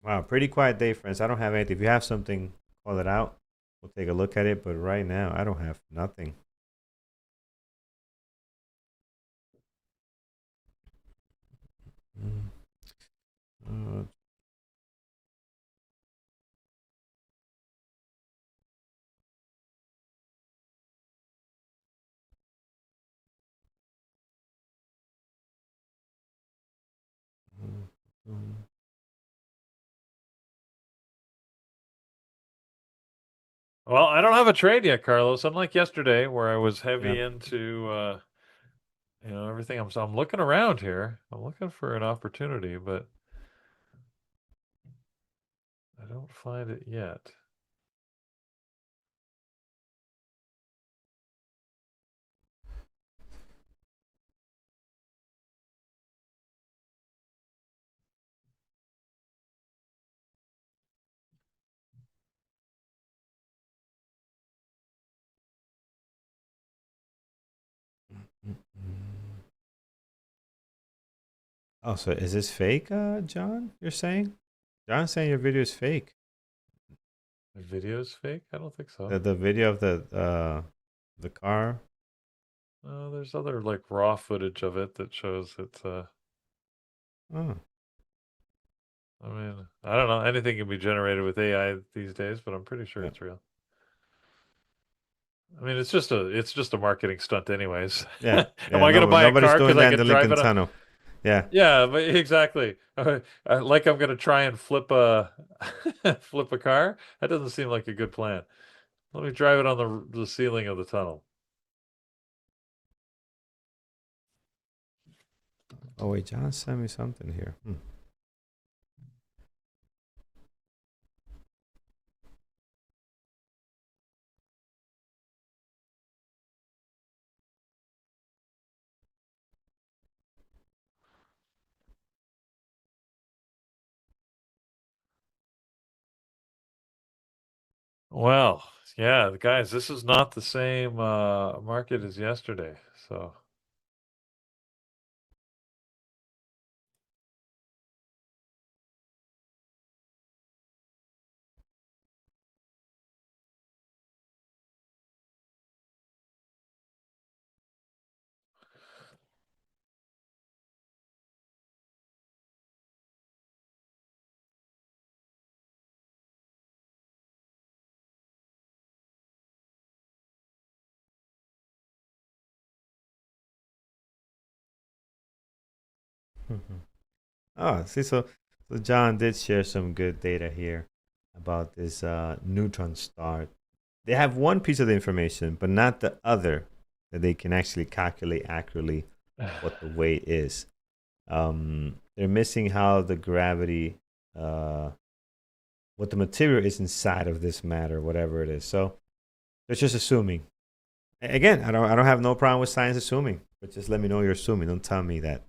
Wow, pretty quiet day, friends. I don't have anything. If you have something, call it out. We'll take a look at it. But right now, I don't have nothing. Uh, Well, I don't have a trade yet, Carlos. Unlike yesterday, where I was heavy yeah. into everything. I'm looking around here. I'm looking for an opportunity, but I don't find it yet. Oh, so is this fake, John? You're saying? John's saying your video is fake. The video's fake? I don't think so. The video of the car. There's other like raw footage of it that shows it's Oh. I mean, I don't know. Anything can be generated with AI these days, but I'm pretty sure Yeah. it's real. I mean, it's just a marketing stunt, anyways. Yeah. Am Yeah. I going to buy a Nobody's car doing because I that in can the drive Lincoln it? Tunnel. Yeah. Yeah, but exactly. Like I'm going to try and flip a flip a car. That doesn't seem like a good plan. Let me drive it on the ceiling of the tunnel. Oh wait, John sent me something here. Well, yeah, guys, this is not the same market as yesterday. So, Oh, see, so John did share some good data here about this neutron star. They have one piece of the information, but not the other that they can actually calculate accurately what the weight is. They're missing how the gravity, what the material is inside of this matter, whatever it is. So they're just assuming. Again, I don't have no problem with science assuming, but just let me know you're assuming. Don't tell me that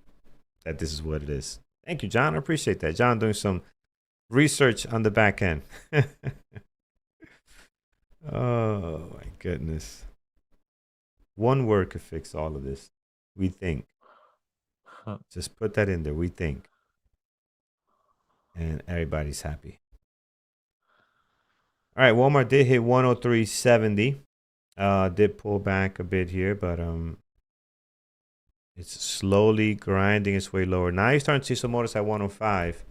this is what it is. Thank you, John. I appreciate that. John doing some research on the back end. Oh my goodness. One word could fix all of this. We think. Just put that in there. We think. And everybody's happy. All right, Walmart did hit 103.70. Did pull back a bit here, but it's slowly grinding its way lower. Now you're starting to see some orders at 105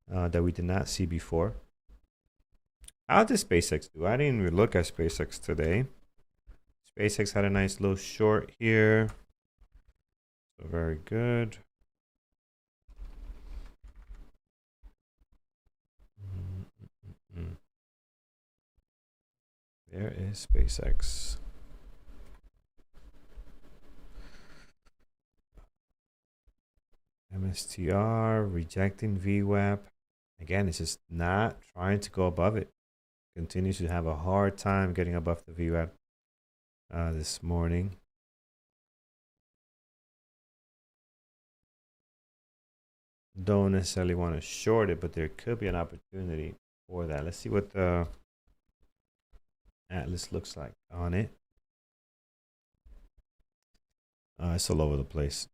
that we did not see before. How did SpaceX do? I didn't even look at SpaceX today. SpaceX had a nice little short here. So very good. There is SpaceX. MSTR rejecting VWAP. Again, it's just not trying to go above it. Continues to have a hard time getting above the VWAP this morning. Don't necessarily want to short it, but there could be an opportunity for that. Let's see what the Atlas looks like on it. It's all over the place.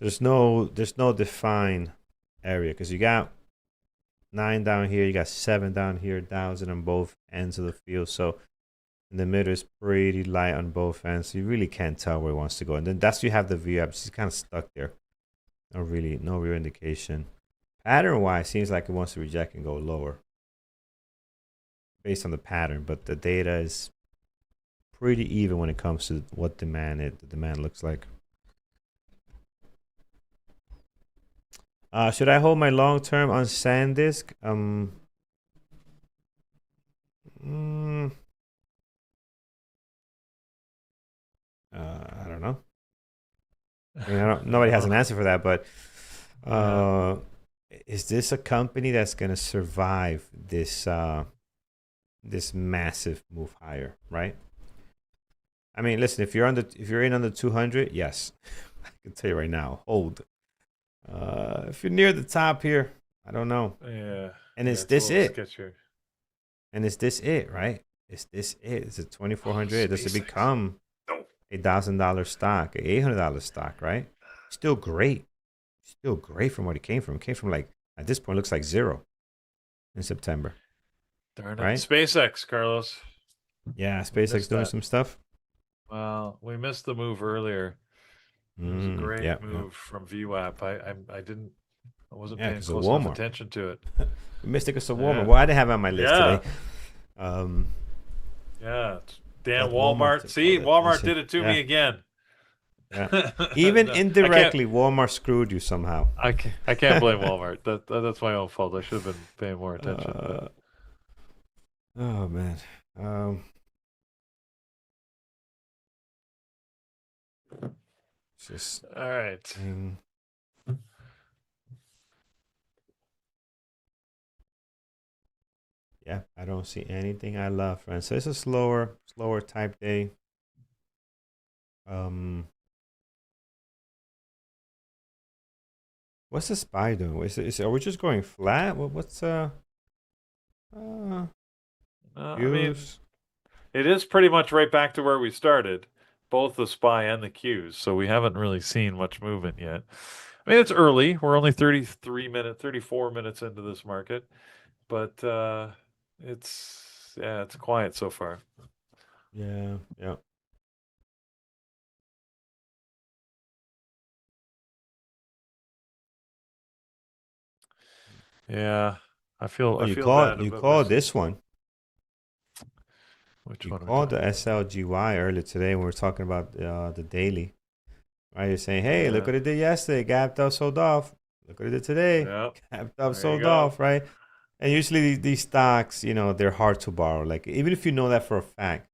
There's no defined area because you got 9 down here, you got 7 down here, downs on both ends of the field. So in the middle is pretty light on both ends. So you really can't tell where it wants to go. And then that's you have the VWAP. It's kind of stuck there. No real indication. Pattern wise, seems like it wants to reject and go lower based on the pattern, but the data is pretty even when it comes to what the demand looks like. Should I hold my long term on SanDisk? I don't know. I mean, nobody has an answer for that, but is this a company that's going to survive this this massive move higher, right? I mean, listen, if you're in under 200, yes, I can tell you right now, hold. If you're near the top here, I don't know. Yeah. And is this it? Sketchier. And is this it, right? Is this it? Is it 2,400? Does it become $1,000 stock, $800 stock, right? Still great. Still great from what it came from. It came from like, at this point, looks like 0 in September. Darn it. Right? SpaceX, Carlos. Yeah, SpaceX doing some stuff. Well, we missed the move earlier. It was a great move from VWAP. I wasn't paying close enough attention to it. We missed it because of Walmart. Well, I didn't have it on my list today. Yeah. Damn Walmart. See, Walmart did it to me again. Yeah. Even indirectly, Walmart screwed you somehow. I can't blame Walmart. That's my own fault. I should have been paying more attention. Oh man. Just all right. Yeah, I don't see anything I love, friends. So it's a slower type day. What's the SPY doing? Are we just going flat? What's I mean, it is pretty much right back to where we started, both the SPY and the Qs. So we haven't really seen much movement yet. I mean, it's early. We're only 34 minutes into this market, but it's quiet so far. Yeah. Yeah, I feel. You call this one. Which you one? You called the SLGY earlier today when we were talking about the daily. Right, you're saying, hey, look what it did yesterday. Gapped up, sold off. Look what it did today. Gapped up, sold off. Right. And usually these stocks, they're hard to borrow. Like even if you know that for a fact,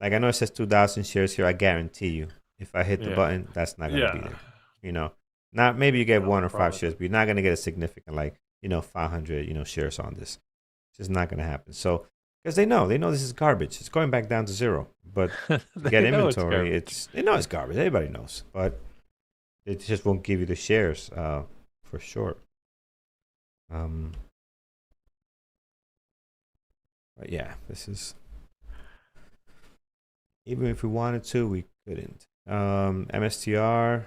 like I know it says 2,000 shares here. I guarantee you, if I hit the button, that's not gonna be there. Not maybe you get 1 or 5 shares, but you're not gonna get a significant 500 shares on this. It's just not gonna happen. So because they know this is garbage. It's going back down to 0. But to get inventory, they know it's garbage. Everybody knows, but it just won't give you the shares for sure. But yeah, this is, even if we wanted to, we couldn't. MSTR.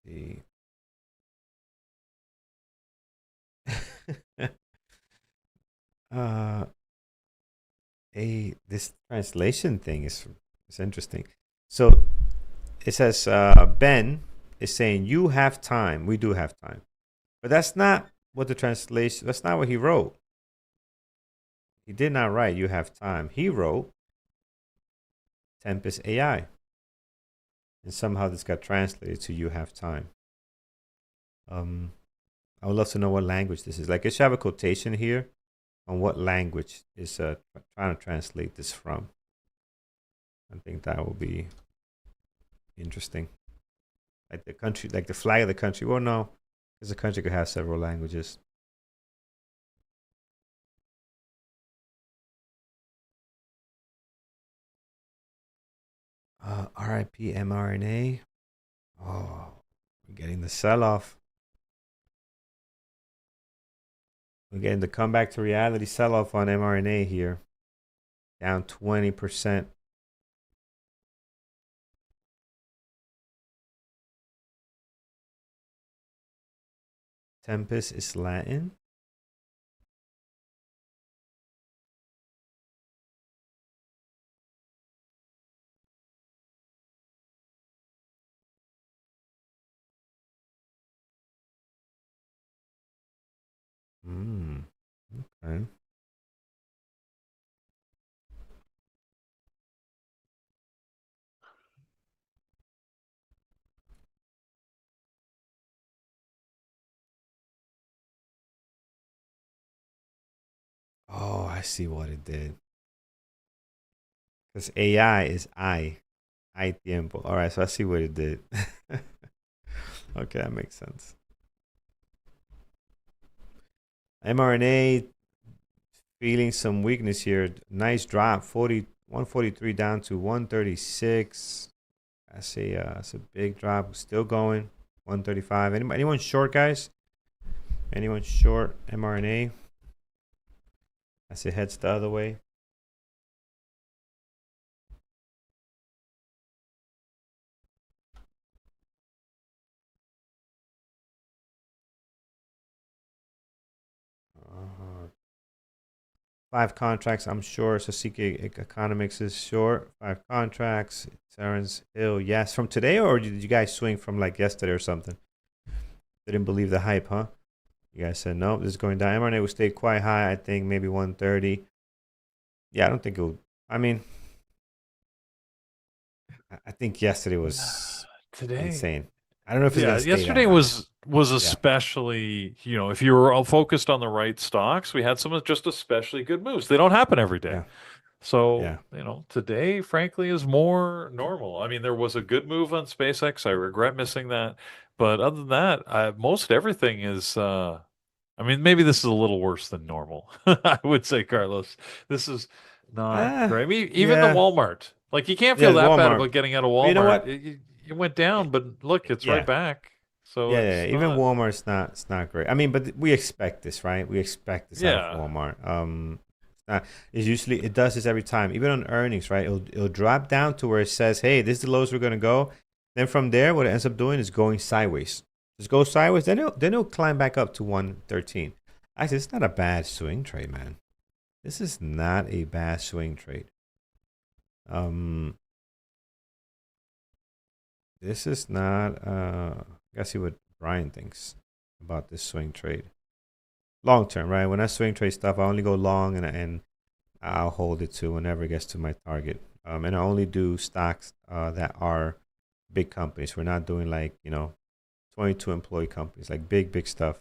See. This translation thing is interesting. So it says Ben is saying you have time. We do have time, but that's not what the translation. That's not what he wrote. He did not write you have time. He wrote Tempest AI, and somehow this got translated to you have time. I would love to know what language this is. Like, it should have a quotation here on what language is trying to translate this from. I think that will be interesting. Like the country, like the flag of the country. Well, no, because the country could have several languages. RIP mRNA. Oh, we're getting the sell-off. We're getting the comeback to reality sell-off on mRNA here. Down 20%. Tempest is Latin. Okay. Oh, I see what it did. Because AI is I tiempo. All right, so I see what it did. Okay, that makes sense. mRNA feeling some weakness here. Nice drop, 143 down to 136. That's a big drop. Still going, 135. Anyone short, guys? Anyone short mRNA? As it heads the other way. Uh, 5 contracts, I'm sure. SKHY Economics is short. 5 contracts. Terrence Hill, yes. From today, or did you guys swing from like yesterday or something? Didn't believe the hype, huh? You guys said no, this is going down. mRNA will stay quite high. I think maybe 130. Yeah, I don't think it will. I mean, I think yesterday was Today, insane. I don't know if it's gonna stay yesterday that high. was especially, if you were all focused on the right stocks, we had some just especially good moves. They don't happen every day. Yeah, So, yeah. today, frankly, is more normal. I mean, there was a good move on SpaceX. I regret missing that. But other than that, most everything is, I mean, maybe this is a little worse than normal. I would say, Carlos, this is not great. I mean, even the Yeah, Walmart, like you can't yeah. feel that bad Walmart. about getting out of But you know Walmart. what? It went down, but look, it's right Yeah, back. So yeah. it's Even not, Walmart's not. It's not great. I mean, but we expect this, right? We expect this out of yeah. Walmart. It's usually it does this every time. Even on earnings, right? It'll drop down to where it says, "Hey, this is the lowest we're gonna go." Then from there, what it ends up doing is going sideways. Just go sideways. Then it'll climb back up to 113. Actually, it's not a bad swing trade, man. This is not a bad swing trade. Um, this is not. I gotta see what Brian thinks about this swing trade. Long term, right? When I swing trade stuff, I only go long and I'll hold it to whenever it gets to my target. And I only do stocks that are big companies. We're not doing like 22 employee companies, like big stuff.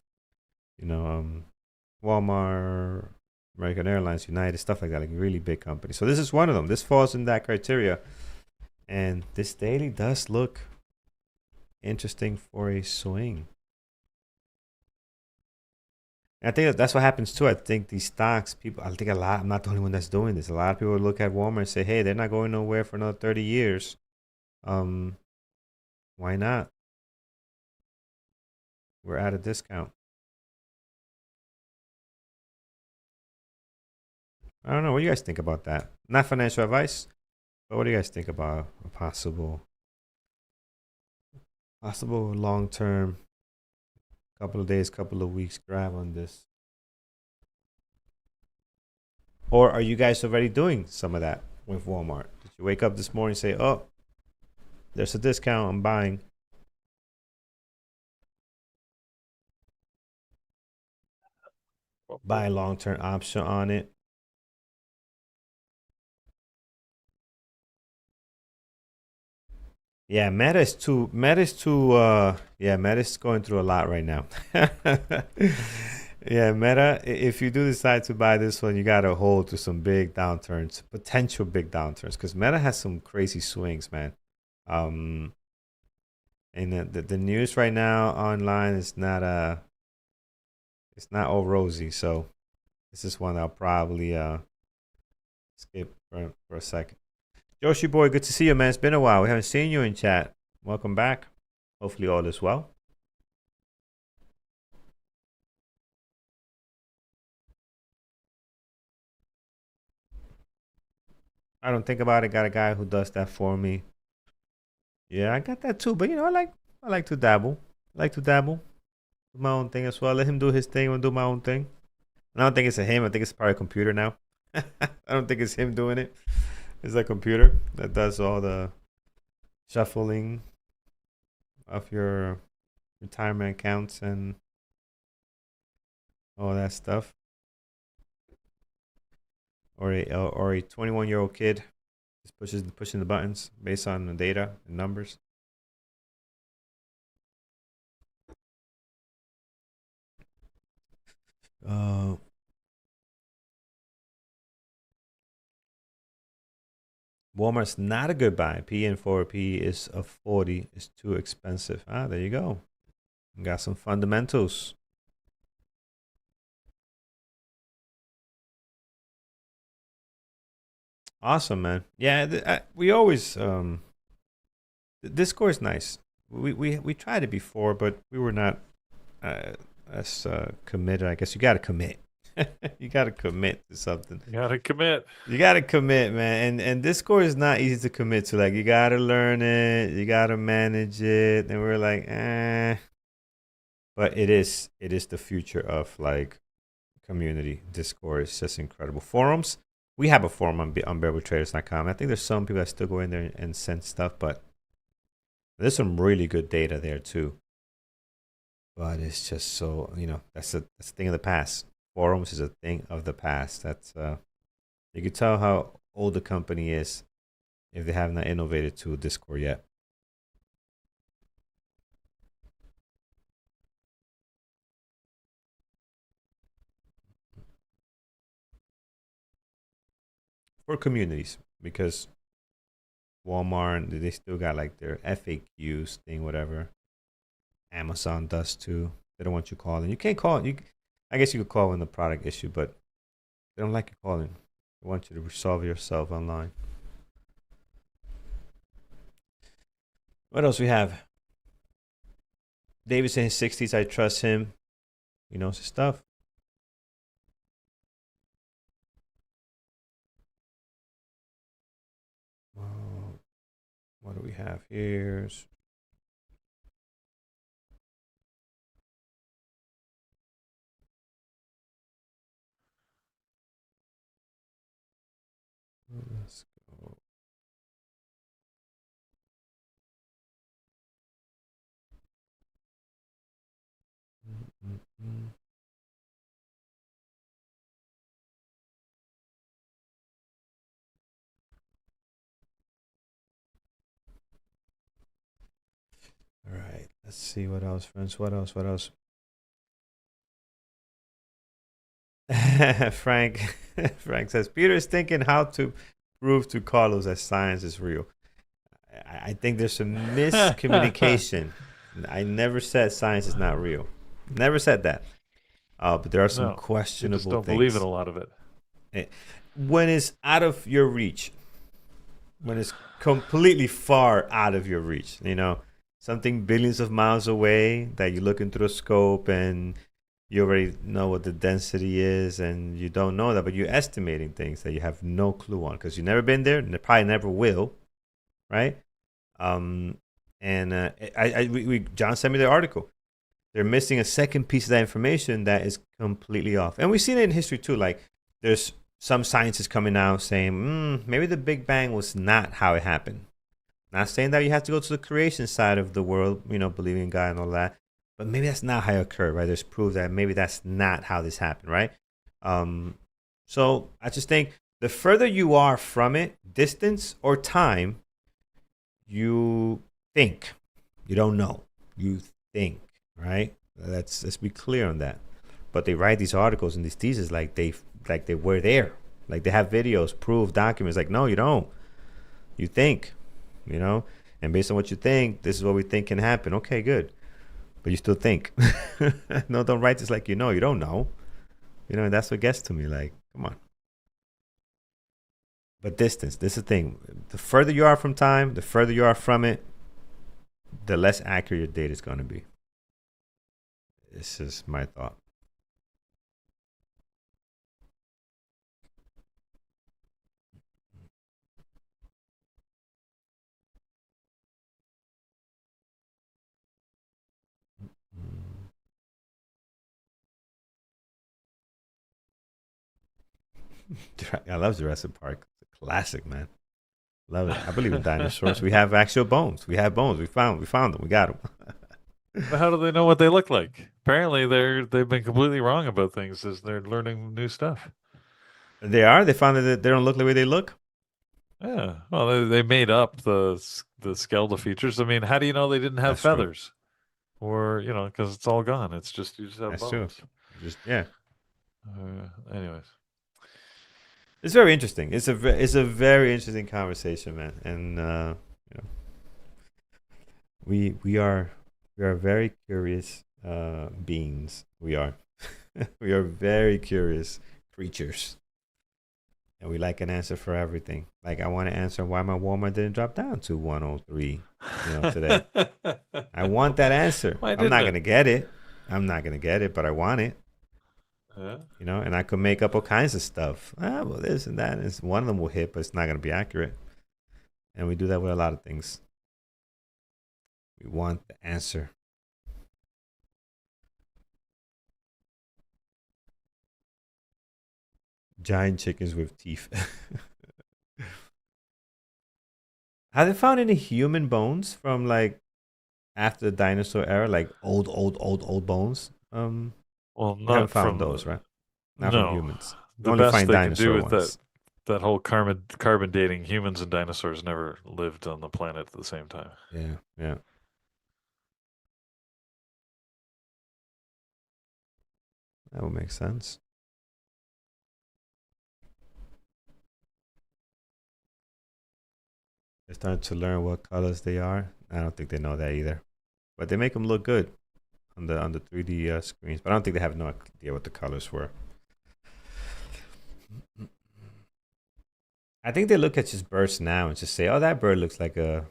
You know, Walmart, American Airlines, United, stuff like that, like really big companies. So this is one of them. This falls in that criteria, and this daily does look interesting for a swing. And I think that's what happens too. I think these stocks, people, I think a lot, I'm not the only one that's doing this. A lot of people look at Walmart and say, hey, they're not going nowhere for another 30 years. Um, why not? We're at a discount. I don't know. What do you guys think about that? Not financial advice, but what do you guys think about a possible long term, couple of days, couple of weeks grab on this? Or are you guys already doing some of that with Walmart? Did you wake up this morning and say, oh, there's a discount, I'm buying? Buy a long term option on it. Yeah, Meta's going through a lot right now. Yeah, Meta, if you do decide to buy this one, you gotta hold to some big downturns, potential big downturns, because Meta has some crazy swings, man. Um, and the news right now online is not it's not all rosy. So this is one I'll probably skip for a second. Joshi boy, good to see you, man. It's been a while. We haven't seen you in chat. Welcome back. Hopefully all is well. I don't think about it. Got a guy who does that for me. Yeah, I got that too. But I like to dabble. I like to dabble. Do my own thing as well. Let him do his thing and do my own thing. And I don't think it's a him. I think it's probably a computer now. I don't think it's him doing it. It's a computer that does all the shuffling of your retirement accounts and all that stuff. Or a 21-year-old kid just pushing the buttons based on the data and numbers. Walmart's not a good buy. P and 4P is a 40. It's too expensive. Ah, there you go. Got some fundamentals. Awesome, man. Yeah, we always this score is nice. We tried it before, but we were not as committed. I guess you got to commit. You got to commit to something. You gotta commit. You got to commit, man. And this score is not easy to commit to. Like, you got to learn it. You got to manage it. And we're like, eh. But it is the future of like community. Discord is just incredible. Forums. We have a forum on bearbletraders.com. I think there's some people that still go in there and send stuff, but there's some really good data there too. But it's just so, that's a thing of the past. Forums is a thing of the past. That's you can tell how old the company is if they have not innovated to Discord yet. For communities, because Walmart, they still got like their FAQs thing, whatever. Amazon does too. They don't want you calling. You can't call. I guess you could call when the product issue, but they don't like you calling. They want you to resolve yourself online. What else we have? David's in his 60s. I trust him. He knows his stuff. What do we have here? Let's go. All right. Let's see what else, friends. What else? Frank says Peter is thinking how to prove to Carlos that science is real. I think there's some miscommunication. I never said science is not real. Never said that. But there are some questionable things. You just don't believe in a lot of it. When it's out of your reach, when it's completely far out of your reach, something billions of miles away that you're looking through a scope and you already know what the density is and you don't know that, but you're estimating things that you have no clue on because you've never been there and probably never will, right? John sent me the article. They're missing a second piece of that information that is completely off. And we've seen it in history too. Like, there's some scientists coming out saying, maybe the Big Bang was not how it happened. Not saying that you have to go to the creation side of the world, believing in God and all that. But maybe that's not how it occurred, right? There's proof that maybe that's not how this happened, right? So I just think the further you are from it, distance or time, you think. You don't know. You think, right? Let's be clear on that. But they write these articles and these theses like they were there. Like they have videos, proof, documents. Like, no, you don't. You think, and based on what you think, this is what we think can happen. Okay, good. But you still think. No, don't write this like you don't know. And that's what gets to me. Like, come on. But distance, this is the thing. The further you are from time, the further you are from it, the less accurate your data is going to be. This is my thought. I love Jurassic Park. It's a classic, man. Love it. I believe in dinosaurs. We have actual bones. We have bones. We found them. We got them. But how do they know what they look like? Apparently, they've been completely wrong about things as they're learning new stuff. They are. They found that they don't look the way they look. Yeah. Well, they made up the skeletal features. I mean, how do you know they didn't have That's true. feathers? Or, because it's all gone. It's just you just have That's true. bones. Just yeah. Anyways. It's very interesting. It's a very interesting conversation, man. And you know, we are very curious beings. We are we are very curious creatures, and we like an answer for everything. Like I want to answer why my Walmart didn't drop down to 103, today. I want that answer. Why I'm didn't not it? gonna get it. I'm not gonna get it, but I want it. Yeah. And I could make up all kinds of stuff. Well, this and that. And one of them will hit, but it's not going to be accurate. And we do that with a lot of things. We want the answer. Giant chickens with teeth. Have they found any human bones from like after the dinosaur era, like old bones? Well, We haven't not found from those, right? Not from no. humans. We The only best find they could do dinosaur with that ones. that whole carbon dating, humans and dinosaurs never lived on the planet at the same time. Yeah, yeah. That would make sense. They're starting to learn what colors they are. I don't think they know that either, but they make them look good on the 3D screens. But I don't think they have no idea what the colors were. I think they look at just birds now and just say, "Oh, that bird looks like it'd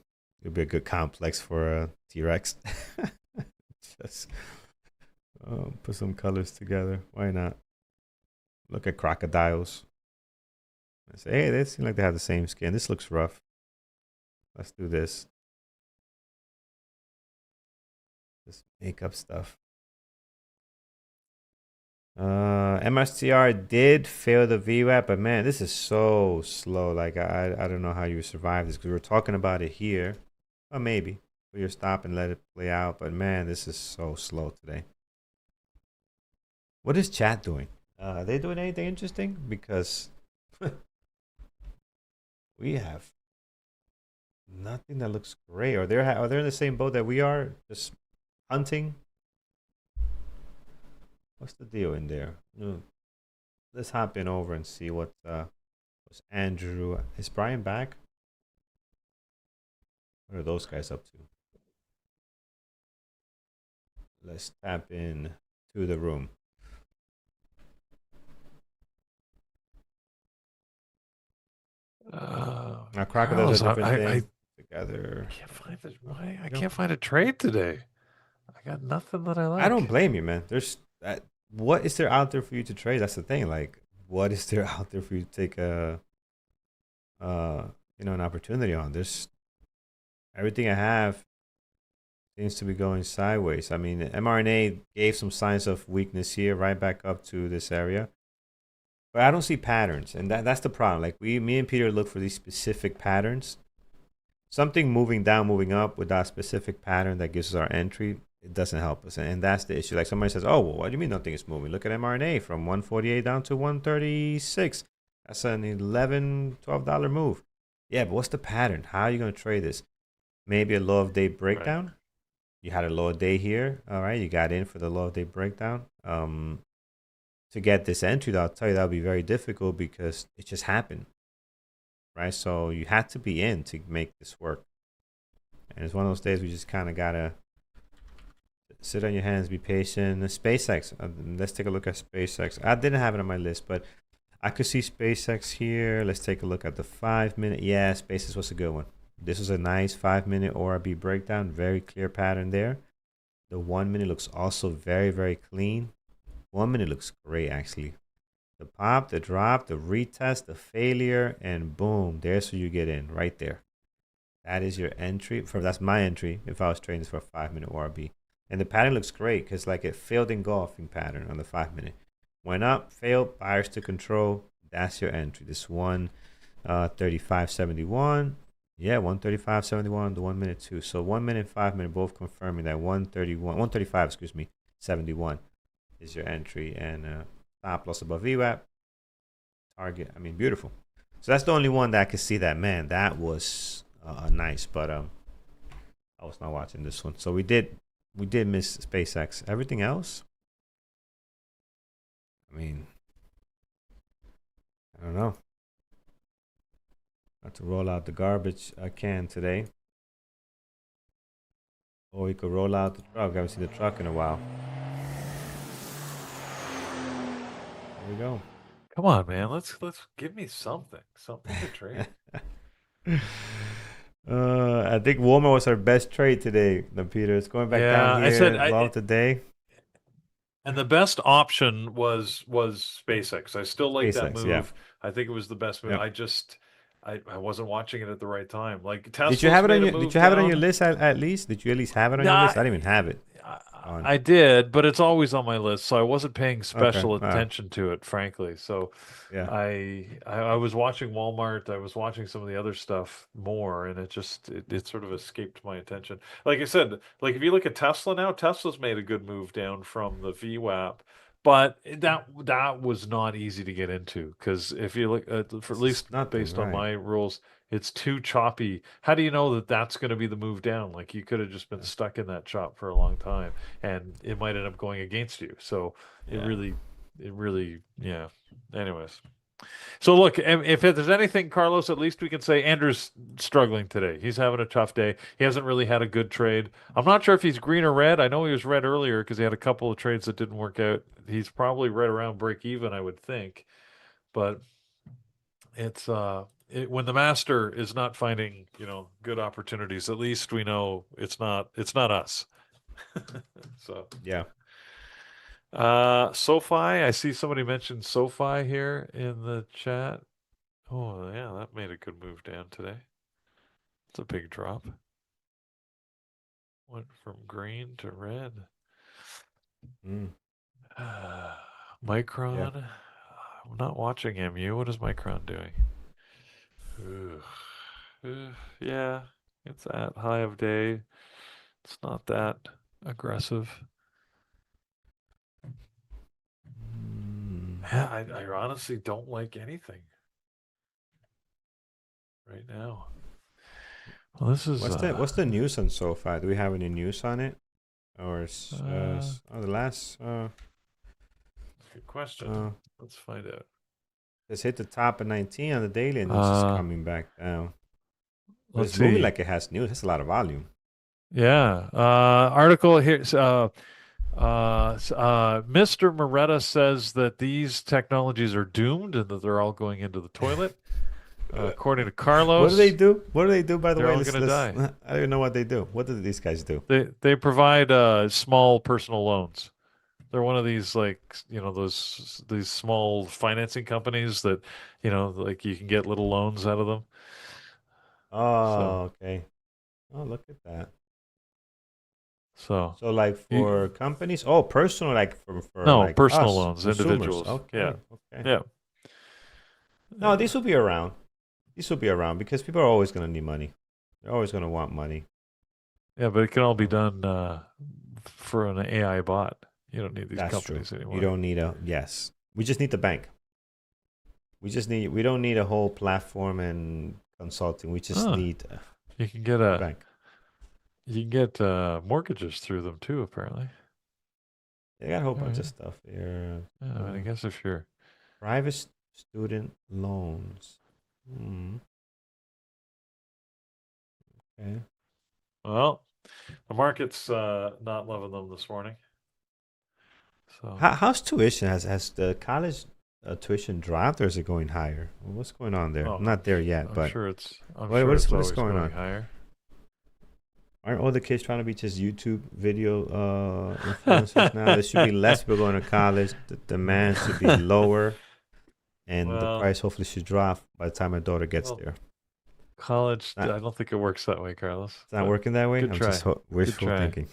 be a good complex for a T-Rex." Just put some colors together. Why not? Look at crocodiles and say, "Hey, they seem like they have the same skin. This looks rough. Let's do this." Just make up stuff. MSTR did fail the VWAP, but man, this is so slow. Like I don't know how you survive this because we're talking about it here. Or maybe we just stop and let it play out. But man, this is so slow today. What is chat doing? Are they doing anything interesting? Because we have nothing that looks great. Are they in the same boat that we are? Just hunting. What's the deal in there? Let's hop in over and see what's Andrew. Is Brian back? What are those guys up to? Let's tap in to the room. Now crocodiles are different things together. I can't find it. Why? I can't find a trade today. I got nothing that I like. I don't blame you, man. There's what is there out there for you to trade? That's the thing. Like, what is there out there for you to take an opportunity on? There's everything I have seems to be going sideways. I mean, mRNA gave some signs of weakness here, right back up to this area. But I don't see patterns, and that's the problem. Like me and Peter look for these specific patterns. Something moving down, moving up with that specific pattern that gives us our entry, it doesn't help us. And that's the issue. Like somebody says, oh, well, what do you mean nothing is moving? Look at mRNA from 148 down to 136. That's an $11, $12 move. Yeah, but what's the pattern? How are you going to trade this? Maybe a low of day breakdown. Right. You had a low of day here. All right, you got in for the low of day breakdown. To get this entry, I'll tell you that'll be very difficult because it just happened. Right, so you had to be in to make this work. And it's one of those days we just kind of got to sit on your hands, be patient. SpaceX, let's take a look at SpaceX. I didn't have it on my list, but I could see SpaceX here. Let's take a look at the 5 minute. Yeah, SpaceX was a good one. This was a nice 5 minute ORB breakdown. Very clear pattern there. The 1 minute looks also very, very clean. 1 minute looks great, actually. The pop, the drop, the retest, the failure, and boom, there's where you get in right there. That is your entry. That's my entry if I was trading this for a 5 minute ORB. And the pattern looks great because like it failed engulfing pattern on the 5 minute. Went up, failed, buyers to control, That's your entry. This 1:35.71. Yeah, 1:35.71. The 1 minute too. So 1 minute, 5 minute, both confirming that 135. Excuse me, 71 is your entry, and stop loss above VWAP. Target. I mean, beautiful. So that's the only one that I could see that, man, that was nice. But I was not watching this one. So we did miss SpaceX. Everything else, I mean, I don't know. Got to roll out the garbage can today. Or we could roll out the truck. I haven't seen the truck in a while. There we go. Come on, man. Let's give me something to trade. I think Walmart was our best trade today, Peter. It's going back down here. I said today. And the best option was SpaceX. I still like that move. Yeah. I think it was the best move. Yep. I wasn't watching it at the right time. Like Tesla. Did you have it on your list at least? Did you at least have it on your list? I didn't even have it. I did, but it's always on my list, so I wasn't paying special attention to it, frankly. So yeah. I was watching Walmart, I was watching some of the other stuff more, and it sort of escaped my attention. Like I said, like if you look at Tesla now, Tesla's made a good move down from the VWAP, but that was not easy to get into, because if you look at, at least based on my rules, it's too choppy. How do you know that that's going to be the move down? Like you could have just been stuck in that chop for a long time, and it might end up going against you. So it really, yeah. Anyways, so look, if there's anything, Carlos, at least we can say Andrew's struggling today. He's having a tough day. He hasn't really had a good trade. I'm not sure if he's green or red. I know he was red earlier because he had a couple of trades that didn't work out. He's probably right around break even, I would think, but it's when the master is not finding, good opportunities, at least we know it's not us. So yeah. SoFi, I see somebody mentioned SoFi here in the chat. Oh yeah, that made a good move down today. It's a big drop. Went from green to red. Micron. Yeah. I'm not watching MU. What is Micron doing? Yeah, it's at high of day. It's not that aggressive. Yeah, I honestly don't like anything right now. Well, this is what's the news on SoFi? Do we have any news on it, or the last? Good question. Let's find out. It's hit the top of 19 on the daily, and it's just coming back down. It's moving like it has news. That's a lot of volume. Yeah. Article here. Mr. Moretta says that these technologies are doomed and that they're all going into the toilet. According to Carlos. What do they do? What do they do, by the way? They're all going to die. I don't even know what they do. What do these guys do? They provide small personal loans. They're one of these, these small financing companies that, like you can get little loans out of them. Oh, okay. Oh, look at that. So like for companies? Oh, personal, like for no, like personal us, loans, consumers. individuals. Okay. Yeah. Okay. Yeah. No, these will be around. These will be around because people are always going to need money. They're always going to want money. Yeah, but it can all be done for an AI bot. You don't need these companies anymore. You don't need yes. We just need the bank. We don't need a whole platform and consulting. We just need you can get a bank. You can get mortgages through them too, apparently. They got a whole bunch of stuff here. Yeah, I mean, I guess if you're private student loans. Okay. Well, the market's not loving them this morning. So how's tuition? Has the college tuition dropped, or is it going higher? What's going on there? I'm not there yet, I'm but sure it's. What's going on? Higher. Aren't all the kids trying to be just YouTube video influencers now? There should be less people going to college. The demand should be lower, and the price hopefully should drop by the time my daughter gets there. College, I don't think it works that way, Carlos. It's not working that way? Good try. Just wishful thinking.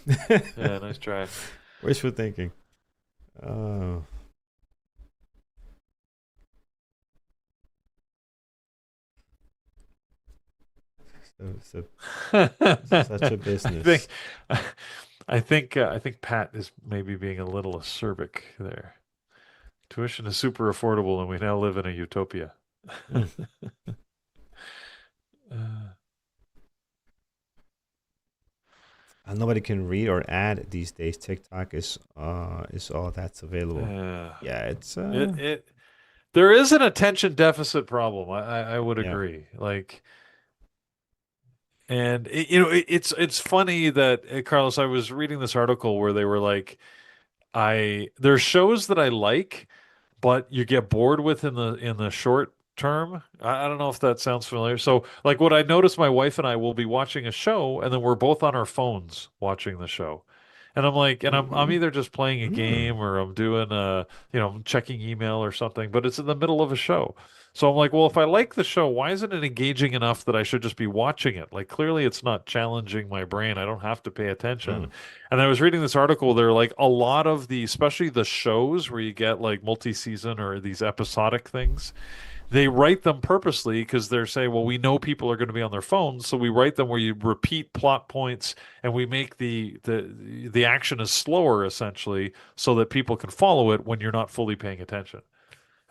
Yeah, nice try. Wishful thinking. Such a I think, business. I think Pat is maybe being a little acerbic there. Tuition is super affordable, and we now live in a utopia. Mm. Uh, And nobody can read or add these days. TikTok is all that's available. uh, Yeah, it's it there is an attention deficit problem. I would yeah. agree. Like, and it's funny that Carlos, I was reading this article where they were like, there's shows that I like, but you get bored with in the short term. I don't know if that sounds familiar. So, like, what I noticed, my wife and I will be watching a show, and then we're both on our phones watching the show. And I'm like, and I'm Mm. either just playing a Mm. game or I'm doing I'm checking email or something, but it's in the middle of a show. So I'm like, well, if I like the show, why isn't it engaging enough that I should just be watching it? Like, clearly it's not challenging my brain. I don't have to pay attention. Mm. And I was reading this article. They're like a lot of especially the shows where you get like multi-season or these episodic things, they write them purposely because they're saying, well, we know people are going to be on their phones, so we write them where you repeat plot points and we make the action is slower essentially so that people can follow it when you're not fully paying attention.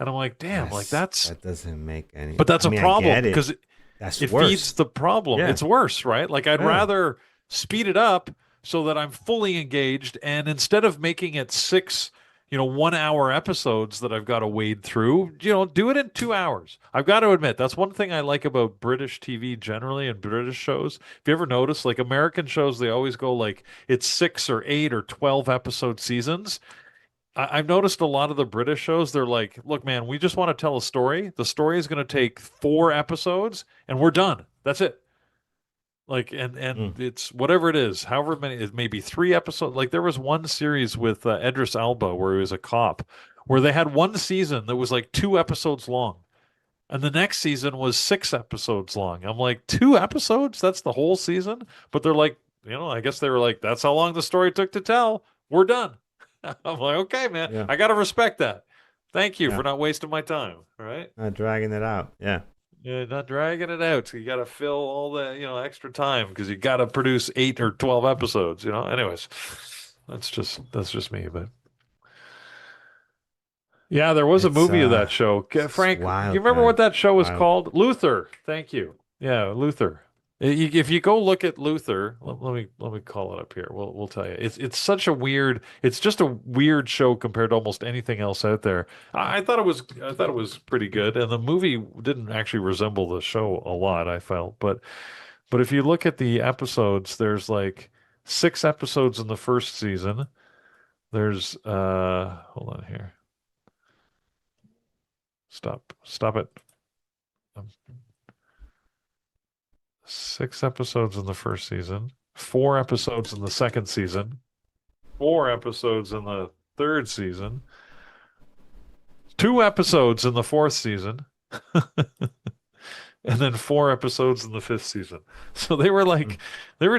And I'm like, damn, like That doesn't make any. but that's I a mean, I problem get it. because That's it feeds worse. the problem. Yeah. It's worse, right? Like I'd Yeah. rather speed it up so that I'm fully engaged, and instead of making it six, 1 hour episodes that I've got to wade through, do it in 2 hours. I've got to admit, that's one thing I like about British TV generally and British shows. If you ever notice, like American shows, they always go like it's 6 or 8 or 12 episode seasons. I've noticed a lot of the British shows, they're like, look, man, we just want to tell a story. The story is going to take 4 episodes and we're done. That's it. Like, and Mm. it's whatever it is, however many, it may be 3 episodes. Like, there was one series with Idris Elba where he was a cop, where they had one season that was like 2 episodes long. And the next season was 6 episodes long. I'm like, 2 episodes? That's the whole season? But they're like, I guess they were like, that's how long the story took to tell. We're done. I'm like, okay, man, Yeah. I got to respect that. Thank you Yeah. for not wasting my time. All right. Not dragging it out. Yeah. Yeah, not dragging it out. You got to fill all the, extra time because you got to produce 8 or 12 episodes, Anyways, that's just me, but yeah, there was a It's movie of that show. it's Frank, do you wild, remember what man. that show was Wild. called? Luther. Thank you. Yeah, Luther. If you go look at Luther, let me call it up here. We'll tell you. It's such a weird. It's just a weird show compared to almost anything else out there. I thought it was pretty good, and the movie didn't actually resemble the show a lot. I felt, but if you look at the episodes, there's like 6 episodes in the first season. There's hold on here. Stop it. Um, 6 episodes in the first season, 4 episodes in the second season, 4 episodes in the third season, 2 episodes in the fourth season, and then 4 episodes in the fifth season. So they were like, Mm.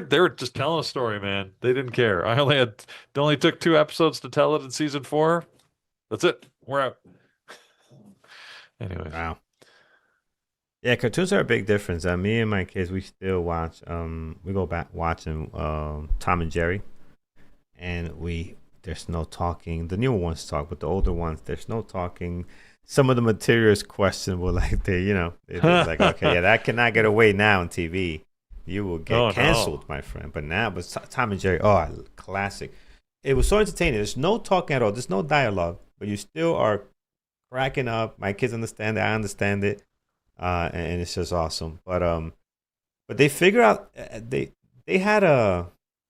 they were just telling a story, man. They didn't care. It only took 2 episodes to tell it in season 4. That's it. We're out. Anyways. Wow. Yeah, cartoons are a big difference. Me and my kids, we still watch. We go back watching Tom and Jerry, and there's no talking. The newer ones talk, but the older ones, there's no talking. Some of the material is questionable. Like they're like, okay, yeah, that cannot get away now on TV. You will get canceled, my friend. But now, Tom and Jerry, classic. It was so entertaining. There's no talking at all. There's no dialogue, but you still are cracking up. My kids understand it. I understand it. And it's just awesome. But they figure out they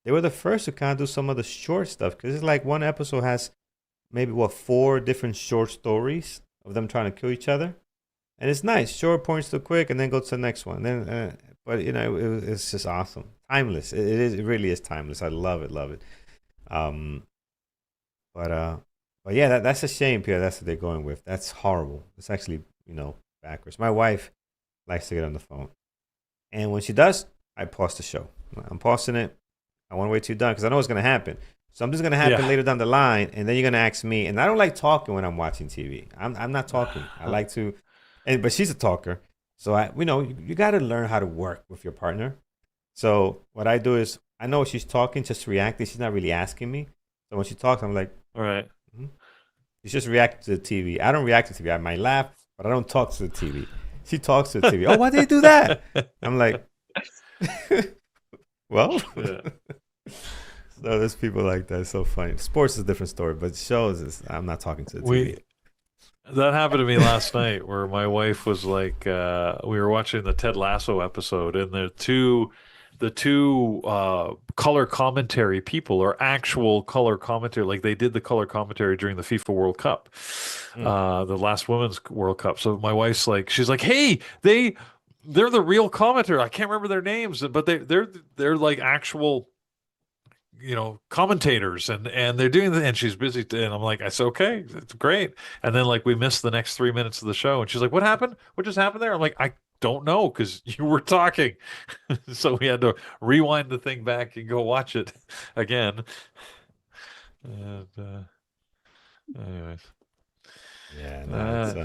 were the first to kind of do some of the short stuff because it's like one episode has maybe 4 different short stories of them trying to kill each other, and it's nice, short points to quick, and then go to the next one. Then, but it's just awesome, timeless. It really is timeless. I love it. Um, but yeah, that's a shame, Pierre. That's what they're going with. That's horrible. It's actually backwards. My wife likes to get on the phone, and when she does, I pause the show. I'm pausing it. I want to wait till you're done because I know what's going to happen. Something's going to happen later down the line, and then you're going to ask me. And I don't like talking when I'm watching TV. I'm not talking. I like to, but she's a talker, So you got to learn how to work with your partner. So what I do is I know she's talking, just reacting. She's not really asking me. So when she talks, I'm like, All right. mm-hmm. She's just reacting to the TV. I don't react to the TV. I might laugh, but I don't talk to the TV. She talks to the TV. Oh, why did they do that? I'm like, well. Yeah. So there's people like that. It's so funny. Sports is a different story, but shows is I'm not talking to the TV. That happened to me last night where my wife was like, we were watching the Ted Lasso episode, and the two color commentary people are actual color commentary. Like they did the color commentary during the FIFA World Cup, the last Women's World Cup. So my wife's like, she's like, hey, they're the real commentator. I can't remember their names, but they're like actual, commentators, and they're doing and she's busy, and I'm like, I said, okay, it's great. And then like we missed the next 3 minutes of the show, and she's like, what happened? What just happened there? I'm like, I don't know, because you were talking. So we had to rewind the thing back and go watch it again. And anyways, yeah, it's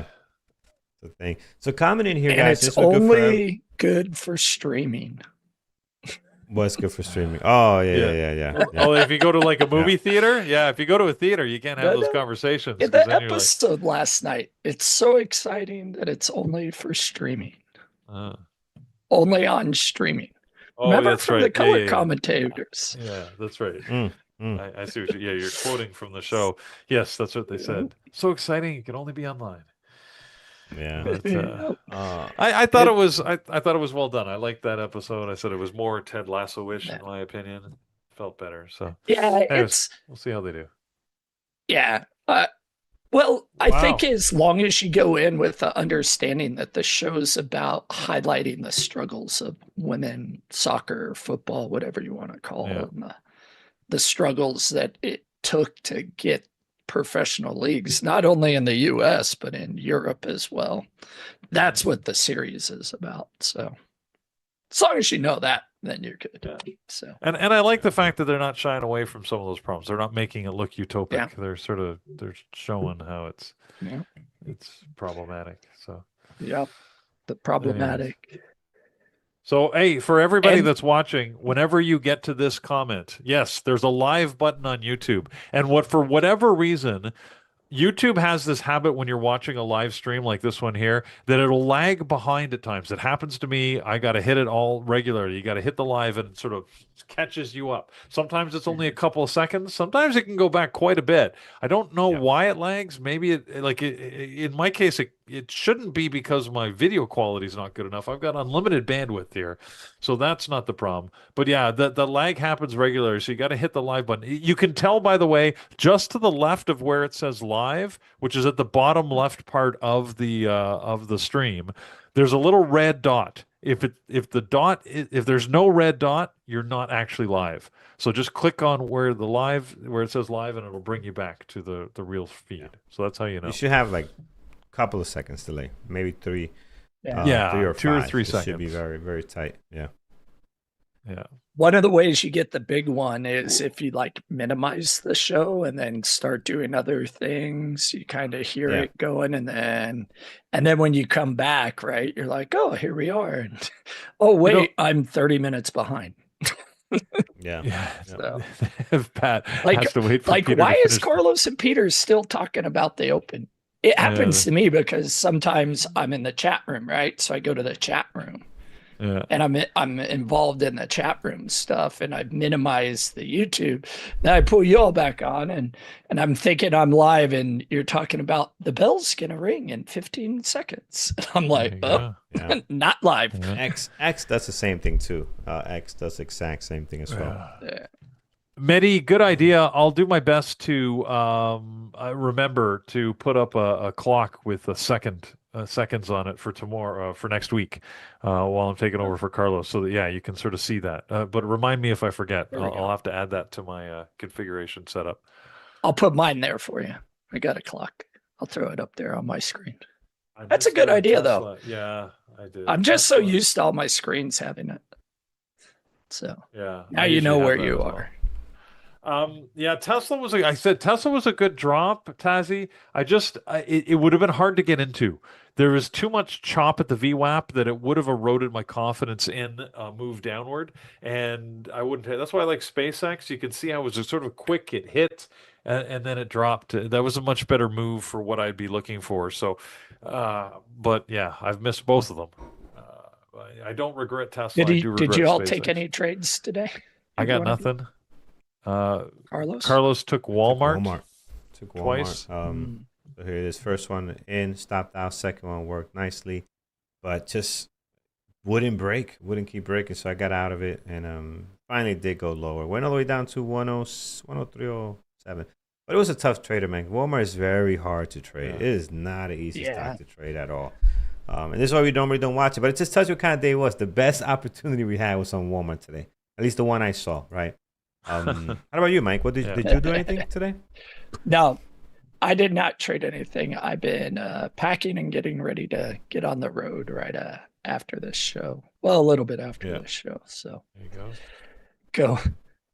a thing. So comment in here, and guys. it's only good for streaming. What's good for streaming? Oh, yeah. Oh, if you go to like a movie theater, if you go to a theater, you can't have those conversations. In the episode last night, it's so exciting that it's only for streaming. Only on streaming. Oh, remember that's from right. the color commentators. Yeah, that's right. I see what you're quoting from the show. Yes, that's what they said. So exciting, it can only be online. Yeah. But, I thought it was I thought it was well done. I liked that episode. I said it was more Ted Lasso-ish in my opinion. It felt better. So anyways, we'll see how they do. Yeah. Well, I think as long as you go in with the understanding that the show's about highlighting the struggles of women soccer, football, whatever you want to call them, the struggles that it took to get professional leagues, not only in the US, but in Europe as well. That's what the series is about. So as long as you know that, then you're good. Yeah. So and I like the fact that they're not shying away from some of those problems. They're not making it look utopic. Yeah. They're showing how it's problematic. So the problematic. Anyways. So hey, for everybody that's watching, whenever you get to this comment, yes, there's a live button on YouTube, and for whatever reason, YouTube has this habit when you're watching a live stream like this one here, that it'll lag behind at times. It happens to me. I got to hit it all regularly. You got to hit the live and it sort of catches you up. Sometimes it's only a couple of seconds. Sometimes it can go back quite a bit. I don't know why it lags. Maybe in my case, it shouldn't be because my video quality is not good enough. I've got unlimited bandwidth here, so that's not the problem. But yeah, the lag happens regularly, so you got to hit the live button. You can tell, by the way, just to the left of where it says live, which is at the bottom left part of the stream, there's a little red dot. If there's no red dot, you're not actually live. So just click on where it says live, and it'll bring you back to the real feed. So that's how you know. You should have like couple of seconds delay, maybe 3 3 or 5. 2 or 3 seconds. It should be very, very tight. Yeah One of the ways you get the big one is if you like minimize the show and then start doing other things, you kind of hear it going, and then when you come back, right, you're like, oh, here we are, and oh wait, I'm 30 minutes behind. So Pat has to wait for Peter why is Carlos and Peter still talking about the Open? It happens to me because sometimes I'm in the chat room, right? So I go to the chat room, and I'm involved in the chat room stuff, and I've minimized the YouTube. Then I pull you all back on, and I'm thinking I'm live, and you're talking about the bell's gonna ring in 15 seconds. I'm like, not live. X does the same thing too. X does the exact same thing as well. Mehdi, good idea. I'll do my best to remember to put up a clock with seconds on it for tomorrow, for next week, while I'm taking over for Carlos, so that you can sort of see that. But remind me if I forget. I'll have to add that to my configuration setup. I'll put mine there for you. I got a clock. I'll throw it up there on my screen. That's a good idea, though. Yeah, I did. I'm just so used to all my screens having it. So now you know where you are. Yeah, I said Tesla was a good drop, Tazzy. It would have been hard to get into. There was too much chop at the VWAP that it would have eroded my confidence in move downward, and I wouldn't. That's why I like SpaceX. You can see how it was a sort of quick. It hit, and then it dropped. That was a much better move for what I'd be looking for. So, but yeah, I've missed both of them. I don't regret Tesla. I do Did regret you all take SpaceX. any trades today? I got Either one of you? nothing. Carlos? Carlos took Walmart. Took Walmart. Twice. So here it is. First one in, stopped out. Second one worked nicely, but just wouldn't break, wouldn't keep breaking. So I got out of it and finally did go lower. Went all the way down to 103.07. But it was a tough trader, man. Walmart is very hard to trade. Yeah. It is not an easy stock to trade at all. And this is why we normally don't watch it. But it just tells you what kind of day it was. The best opportunity we had was on Walmart today. At least the one I saw, right? How about you, Mike? Did you do anything today? No, I did not trade anything. I've been packing and getting ready to get on the road right after this show. Well, a little bit after this show. So there you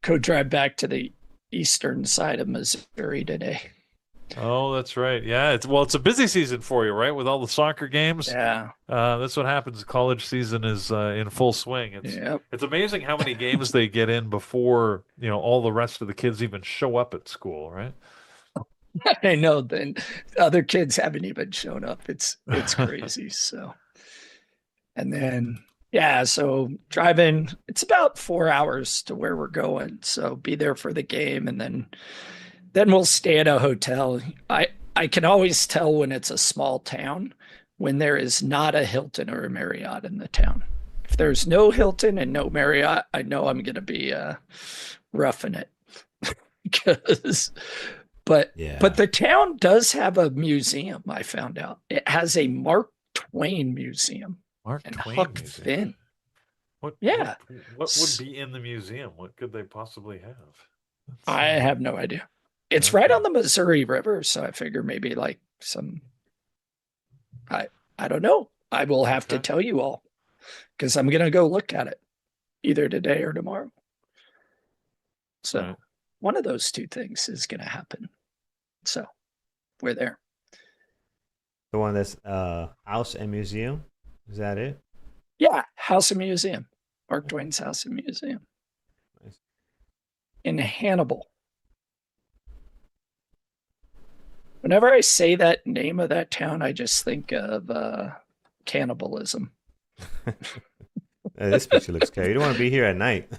go drive back to the eastern side of Missouri today. Oh, that's right. Yeah, it's a busy season for you, right? With all the soccer games. Yeah. That's what happens. College season is in full swing. It's amazing how many games they get in before, all the rest of the kids even show up at school, right? I know. Then other kids haven't even shown up. It's crazy. So, and then so driving. It's about 4 hours to where we're going. So be there for the game, and then we'll stay at a hotel. I can always tell when it's a small town when there is not a Hilton or a Marriott in the town. If there's no Hilton and no Marriott, I know I'm going to be roughing it. But the town does have a museum, I found out. It has a Mark Twain museum. Huck Finn. What would be in the museum? What could they possibly have? I have no idea. It's right on the Missouri River, so I figure maybe like some. I don't know. I will have to tell you all because I'm gonna go look at it either today or tomorrow. So one of those two things is gonna happen. So we're there. The one that's house and museum. Is that it? Yeah, house and museum. Mark Twain's house and museum. Nice. In Hannibal. Whenever I say that name of that town, I just think of cannibalism. This picture looks scary. You don't want to be here at night.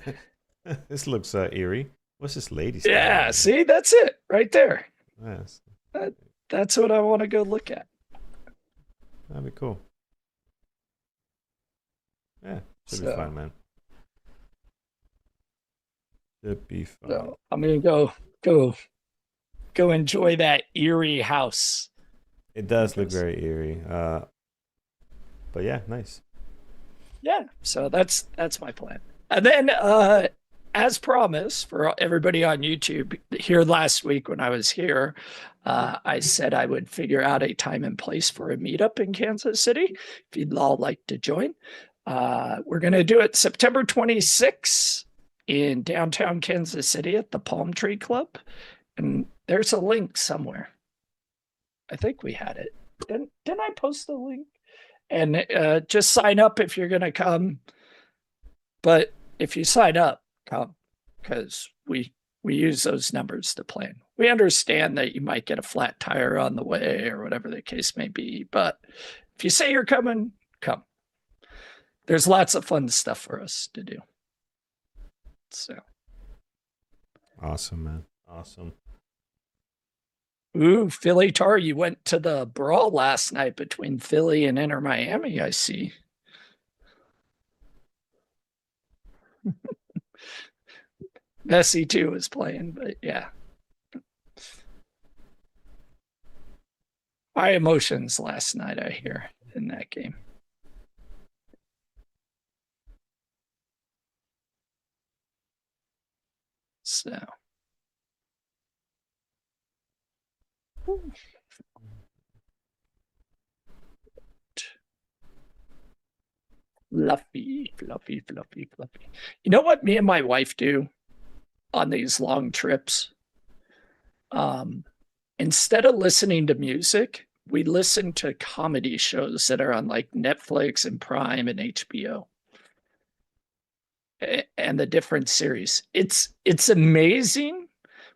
This looks eerie. What's this lady's? Yeah, see, that's it right there. Yes. That's what I want to go look at. That'd be cool. Yeah, should be fun, man. Should be fun. So I'm gonna go enjoy that eerie house. It does look very eerie. But yeah, nice. Yeah, so that's my plan. And then as promised for everybody on YouTube, here last week when I was here, I said I would figure out a time and place for a meetup in Kansas City if you'd all like to join. We're going to do it September 26th in downtown Kansas City at the Palm Tree Club. And there's a link somewhere. I think we had it. Didn't I post the link? And just sign up if you're going to come. But if you sign up, come, because we use those numbers to plan. We understand that you might get a flat tire on the way or whatever the case may be. But if you say you're coming, come. There's lots of fun stuff for us to do. So. Awesome, man. Awesome. Ooh, Philly Tar, you went to the brawl last night between Philly and Inter Miami, I see. Messi too was playing, but yeah. High emotions last night, I hear, in that game. So. Fluffy. You know what me and my wife do? on these long trips, instead of listening to music, we listen to comedy shows that are on like Netflix and Prime and HBO and the different series. It's amazing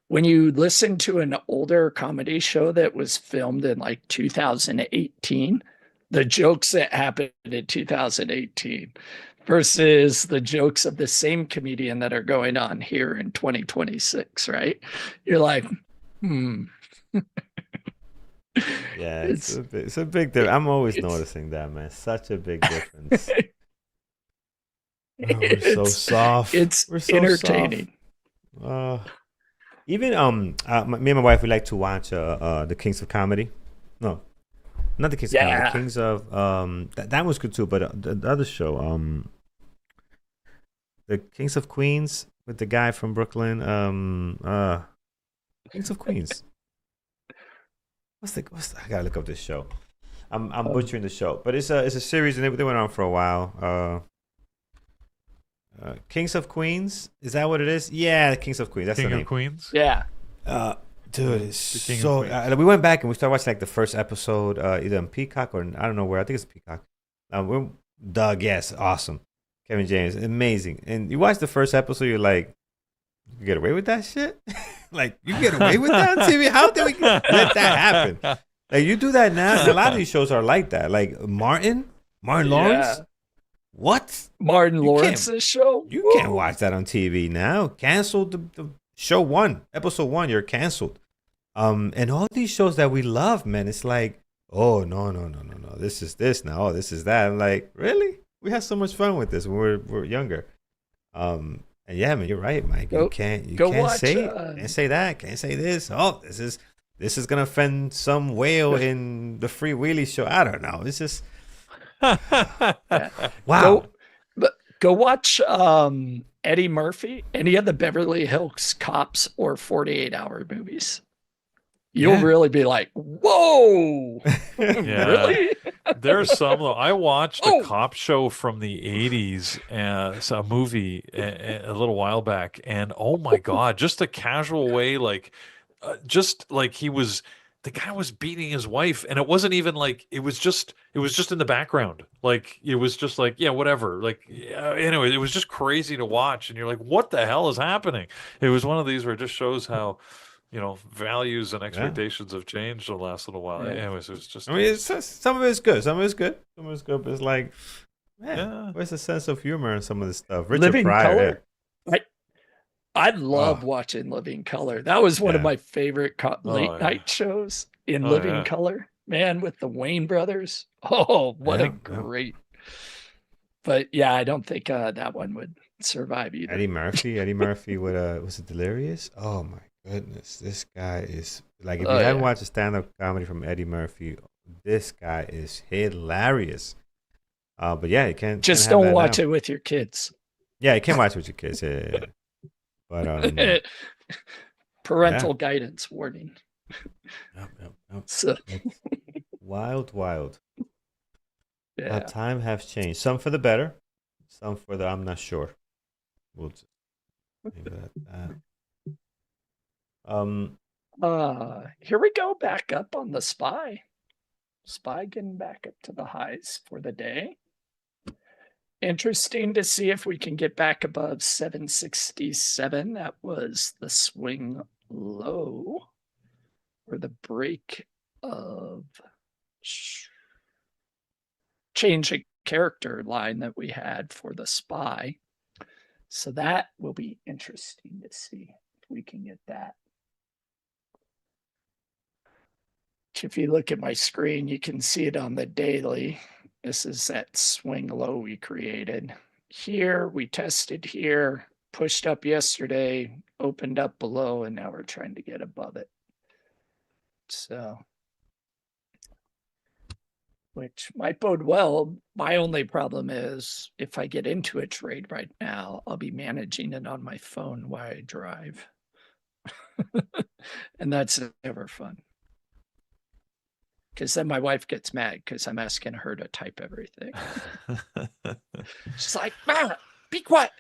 when you listen to an older comedy show that was filmed in like 2018, the jokes that happened in 2018 versus the jokes of the same comedian that are going on here in 2026, right? You're like, Yeah, it's a big difference. I'm always noticing that, man. Such a big difference. Oh, we're so soft. We're so entertaining. Soft. Even me and my wife, we like to watch the Kings of Comedy. No, not the Kings of Comedy. The Kings of that was good too. But the other show, the Kings of Queens with the guy from Brooklyn. Kings of Queens. I gotta look up this show. I'm butchering the show, but it's a series and they went on for a while. Kings of Queens, is that what it is? Yeah, Kings of Queens. That's the name. King of Queens. Yeah. Dude, it's so. We went back and we started watching like the first episode, either on Peacock or I don't know where. I think it's Peacock. Doug, yes, awesome. Kevin James, amazing. And you watch the first episode, you're like, you get away with that shit? Like, you get away with that on TV? How did we let that happen? Like, you do that now. And a lot of these shows are like that. Like Martin Lawrence. What? Martin Lawrence's show? You can't watch that on TV now. Canceled the show episode 1. You're canceled. And all these shows that we love, man, it's like, oh no. This is this now. Oh, this is that. I'm like, really? We had so much fun with this when we're younger. And yeah, man, you're right, Mike. You can't say it. Can't say that. Can't say this. Oh, this is gonna offend some whale in the Free Willy show. I don't know. It's just wow. Go watch Eddie Murphy, any of the Beverly Hills Cops or 48-hour movies. You'll really be like, whoa. Really? There's some though. I watched a cop show from the 80s, a movie a little while back, and oh my God, just a casual way, just like the guy was beating his wife, and it wasn't even like it was just in the background. Like it was just like, yeah, whatever. Like anyway, it was just crazy to watch, and you're like, what the hell is happening? It was one of these where it just shows how values and expectations have changed in the last little while. Anyways, it was just. I mean, some of it's good. Some of it's good. But it's like, man, where's the sense of humor in some of this stuff? Richard Living Pryor. Color. I love watching Living Color. That was one of my favorite late night shows in Living Color. Man, with the Wayne brothers. Oh, what a great. But yeah, I don't think that one would survive either. Eddie Murphy with was it Delirious? Oh my goodness, this guy is like, if you haven't watched a stand-up comedy from Eddie Murphy, this guy is hilarious. But yeah, you can't just don't watch it with your kids. Yeah, you can't watch it with your kids. Yeah. But parental guidance warning. Yep. So. Wild. Yeah. Time has changed. Some for the better, some for the I'm not sure. We'll just leave it at that. Here we go, back up on the SPY. SPY getting back up to the highs for the day. Interesting to see if we can get back above 767. That was the swing low or the break of change of character line that we had for the SPY. So that will be interesting to see if we can get that. If you look at my screen, you can see it on the daily. This is that swing low we created. Here, we tested here, pushed up yesterday, opened up below, and now we're trying to get above it. So, which might bode well. My only problem is if I get into a trade right now, I'll be managing it on my phone while I drive. And that's never fun. Because then my wife gets mad because I'm asking her to type everything. She's like, "Ma, be quiet."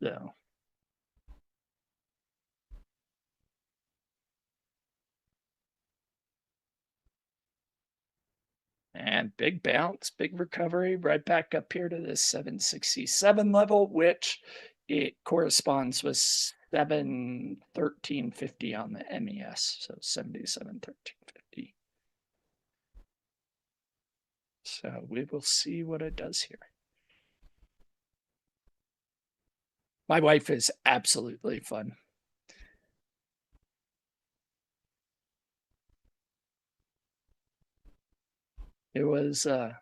Yeah. And big bounce, big recovery, right back up here to this 767 level, which it corresponds with 713.50 on the MES. So 77.13.50. So we will see what it does here. My wife is absolutely fun. It was I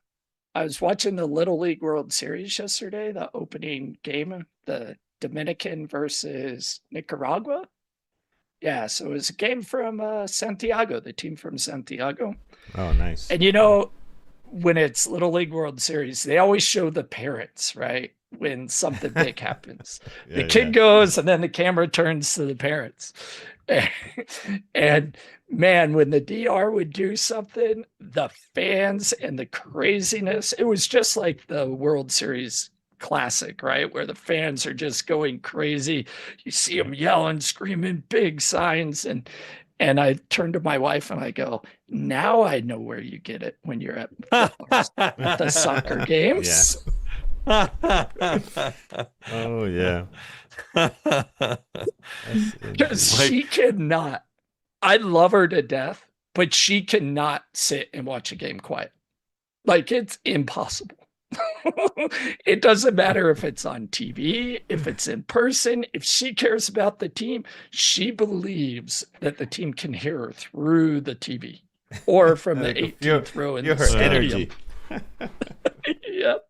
was watching the Little League World Series yesterday, the opening game, the Dominican versus Nicaragua. Yeah, so it was a game from Santiago, the team from Santiago. Oh, nice. And when it's Little League World Series, they always show the parents, right? When something big happens. The kid goes and then the camera turns to the parents. And man, when the DR would do something, the fans and the craziness, it was just like the World Series Classic, right? Where the fans are just going crazy. You see them yelling, screaming, big signs. And I turned to my wife and I go, now I know where you get it when you're at the soccer games. Yeah. Oh, yeah. Because she cannot, I love her to death, but she cannot sit and watch a game quiet. Like, it's impossible. It doesn't matter if it's on TV, if it's in person. If she cares about the team, she believes that the team can hear her through the TV or from the 18th row in the stadium. Yep.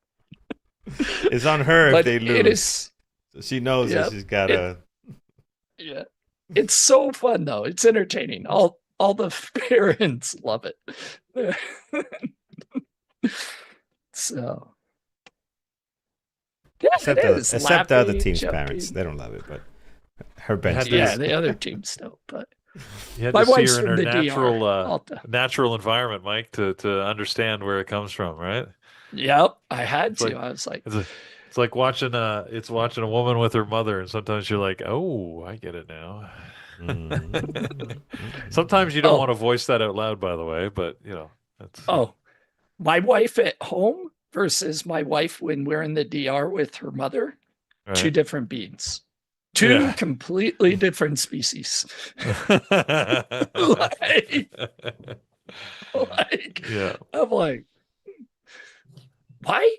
It's on her But if they lose. it is, So she knows that she's got to. Yeah. It's so fun, though. It's entertaining. All the parents love it. So, yeah, Except the other team's jumping. parents. They don't love it, but her bench Yeah, does. the other teams don't. But You had my to see wife's her in from her the natural, DR. natural environment, Mike, to understand where it comes from, right? Yep, I had It's to. like- I was like, It's like watching a woman with her mother, and sometimes you're like, oh, I get it now. Sometimes you don't want to voice that out loud, by the way, but that's my wife at home versus my wife when we're in the DR with her mother, right. Two different beings. Two completely different species. Yeah. I'm like, why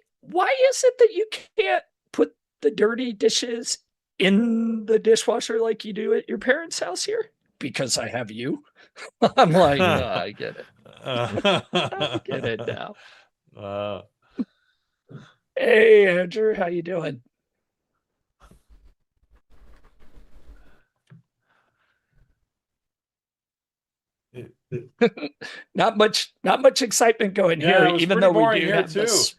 is it that you can't put the dirty dishes in the dishwasher like you do at your parents' house here? Because I have you. I'm like, I get it. I get it now. Hey, Andrew, how you doing? Not much excitement going here, even though we do have the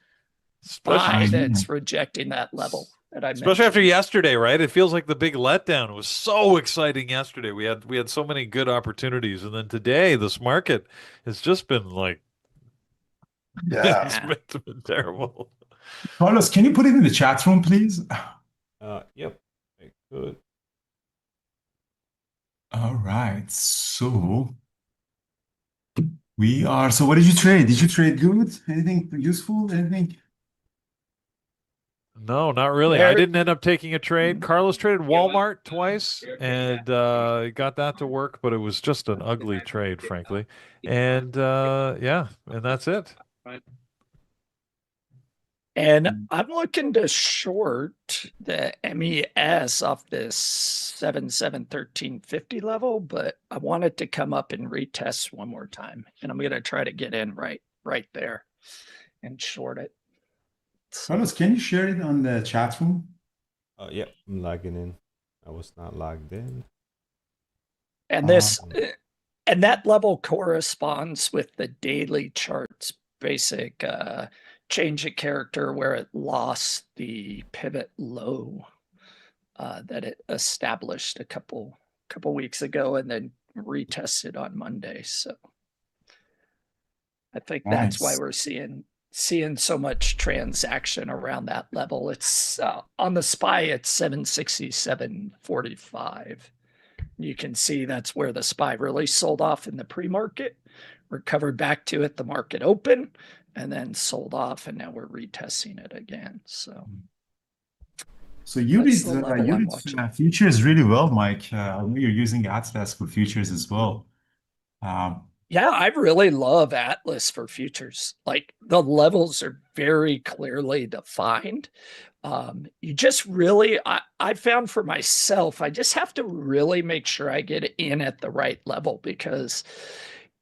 SKHY that's rejecting that level that I mentioned. Especially after yesterday, right? It feels like the big letdown. It was so exciting yesterday. We had so many good opportunities, and then today this market has just been like, it's been terrible. Carlos, can you put it in the chat room, please? Yep. Good. All right. So so what did you trade? Did you trade good? Anything useful? Anything? No, not really. I didn't end up taking a trade. Carlos traded Walmart twice and got that to work, but it was just an ugly trade, frankly. And and that's it. And I'm looking to short the MES off this 7713.50 level, but I want it to come up and retest one more time. And I'm going to try to get in right there and short it. Carlos, can you share it on the chat room? Yep, I'm logging in. I was not logged in. And and that level corresponds with the daily charts basic change of character where it lost the pivot low that it established a couple weeks ago and then retested on Monday. So I think that's why we're seeing seeing so much transaction around that level. It's on the SPY, it's 767.45. You can see that's where the SPY really sold off in the pre-market, recovered back to it, the market open, and then sold off, and now we're retesting it again. So you that's read the level you I'm read watching. futures really well, Mike. I know you're using Atlas for futures as well. Yeah, I really love Atlas for futures. Like the levels are very clearly defined. You just really, I found for myself, I just have to really make sure I get in at the right level, because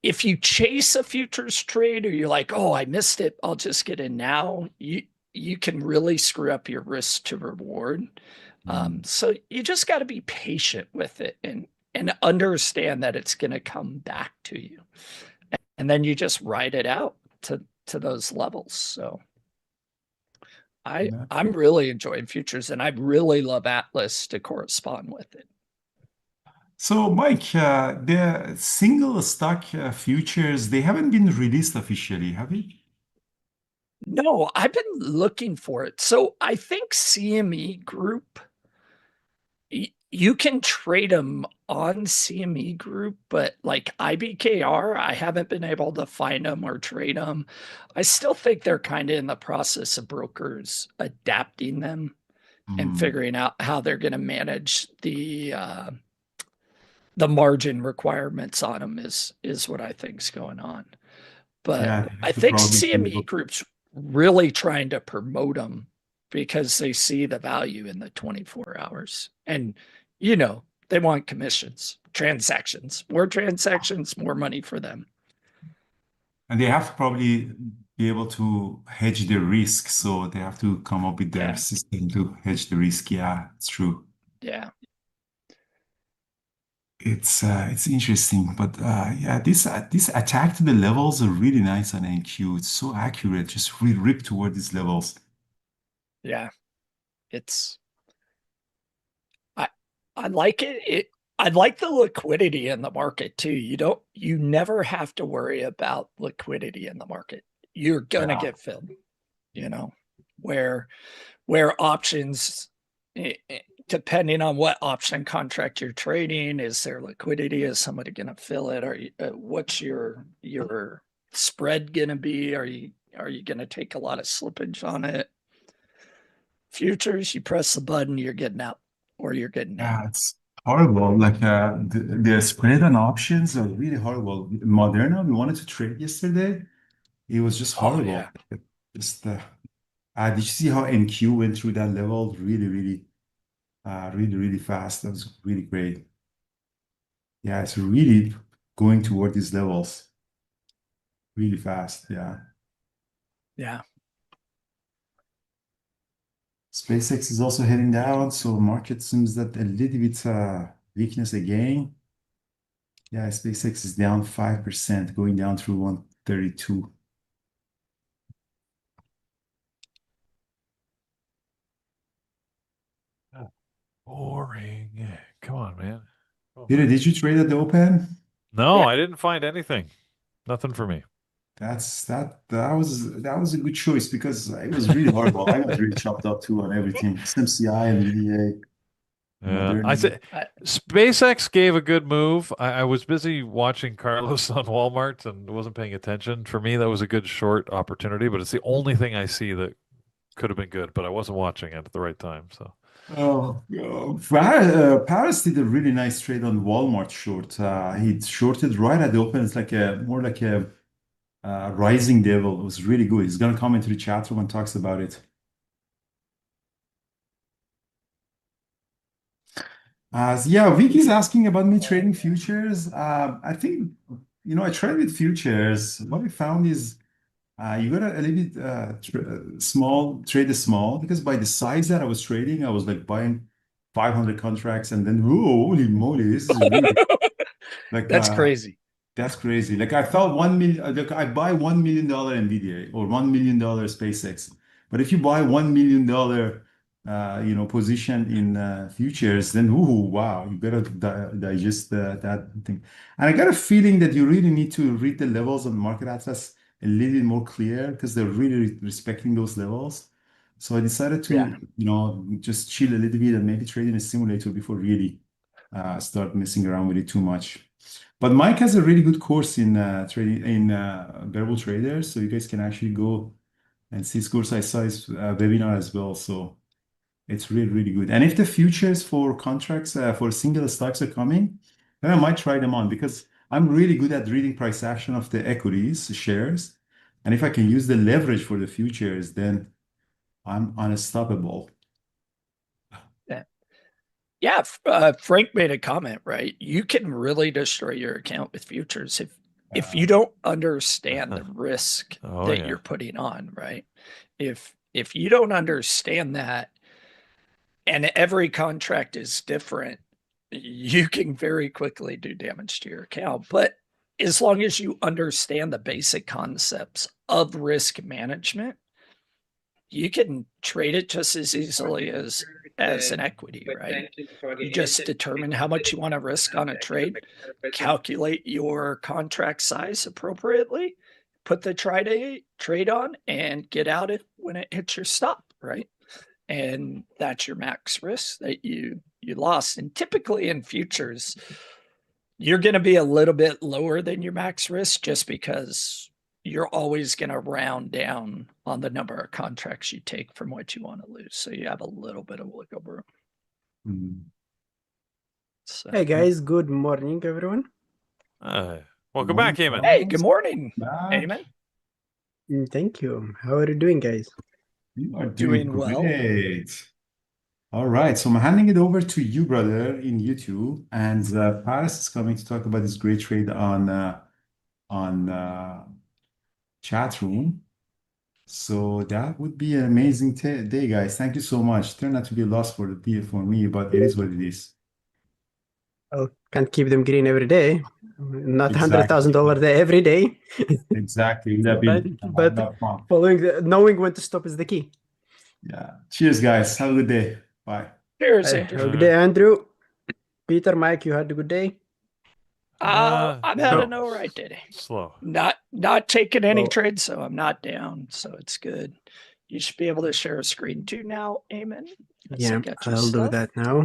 if you chase a futures trade or you're like, oh, I missed it, I'll just get in now, you can really screw up your risk to reward. So you just got to be patient with it and understand that it's going to come back to you. And then you just ride it out to those levels. So I'm really enjoying futures, and I really love Atlas to correspond with it. So, Mike, the single stock futures, they haven't been released officially, have they? No, I've been looking for it. So I think CME Group, you can trade them on CME Group, but like IBKR, I haven't been able to find them or trade them. I still think they're kind of in the process of brokers adapting them and figuring out how they're going to manage the margin requirements on them is what I think's going on. But Yeah, they I have to think probably CME Group's really trying to promote them because they see the value in the 24 hours. And, they want commissions, transactions, more money for them. and they have to probably be able to hedge the risk. So they have to come up with their system to hedge the risk. Yeah, it's true. Yeah. It's interesting, but yeah, this attack to the levels are really nice on NQ. It's so accurate, just rip toward these levels. Yeah. I like it. I like the liquidity in the market too. You never have to worry about liquidity in the market. You're gonna get filled, where options, depending on what option contract you're trading, is there liquidity? Is somebody gonna fill it? What's your spread gonna be? Are you gonna take a lot of slippage on it? Futures, you press the button, you're getting out, or you're getting in. Yeah, it's horrible. Like the spread on options are really horrible. Moderna, we wanted to trade yesterday. It was just horrible. Yeah. Just did you see how NQ went through that level? Really fast. That was really great. Yeah, it's really going toward these levels really fast. Yeah. Yeah. SpaceX is also heading down, so market seems that a little bit weakness again. Yeah, SpaceX is down 5%, going down through 132. Boring. Come on, man. Peter, did you trade at the open? No, I didn't find anything. Nothing for me. That was a good choice because it was really horrible. I got really chopped up too on everything. SMCI, NVDA, Yeah, I Moderna. said SpaceX gave a good move. I was busy watching Carlos on Walmart and wasn't paying attention. For me, that was a good short opportunity, but it's the only thing I see that could have been good, but I wasn't watching it at the right time. So Oh, Paris did a really nice trade on Walmart short. He shorted right at the open. It's like more like a rising devil. It was really good. He's gonna come into the chat room and talks about it. Yeah, Vicky's asking about me trading futures. I think, I trade with futures. What I found is you gotta a little bit trade the small, because by the size that I was trading, I was like buying 500 contracts and then, whoa, holy moly, this is really like That's crazy. that's crazy. Like I thought 1 million, like I buy $1 million NVDA or $1 million SpaceX. But if you buy $1 million, position in futures, then wow, you better digest that thing. And I got a feeling that you really need to read the levels on market access a little bit more clear because they're really respecting those levels. So I decided to, just chill a little bit and maybe trade in a simulator before really start messing around with it too much. But Mike has a really good course in trading in variable traders, so you guys can actually go and see his course. I saw his webinar as well, so it's really, really good. And if the futures for contracts for single stocks are coming, then I might try them on because I'm really good at reading price action of the equities, shares. And if I can use the leverage for the futures, then I'm unstoppable. Yeah, Frank made a comment, right? You can really destroy your account with futures if you don't understand the risk that you're putting on, right? If you don't understand that, and every contract is different, you can very quickly do damage to your account. But as long as you understand the basic concepts of risk management, you can trade it just as easily as an equity, right? You just determine how much you want to risk on a trade, calculate your contract size appropriately, put the trade on, and get out it when it hits your stop, right? And that's your max risk that you lost. And typically in futures, you're going to be a little bit lower than your max risk just because you're always going to round down on the number of contracts you take from what you want to lose. So you have a little bit of wiggle room. Mm. So, Hey guys, good morning, everyone. Welcome back, Eamon. hey, good morning, Back. Eamon. Thank you. How are you doing, guys? You are Doing well. great. All right, so I'm handing it over to you, brother, in YouTube, and Paris is coming to talk about this great trade on chat room. So that would be an amazing day, guys. Thank you so much. Turned out to be a loss for me, but it is what it is. Well, can't keep them green every day. Not Exactly. $100,000 day every day. Exactly. That'd be But not fun. knowing when to stop is the key. Yeah. Cheers, guys. Have a good day. Bye. Cheers, Hey, Andrew. have a good day, Andrew. Peter, Mike, you had a good day? I've had an all right day. Slow. Not taking any Well- trades, so I'm not down. So it's good. You should be able to share a screen too now, Eamon. As I Yeah, got your I'll do stuff. that now.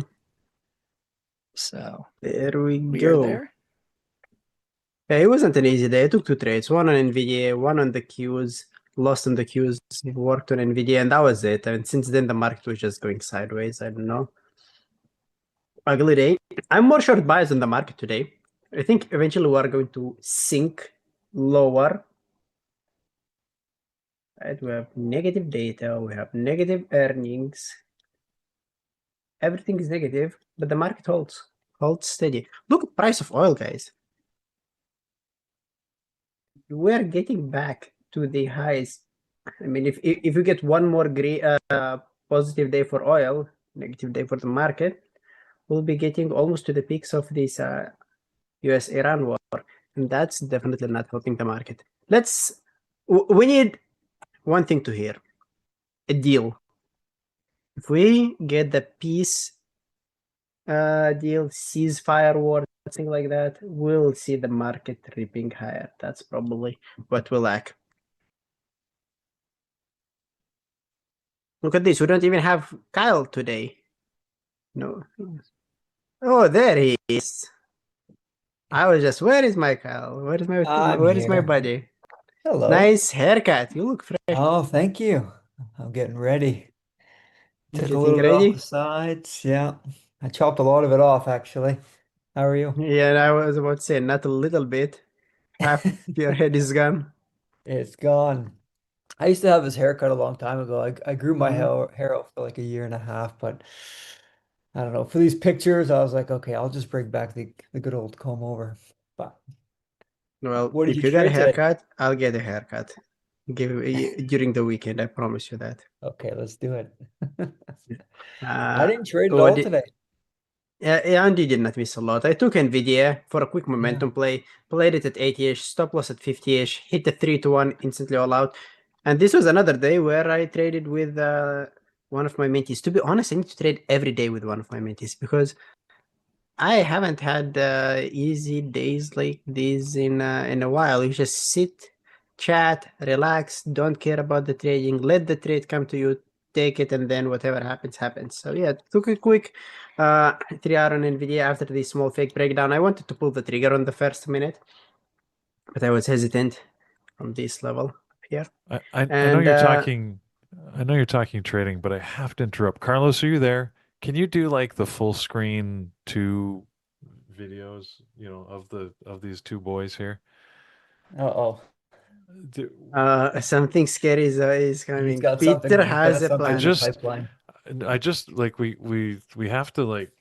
So There we we go. are there. Yeah, it wasn't an easy day. I took 2 trades, one on NVDA, one on the Qs, lost on the Qs, worked on NVDA, and that was it. And since then, the market was just going sideways. I don't know. Ugly day. I'm more short bias on the market today. I think eventually we are going to sink lower. Right, we have negative data, we have negative earnings. Everything is negative, but the market holds steady. Look at price of oil, guys. We're getting back to the highs. I mean, if we get one more positive day for oil, negative day for the market, we'll be getting almost to the peaks of this US-Iran war, and that's definitely not helping the market. We need one thing to hear: a deal. If we get the peace deal, ceasefire war, something like that, we'll see the market ripping higher. That's probably what we lack. Look at this. We don't even have Kyle today. No. Oh, there he is. I was just, where is my Kyle? Where is my buddy? Hello. Nice haircut. You look fresh. Oh, thank you. I'm getting ready. Took a Getting little bit off ready? the sides. Yeah. I chopped a lot of it off, actually. How are you? Yeah, I was about to say, not a little bit. Half your head is gone. It's gone. I used to have this haircut a long time ago. I grew my Mhm. hair out for like a year and a half, but I don't know. For these pictures, I was like, okay, I'll just bring back the good old comb over. But Well, what did if you you get a trade today? haircut, I'll get a haircut. During the weekend, I promise you that. Okay, let's do it. I didn't trade at What all did- today. Yeah, Andy did not miss a lot. I took NVDA for a quick momentum Yeah. play, played it at 80-ish, stop loss at 50-ish, hit the 3-1, instantly all out. And this was another day where I traded with one of my mentees. To be honest, I need to trade every day with one of my mentees because I haven't had easy days like this in a while. You just sit chat, relax, don't care about the trading, let the trade come to you, take it, and then whatever happens, happens. So yeah, took a quick 3-hour on NVDA after this small fake breakdown. I wanted to pull the trigger on the first minute, but I was hesitant from this level up here. I know you're talking. I know you're talking trading, but I have to interrupt. Carlos, are you there? Can you do like the full screen two videos, of these two boys here? Uh-oh. Something scary is coming. He's got Peter something. has a something plan. in the pipeline. I just like we have to like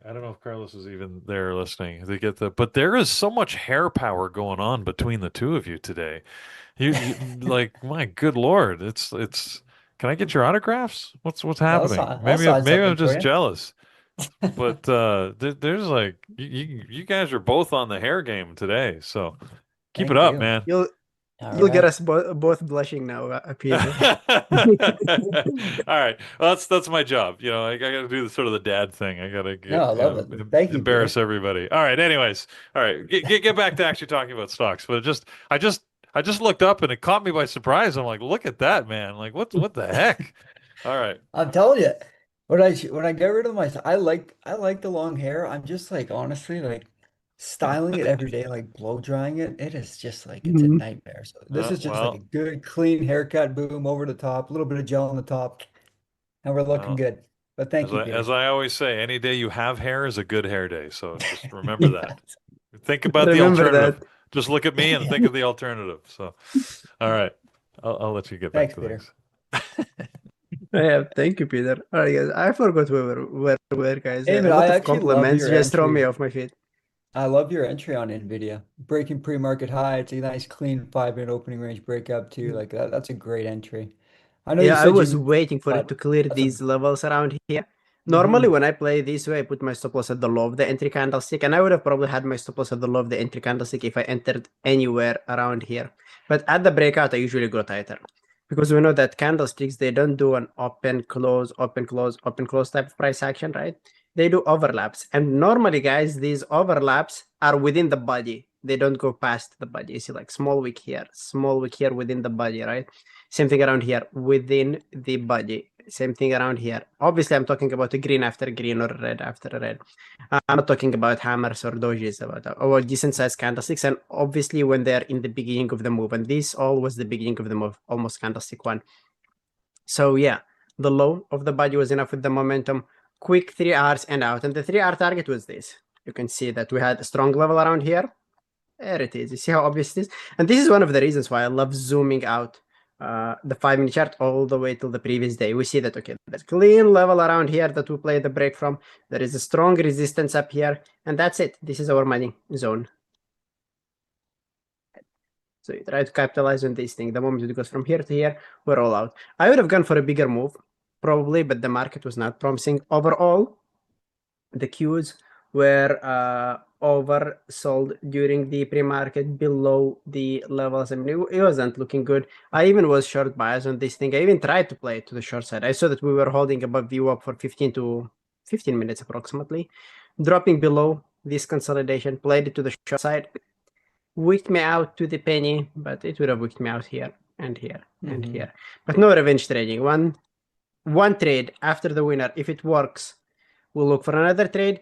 I don't know if Carlos is even there listening. They get but there is so much hair power going on between the two of you today. You like my good Lord, it's can I get your autographs? What's happening? I'll sign Maybe I'm something for just you. jealous. But there's like you guys are both on the hair game today, so keep Thank it up, you. man. You'll get us both blushing now, Peter. All right, well, that's my job. I got to do the sort of the dad thing. I got to No, I love it. Thank you, embarrass Peter. everybody. All right. Anyways, all right. Get back to actually talking about stocks. But I just looked up and it caught me by surprise. I'm like, look at that, man. Like, what the heck? All right. I'm telling you, when I get rid of my, I like the long hair. I'm just like honestly like styling it every day, like blow drying it. It is just like it's a Mhm. nightmare. So this is just like Well, a good clean haircut, boom over the top, a little bit of gel on the top, and we're looking well, good. But thank you, as Peter. I always say, any day you have hair is a good hair day. So just remember that. Think about the Remember alternative. that. Just look at me and think of the alternative. So, all right. I'll let you get back Thanks, to Peter. things. Yeah, thank you, Peter. All right, guys. I forgot where we were, guys. Hey, A but lot I of actually love compliments your just throw me entry. off my feet. I love your entry on NVIDIA. Breaking pre-market high. It's a nice clean 5-minute opening range breakup too. Like that's a great entry. I know you Yeah, I said you was missed, waiting for it to but clear that's a these levels around here. Normally, when I play this way, I put my stop loss at the low of the entry candlestick, and I would have probably had my stop loss at the low of the entry candlestick if I entered anywhere around here. But at the breakout, I usually go tighter because we know that candlesticks, they don't do an open, close, open, close, open, close type of price action, right? They do overlaps. And normally, guys, these overlaps are within the body. They don't go past the body. You see, like small wick here within the body, right? Same thing around here within the body. Same thing around here. Obviously, I'm talking about a green after green or red after red. I'm not talking about hammers or dojis, about decent sized candlesticks. And obviously, when they're in the beginning of the move, and this all was the beginning of the move, almost candlestick one. So yeah, the low of the body was enough with the momentum. Quick 3 hours and out. And the 3-hour target was this. You can see that we had a strong level around here. There it is. You see how obvious it is? And this is one of the reasons why I love zooming out the 5-minute chart all the way till the previous day. We see that, okay, there's a clean level around here that we play the break from. There is a strong resistance up here. And that's it. This is our money zone. So you try to capitalize on this thing. The moment it goes from here to here, we're all out. I would have gone for a bigger move, probably, but the market was not promising. Overall, the Qs were oversold during the pre-market below the levels. I mean, it wasn't looking good. I even was short bias on this thing. I even tried to play it to the short side. I saw that we were holding above view up for 15 minutes approximately, dropping below this consolidation, played it to the short side, wicked me out to the penny, but it would have wicked me out here and here and here. But no revenge trading. One trade after the winner. If it works, we'll look for another trade.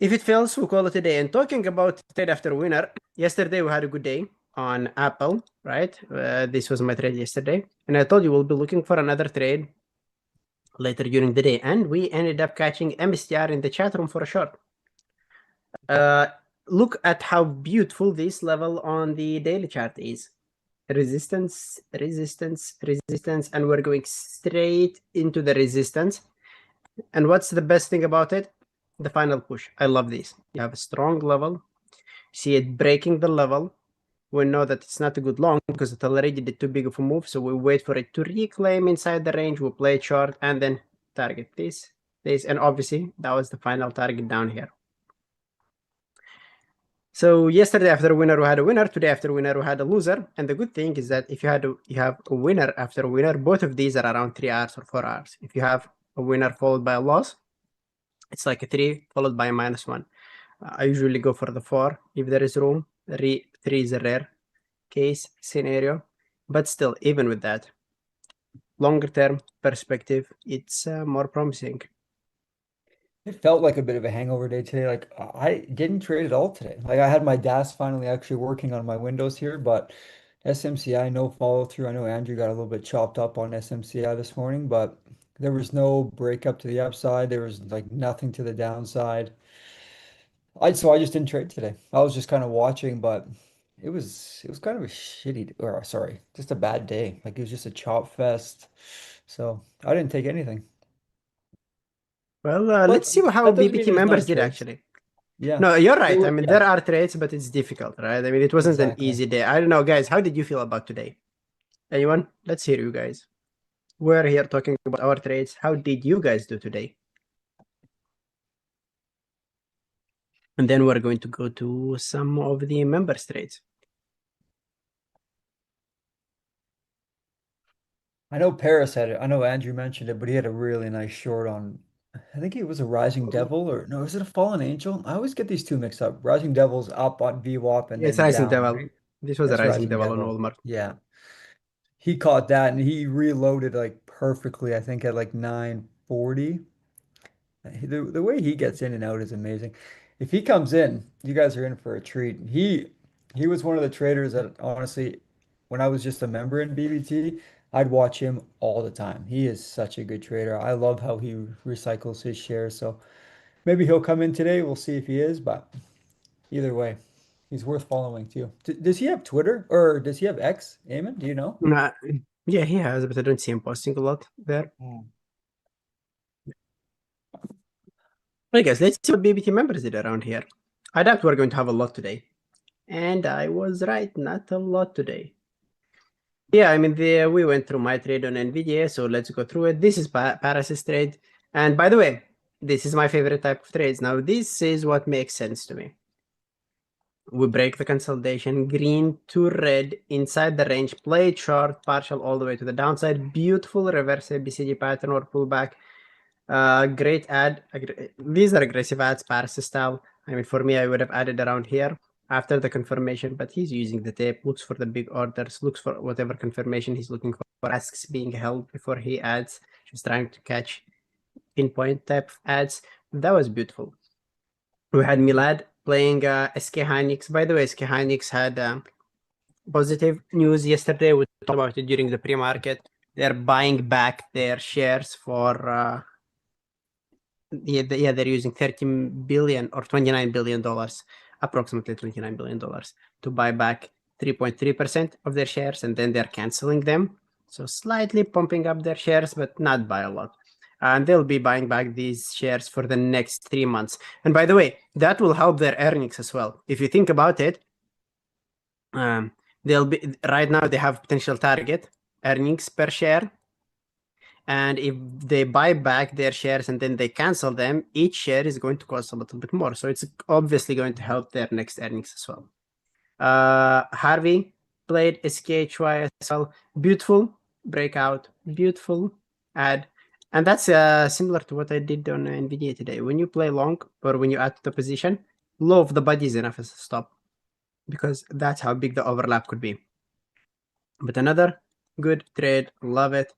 If it fails, we'll call it a day. And talking about trade after winner, yesterday we had a good day on Apple, right? This was my trade yesterday. And I told you we'll be looking for another trade later during the day. And we ended up catching MSTR in the chat room for a short. Look at how beautiful this level on the daily chart is. Resistance, resistance, resistance, and we're going straight into the resistance. And what's the best thing about it? The final push. I love this. You have a strong level. See it breaking the level. We know that it's not a good long because it already did too big of a move. So we wait for it to reclaim inside the range. We'll play it short and then target this. And obviously that was the final target down here. So yesterday after a winner, we had a winner. Today after a winner, we had a loser. And the good thing is that if you have a winner after a winner, both of these are around 3 hours or 4 hours. If you have a winner followed by a loss, it's like a 3 followed by a -1. I usually go for the 4 if there is room. 3 is rare case scenario, but still, even with that, longer term perspective, it's more promising. It felt like a bit of a hangover day today. Like I didn't trade at all today. Like I had my DAS finally actually working on my windows here, but SMCI no follow through. I know Andrew got a little bit chopped up on SMCI this morning, but there was no breakup to the upside. There was like nothing to the downside. So I just didn't trade today. I was just kind of watching, but it was kind of a shitty or sorry, just a bad day. Like it was just a chop fest. So I didn't take anything. Well, But let's see how that doesn't mean BBT there's members not did trades. actually. Yeah. No, you're right. I were- mean, yeah, there are trades, but it's difficult, right? I mean, it wasn't an exactly. easy day. I don't know, guys. How did you feel about today? Anyone? Let's hear you guys. We're here talking about our trades. How did you guys do today? And then we're going to go to some of the members trades. I know Paris had it. I know Andrew mentioned it, but he had a really nice short on, I think it was a Rising Devil or no, is it a Fallen Angel? I always get these two mixed up. Rising Devil's up on VWAP and Yeah, it's then Rising down, Devil. right? This was a That's Rising Rising Devil on Devil. Walmart. Yeah. He caught that and he reloaded like perfectly, I think at like 940. The way he gets in and out is amazing. If he comes in, you guys are in for a treat. He was one of the traders that honestly, when I was just a member in BBT, I'd watch him all the time. He is such a good trader. I love how he recycles his shares. So maybe he'll come in today. We'll see if he is, but either way, he's worth following too. Does he have Twitter or does he have X, Eamon? Do you know? Yeah, he has, but I don't see him posting a lot there. Hey guys, let's see what BBT members did around here. I doubt we're going to have a lot today. And I was right, not a lot today. Yeah, I mean, we went through my trade on NVDA, so let's go through it. This is Paras's trade. And by the way, this is my favorite type of trades. Now, this is what makes sense to me. We break the consolidation, green to red, inside the range, play short, partial all the way to the downside. Beautiful reverse ABCD pattern or pullback. Great ad. These are aggressive ads, Paris style. I mean, for me, I would have added around here after the confirmation, but he's using the tape, looks for the big orders, looks for whatever confirmation he's looking for, asks being held before he adds. Just trying to catch pinpoint type of ads. That was beautiful. We had Milad playing SKHY. By the way, SKHY had positive news yesterday. We talked about it during the pre-market. They're buying back their shares for they're using 13 billion or 29 billion dollars, approximately 29 billion dollars, to buy back 3.3% of their shares, and then they're canceling them. So slightly pumping up their shares, but not by a lot. And they'll be buying back these shares for the next 3 months. And by the way, that will help their earnings as well. If you think about it, they'll be right now they have potential target earnings per share. And if they buy back their shares and then they cancel them, each share is going to cost a little bit more. So it's obviously going to help their next earnings as well. Harvey played SKHY as well. Beautiful breakout, beautiful ad. And that's similar to what I did on NVDA today. When you play long or when you add to the position, low of the body is enough as a stop, because that's how big the overlap could be. But another good trade, love it.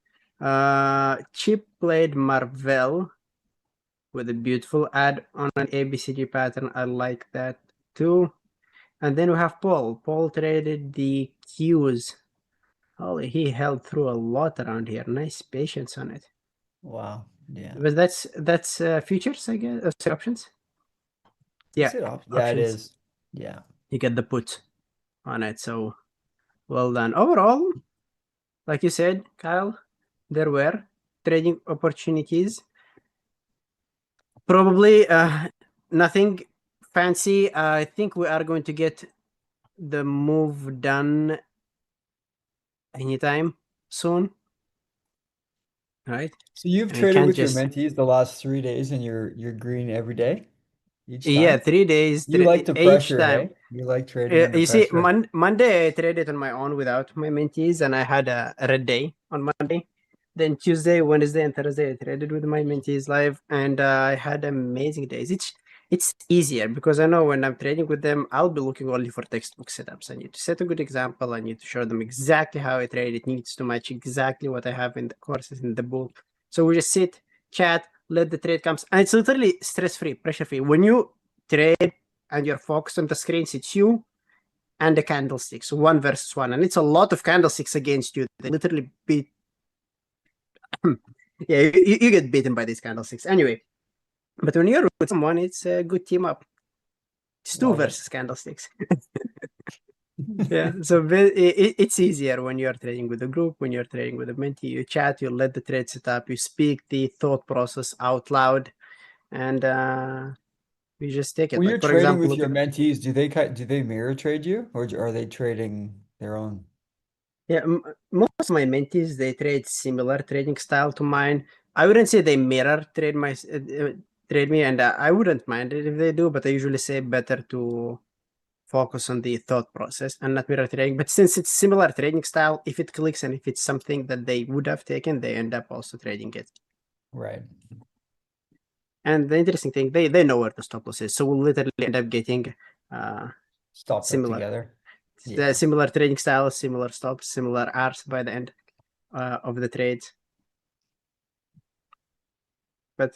Chip played Marvel with a beautiful ad on an ABCG pattern. I like that too. And then we have Paul. Paul traded the Qs. Holy, he held through a lot around here. Nice patience on it. Wow. Yeah. But that's futures, I guess. Options. Yeah, Yeah, it options. is. Yeah. You get the put on it. So well done. Overall, like you said, Kyle, there were trading opportunities. Probably nothing fancy. I think we are going to get the move done anytime soon. Right? So you've And we traded can't with your just mentees the last 3 days and you're green every day, each yeah, time? 3 days You like the each pressure, time. hey? You like trading under You see, pressure. Monday I traded on my own without my mentees, and I had a red day on Monday. Then Tuesday, Wednesday, and Thursday I traded with my mentees live, and I had amazing days. It's easier because I know when I'm trading with them, I'll be looking only for textbook setups. I need to set a good example. I need to show them exactly how I trade. It needs to match exactly what I have in the courses in the book. So we just sit, chat, let the trade comes, and it's literally stress-free, pressure-free. When you trade and you're focused on the screens, it's you and the candlesticks, one versus one, and it's a lot of candlesticks against you. They literally beat. Yeah, you get beaten by these candlesticks anyway. But when you're with someone, it's a good team up. It's two Love it. versus candlesticks. Yeah, so it's easier when you're trading with a group, when you're trading with a mentee. You chat, you let the trade set up, you speak the thought process out loud, and you just take it. When Like you're for trading example, with look your at mentees, do they mirror trade you, or are they trading their own? yeah, most of my mentees they trade similar trading style to mine. I wouldn't say they mirror trade me, and I wouldn't mind it if they do, but I usually say better to focus on the thought process and not mirror trading. But since it's similar trading style, if it clicks and if it's something that they would have taken, they end up also trading it. Right. And the interesting thing, they know where the stop loss is, so we'll literally end up getting Stop that similar, together. Yeah. similar trading styles, similar stops, similar Rs by the end of the trades. But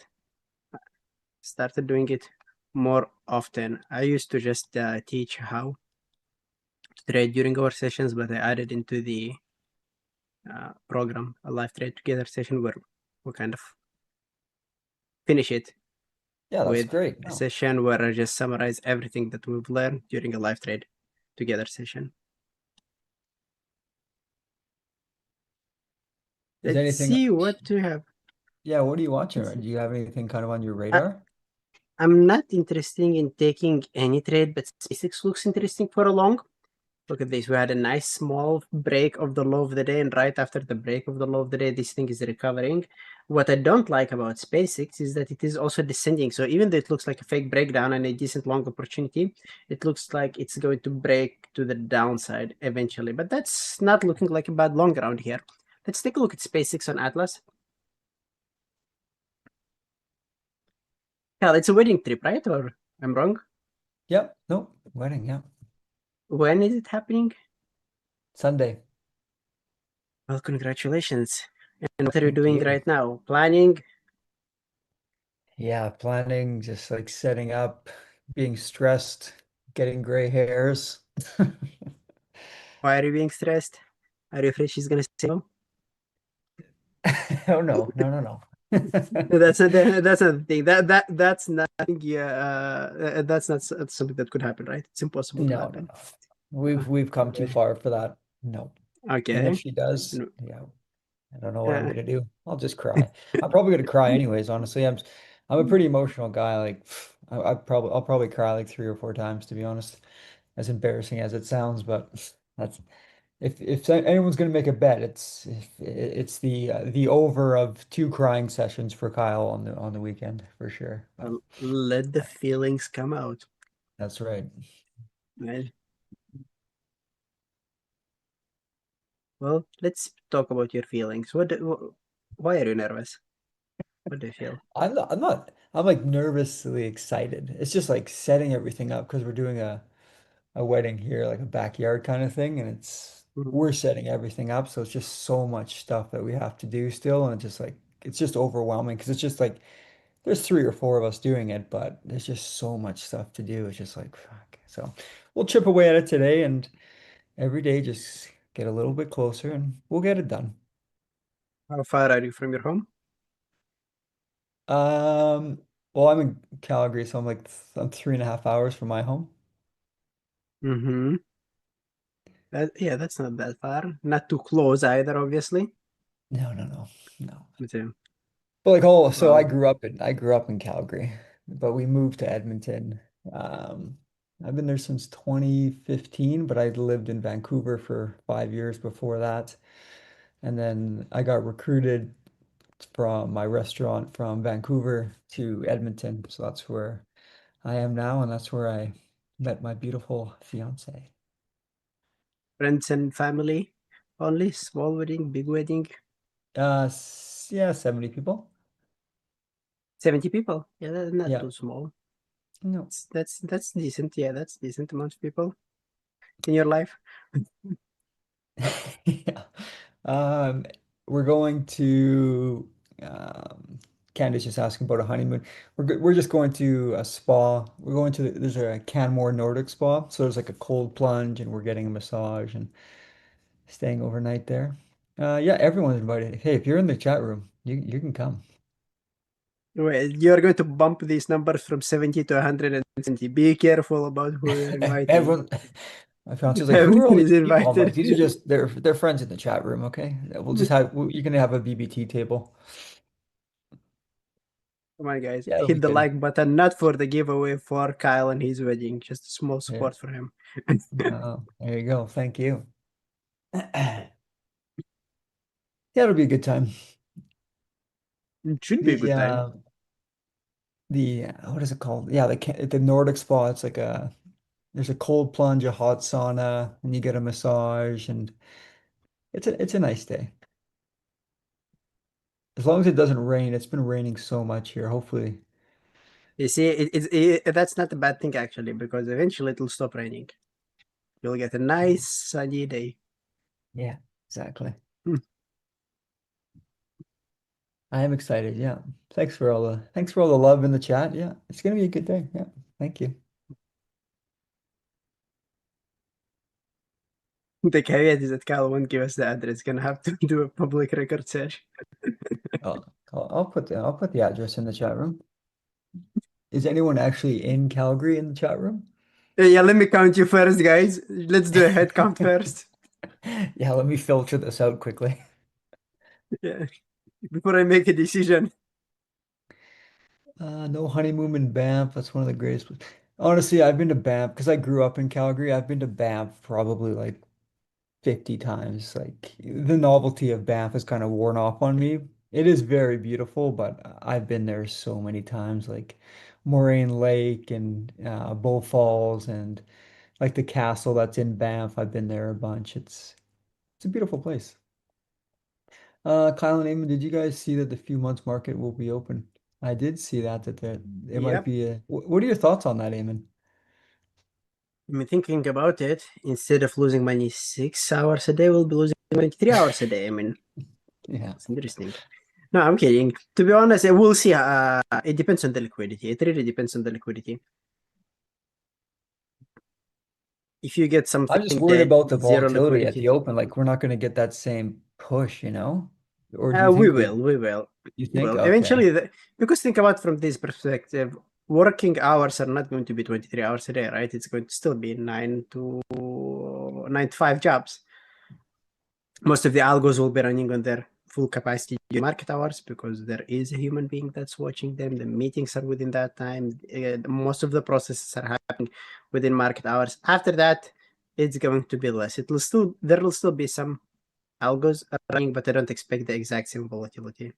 started doing it more often. I used to just teach how to trade during our sessions, but I added into the program a live trade together session where we kind of finish it Yeah, that's with great. a No. session where I just summarize everything that we've learned during a live trade together session. Is Let's anything, see what we have. yeah, what are you watching? Do you have anything kind of on your I, radar? I'm not interested in taking any trade, but SpaceX looks interesting for a long. Look at this. We had a nice small break of the low of the day, and right after the break of the low of the day, this thing is recovering. What I don't like about SpaceX is that it is also descending. So even though it looks like a fake breakdown and a decent long opportunity, it looks like it's going to break to the downside eventually. But that's not looking like a bad long around here. Let's take a look at SpaceX on Atlas. Hell, it's a wedding trip, right? Or I'm wrong? Yep. No, wedding. Yeah. When is it happening? Sunday. Well, congratulations. And what are you Thank doing you. right now? Planning? Yeah, planning, just like setting up, being stressed, getting gray hairs. Why are you being stressed? Are you afraid she's gonna say no? Oh no, no, no, no. That's not the thing. That's nothing. Yeah, that's not something that could happen, right? It's impossible to No, no, happen. no. We've come too Okay. far for that. No. And if Okay. she does, Mm, yeah, I don't know what I'm Uh, gonna do. I'll just cry. I'm probably gonna cry anyways, honestly. I'm a pretty emotional guy. Like I'll probably cry like 3 or 4 times to be honest. As embarrassing as it sounds, but that's if anyone's gonna make a bet, it's the over of 2 crying sessions for Kyle on the weekend for sure. But let the feelings come out. that's right. Right? Well, let's talk about your feelings. Why are you nervous? What do you feel? I'm like nervously excited. It's just like setting everything up because we're doing a wedding here, like a backyard kind of thing, and Mhm. we're setting everything up, so it's just so much stuff that we have to do still, and it's just overwhelming because it's just like there's 3 or 4 of us doing it, but there's just so much stuff to do. It's just like fuck. So we'll chip away at it today, and every day just get a little bit closer, and we'll get it done. How far are you from your home? Um, well, I'm in Calgary, so I'm 3.5 hours from my home. Mm-hmm. Yeah, that's not that far. Not too close either, obviously. No, no, no, no. But, But like, oh, so well, I grew up in Calgary, but we moved to Edmonton. Um, I've been there since 2015, but I lived in Vancouver for 5 years before that. And then I got recruited from my restaurant from Vancouver to Edmonton. So that's where I am now, and that's where I met my beautiful fiance. friends and family only. Small wedding, big wedding. Yeah, 70 people. 70 people. Yeah, that's not Yeah. too small. No. That's decent. Yeah, that's decent amount of people in your life. Yeah. Um, we're going to Candace just asking about a honeymoon. We're just going to a spa. We're going to there's a Canmore Nordic spa. So there's like a cold plunge and we're getting a massage and staying overnight there. Yeah, everyone's invited. Hey, if you're in the chat room, you can come. Well, you're going to bump these numbers from 70 to 170. Be careful about who you're inviting. Everyone, my fiance's like, who are all Everyone is these people? I'm like, invited. these are just they're friends in the chat room, okay? You can have a BBT table. Come on, guys. Yeah, it'll be Hit the good. like button, not for the giveaway for Kyle and his wedding, just a small Yeah. support for him. There you go. Thank you. Yeah, it'll be a good time. It should be a good time. The what is it called? Yeah, the Nordic spa. It's like there's a cold plunge, a hot sauna, and you get a massage, and it's a nice day. As long as it doesn't rain. It's been raining so much here. Hopefully, You see, that's not a bad thing actually, because eventually it'll stop raining. You'll get a nice sunny day. yeah, exactly. Hmm. I am excited. Yeah. Thanks for all the love in the chat. Yeah, it's gonna be a good day. Yeah. Thank you. The caveat is that Kyle won't give us the address. Gonna have to do a public record search. I'll put the address in the chat room. Is anyone actually in Calgary in the chat room? Yeah, let me count you first, guys. Let's do a head count first. Yeah, let me filter this out quickly. Yeah, before I make a decision. No honeymoon in Banff. That's one of the greatest. Honestly, I've been to Banff because I grew up in Calgary. I've been to Banff probably like 50 times. Like the novelty of Banff has kind of worn off on me. It is very beautiful, but I've been there so many times, like Moraine Lake and Bull Falls and like the castle that's in Banff. I've been there a bunch. It's a beautiful place. Kyle and Eamon, did you guys see that the few months market will be open? I did see that it might Yep. be what are your thoughts on that, Eamon? I'm thinking about it. Instead of losing money 6 hours a day, we'll be losing money 3 hours a day. I mean, Yeah. it's interesting. No, I'm kidding. To be honest, we'll see. It depends on the liquidity. It really depends on the liquidity. If you get something I'm just worried that about the zero volatility at liquidity, the open. Like we're not going to get that same push, you know? Or do you we think will. We will. you think? Well, Okay. eventually, because think about from this perspective, working hours are not going to be 23 hours a day, right? It's going to still be 9 to 5 jobs. Most of the algos will be running on their full capacity market hours because there is a human being that's watching them. The meetings are within that time. Most of the processes are happening within market hours. After that, it's going to be less. There will still be some algos running, but I don't expect the exact same volatility.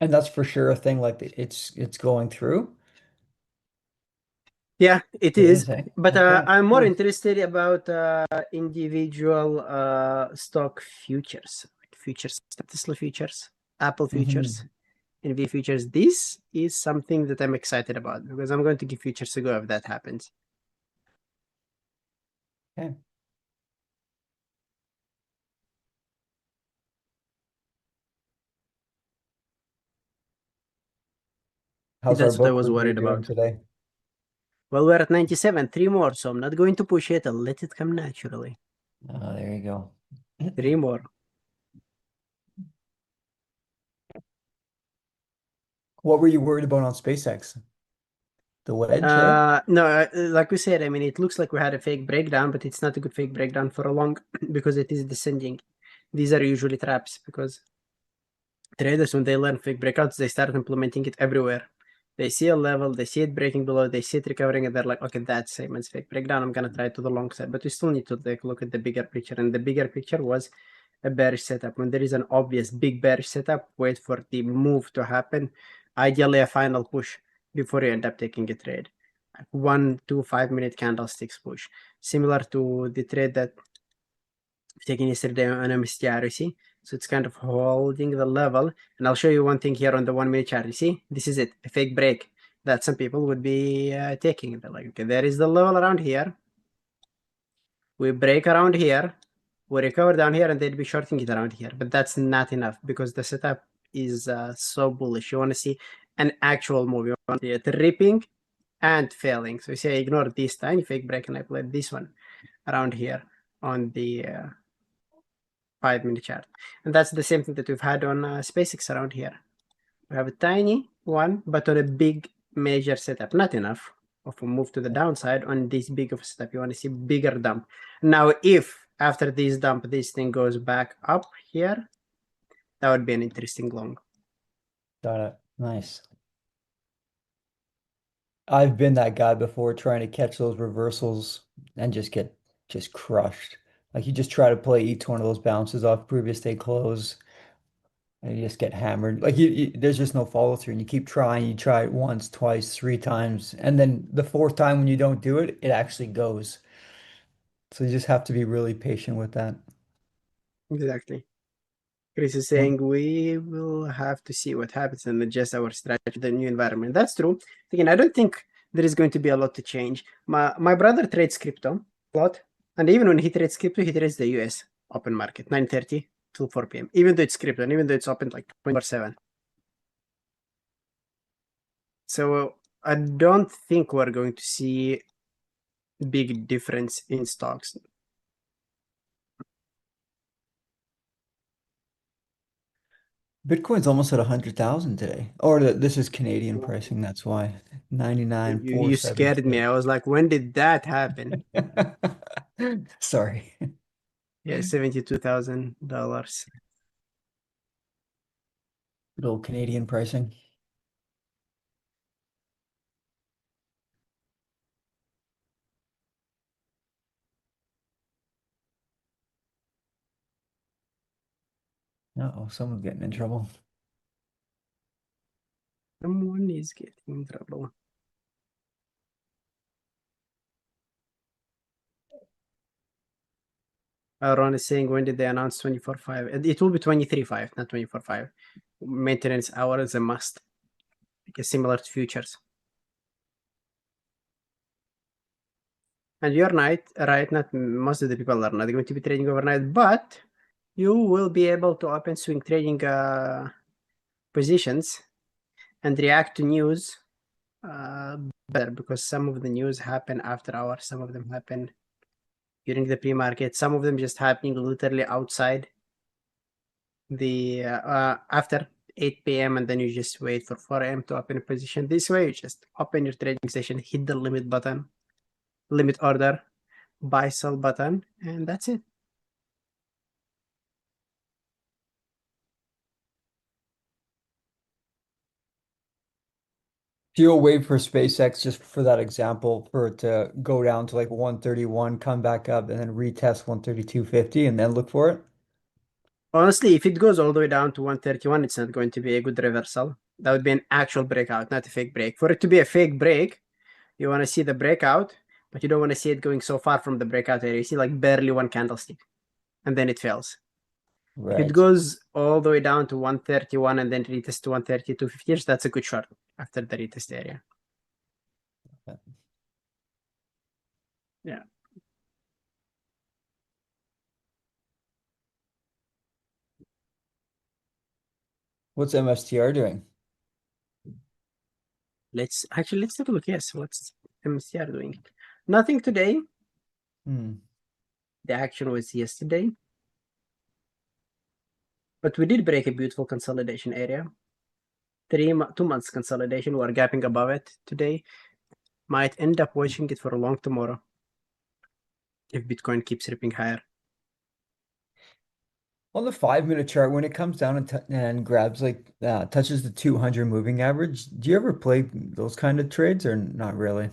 And that's for sure a thing like it's going through. Yeah, it It is. is, eh? But Okay, I'm more cool. interested about individual stock futures, like futures, Tesla futures, Apple futures, NVDA futures. This is something that I'm excited about because I'm going to give futures a go if that happens. Okay. How's our That's what I book was review worried doing about. today? Well, we're at 97, 3 more, so I'm not going to push it. I'll let it come naturally. Oh, there you go. 3 more. What were you worried about on SpaceX? The wedge, right? No, like we said, I mean, it looks like we had a fake breakdown, but it's not a good fake breakdown for a long because it is descending. These are usually traps because traders, when they learn fake breakouts, they start implementing it everywhere. They see a level, they see it breaking below, they see it recovering, and they're like, okay, that's same as fake breakdown. I'm gonna try it to the long side, but we still need to take a look at the bigger picture. And the bigger picture was a bearish setup. When there is an obvious big bearish setup, wait for the move to happen. Ideally, a final push before you end up taking a trade. Like 1 to 5 minute candlesticks push, similar to the trade that taken yesterday on MSTR. You see, So it's kind of holding the level. And I'll show you one thing here on the 1 minute chart. You see, this is it, a fake break that some people would be taking. They're like, okay, there is the level around here. We break around here, we recover down here, and they'd be shorting it around here. But that's not enough because the setup is so bullish. You want to see an actual move. You want to see it ripping and failing. So you say ignore this tiny fake break, and I played this one around here on the 5 minute chart. And that's the same thing that we've had on SpaceX around here. We have a tiny one, but on a big major setup. Not enough of a move to the downside on this big of a setup. You want to see bigger dump. Now, if after this dump, this thing goes back up here, that would be an interesting long. Got it. Nice. I've been that guy before trying to catch those reversals and just get crushed. Like you just try to play each one of those bounces off previous day close and you just get hammered. Like there's just no follow through and you keep trying. You try it once, twice, 3 times, and then the fourth time when you don't do it, it actually goes. So you just have to be really patient with that. Exactly. Chris is saying we will have to see what happens and adjust our strategy to the new environment. That's true. Again, I don't think there is going to be a lot to change. My brother trades crypto a lot, and even when he trades crypto, he trades the US open market, 9:30 till 4 p.m. Even though it's crypto and even though it's open like 24/7. So I don't think we're going to see big difference in stocks. Bitcoin's almost at 100,000 today. Or this is Canadian pricing, that's why. You 99,476. scared me. I was like, when did that happen? Sorry. Yeah, $72,000. Little Canadian pricing. Uh-oh, someone's getting in trouble. Someone is getting in trouble. Ron is saying, when did they announce 24/5? It will be 23/5, not 24/5. Maintenance hour is a must. Like similar to futures. And you're right, not most of the people are not going to be trading overnight, but you will be able to open swing trading positions and react to news better because some of the news happen after hours, some of them happen during the pre-market, some of them just happening literally outside the after 8 p.m. and then you just wait for 4 a.m. to open a position. This way you just open your trading session, hit the limit button, limit order, buy sell button, and that's it. You'll wait for SpaceX just for that example for it to go down to like 131, come back up, and then retest 132.50 and then look for it? Honestly, if it goes all the way down to 131, it's not going to be a good reversal. That would be an actual breakout, not a fake break. For it to be a fake break, you want to see the breakout, but you don't want to see it going so far from the breakout area. You see like barely one candlestick, and then it fails. If it Right. goes all the way down to 131 and then retest to 132.50, that's a good short after the retest area. Yeah. What's MSTR doing? Let's take a look. Yes, what's MSTR doing? Nothing today. The action was yesterday. But we did break a beautiful consolidation area. 2 months consolidation. We're gapping above it today. Might end up watching it for a long tomorrow if Bitcoin keeps ripping higher. On the 5 minute chart, when it comes down and grabs like touches the 200 moving average, do you ever play those kind of trades or not really?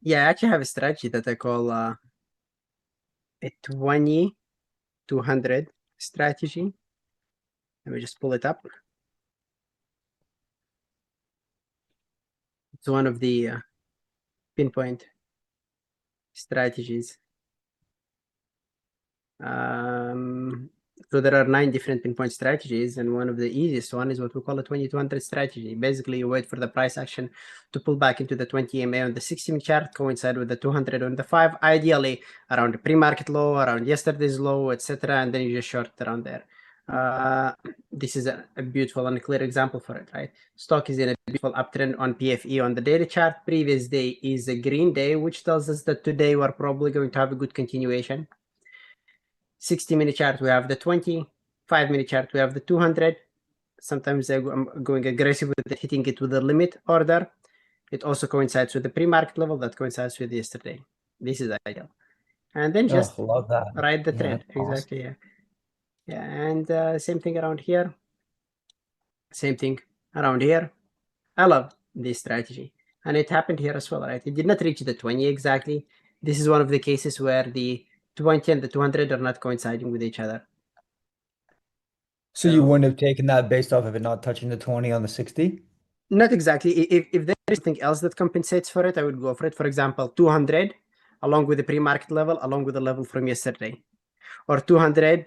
Yeah, I actually have a strategy that I call a 20-200 strategy. Let me just pull it up. It's one of the pinpoint strategies. So there are 9 different pinpoint strategies, and one of the easiest one is what we call a 2200 strategy. Basically, you wait for the price action to pull back into the 20 EMA on the 60-minute chart, coincide with the 200 on the 5, ideally around the pre-market low, around yesterday's low, etc., and then you just short around there. This is a beautiful and clear example for it, right? Stock is in a beautiful uptrend on PFE on the daily chart. Previous day is a green day, which tells us that today we're probably going to have a good continuation. 60-minute chart, we have the 20. 5-minute chart, we have the 200. Sometimes I'm going aggressive with it, hitting it with the limit order. It also coincides with the pre-market level that coincides with yesterday. This is ideal. And then just love that. ride the Yeah, trend. that's awesome. Exactly, yeah. Yeah, and same thing around here. Same thing around here. I love this strategy. And it happened here as well, right? It did not reach the 20 exactly. This is one of the cases where the 20 and the 200 are not coinciding with each other. So you wouldn't have taken that based off of it not touching the 20 on the 60? Not exactly. If there is something else that compensates for it, I would go for it. For example, 200 along with the pre-market level, along with the level from yesterday, or 200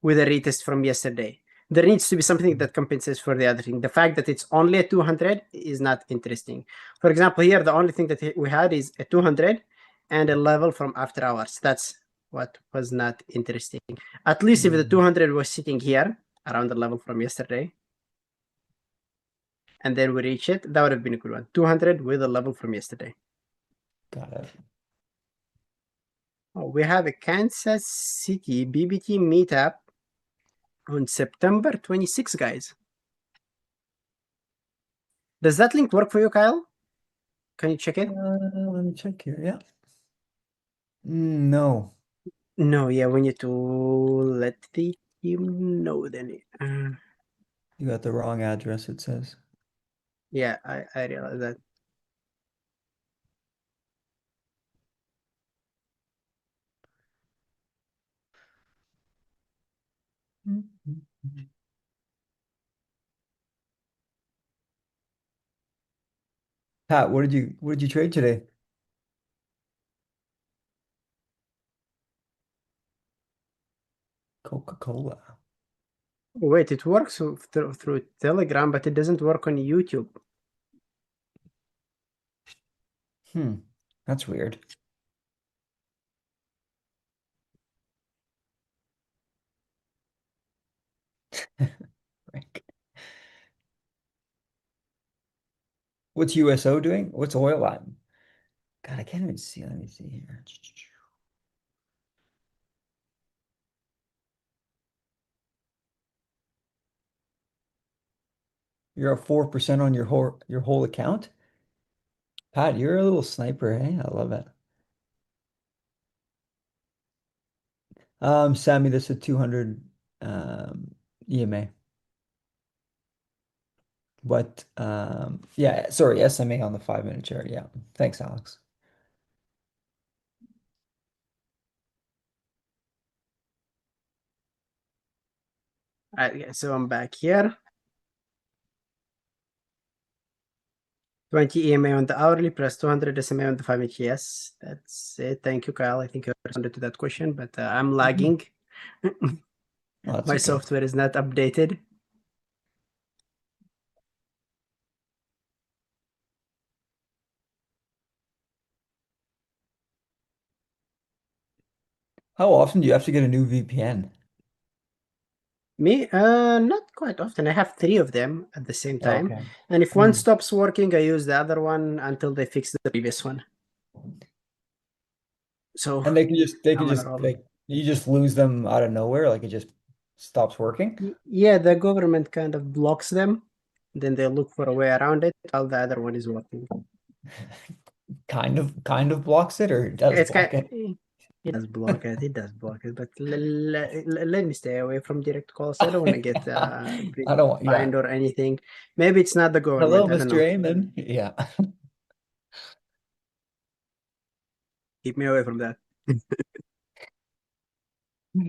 with a retest from yesterday. There needs to be something that compensates for the other thing. The fact that it's only a 200 is not interesting. For example, here, the only thing that we had is a 200 and a level from after hours. That's what was not interesting. At least if the 200 was sitting here around the level from yesterday, and then we reach it, that would have been a good one. 200 with a level from yesterday. Got it. Oh, we have a Kansas City BBT meetup on September 26, guys. Does that link work for you, Kyle? Can you check it? Let me check here. Yeah. No. No, yeah, we need to let the team know then. You got the wrong address, it says. Yeah, I realize that. Pat, what did you trade today? Coca-Cola. Wait, it works through Telegram, but it doesn't work on YouTube. That's weird. Frank. What's USO doing? What's oil at? God, I can't even see. Let me see here. You're at 4% on your whole account? Pat, you're a little sniper, eh? I love it. Sammy, this is 200 EMA. But yeah, sorry, SMA on the 5-minute chart. Yeah. Thanks, Alex. Yeah, so I'm back here. 20 EMA on the hourly plus 200 SMA on the 5-minute. Yes, that's it. Thank you, Kyle. I think you responded to that question, but I'm lagging. Oh, My okay. software is not updated. How often do you have to get a new VPN? Me, not quite often. I have 3 of them at the same time. Okay. And if one stops working, I use the other one until they fix the previous one. So And they can just roll. like you just lose them out of nowhere, like it just stops working. Yeah, the government kind of blocks them. Then they look for a way around it while the other one is working. Kind of blocks it, or it does It's block kind it. It does block it. It does block it, but let me stay away from direct calls. I don't want to get I don't want, yeah. fined or anything. Maybe it's not the government. Hello, I don't Mr. know. Amen. Yeah. Keep me away from that.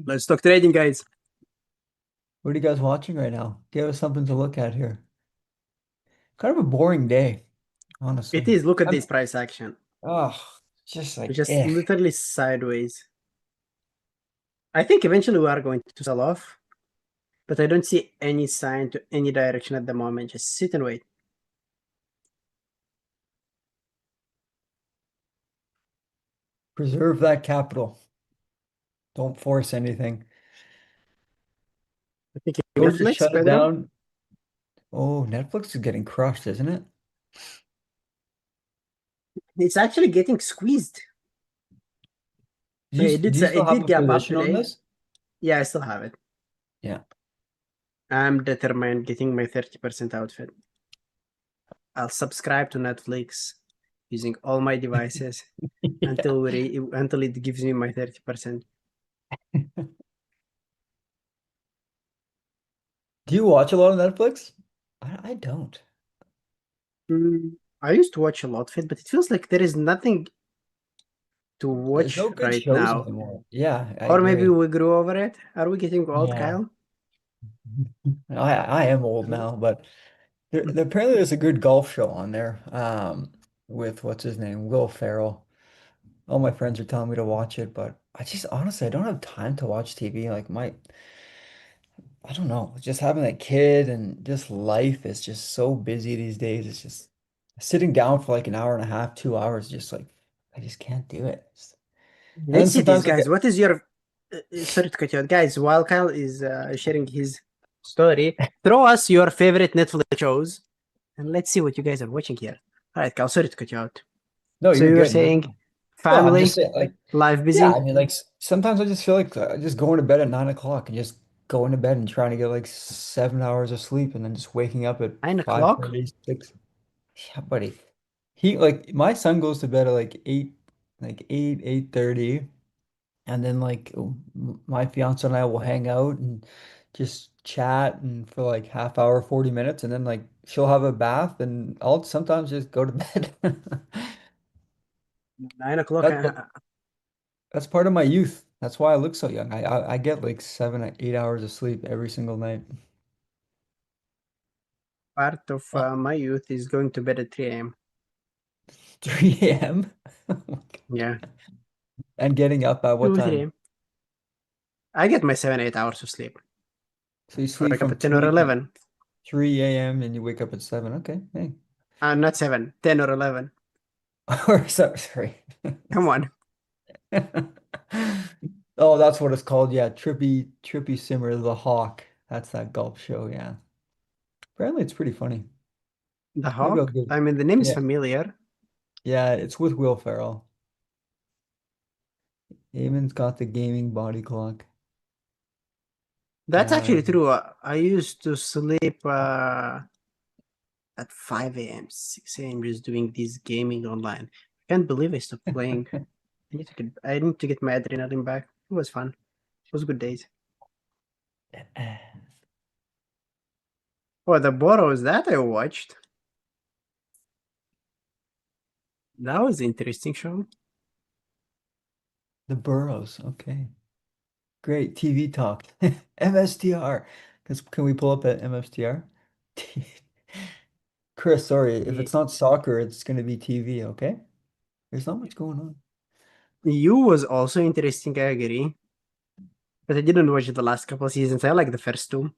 Let's talk trading, guys. What are you guys watching right now? Give us something to look at here. Kind of a boring day, honestly. It is. Look at this price action. Oh, just like Just literally sideways. I think eventually we are going to sell off. but I don't see any sign to any direction at the moment. Just sit and wait. Preserve that capital. Don't force anything. I think Go to Netflix, shut it Pedro. down. Oh, Netflix is getting crushed, isn't it? It's actually getting squeezed. Do you, It did. do you still It have did a gap up position on today. this? Yeah, I still have it. Yeah. I'm determined getting my 30% outfit. I'll subscribe to Netflix using all my devices until it gives me my 30%. Do you watch a lot of Netflix? I don't. I used to watch a lot of it, but it feels like there is nothing to There's watch no good right shows now. anymore. Yeah, I Or maybe agree. we grew over it. Are we getting old, Yeah. Kyle? I am old now, but apparently there's a good golf show on there. With what's his name? Will Ferrell. All my friends are telling me to watch it, but I just honestly I don't have time to watch TV. Like I don't know, just having a kid and just life is just so busy these days. It's just sitting down for like an hour and a half, 2 hours, just like I just can't do it. And then Let's see this, sometimes I guys. get What is your... sorry to cut you out. Guys, while Kyle is sharing his story, throw us your favorite Netflix shows, and let's see what you guys are watching here. All right, Kyle, sorry to cut you out. no, So you're you were good. You're saying good. No, I'm just family, saying like life yeah, busy, I mean like sometimes I just feel like just going to bed at 9 o'clock and just going to bed and trying to get like 7 hours of sleep and then just waking up at 9 o'clock. 5:30, 6. Yeah, buddy. He like my son goes to bed at like 8, like 8, 8:30. And then like my fiance and I will hang out and just chat and for like half hour, 40 minutes, and then like she'll have a bath and I'll sometimes just go to bed. 9 o'clock. That's that's part of my youth. That's why I look so young. I get like 7, 8 hours of sleep every single night. Part of Uh, my youth is going to bed at 3 a.m. 3 a.m. Yeah, and getting up at what 2, 3 time? a.m. I get my 7, 8 hours of sleep. So you I sleep wake up from at 10 or 11. 3 a.m. and you wake up at 7. Okay, hey. Not 7, 10 or 11. Or sorry. Come on. Oh, that's what it's called. Yeah, Trippy Simmer the Hawk. That's that golf show. Yeah. Apparently, it's pretty funny. The Maybe I'll Hawk? give. I mean, the name is Yeah, familiar. yeah. It's with Will Ferrell. Eamon's got the gaming body clock. That's Yeah, actually true. I used to sleep at 5 a.m., 6 a.m. just doing this gaming online. I can't believe I stopped playing. I need to get my adrenaline back. It was fun. It was good days. Oh, the Boros that I watched. That was an interesting show. the Burrows. Okay, great TV talk. MSTR. Can we pull up at MSTR? Chris, sorry, if Eh, it's not soccer, it's gonna be TV. Okay, there's not much going on. You was also interesting, I agree. But I didn't watch the last couple of seasons. I like the first two.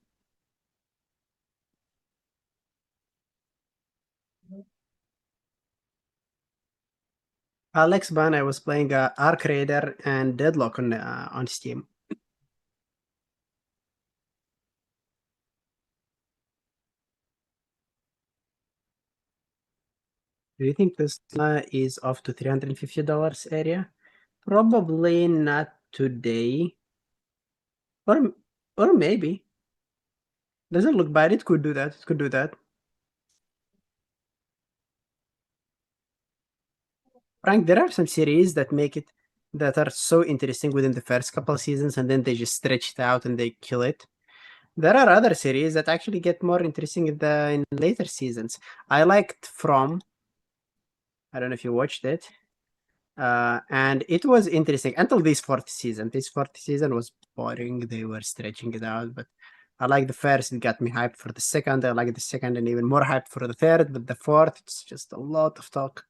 Alex Ban, I was playing Arc Raider and Deadlock on Steam. Do you think Tesla is off to $350 area? Probably not today. Or or maybe. Doesn't look bad. It could do that. It could do that. Frank, there are some series that are so interesting within the first couple seasons and then they just stretch it out and they kill it. There are other series that actually get more interesting in later seasons. I liked From. I don't know if you watched it. And it was interesting until this fourth season. This fourth season was boring. They were stretching it out, but I like the first. It got me hyped for the second. I like the second and even more hyped for the third. But the fourth, it's just a lot of talk.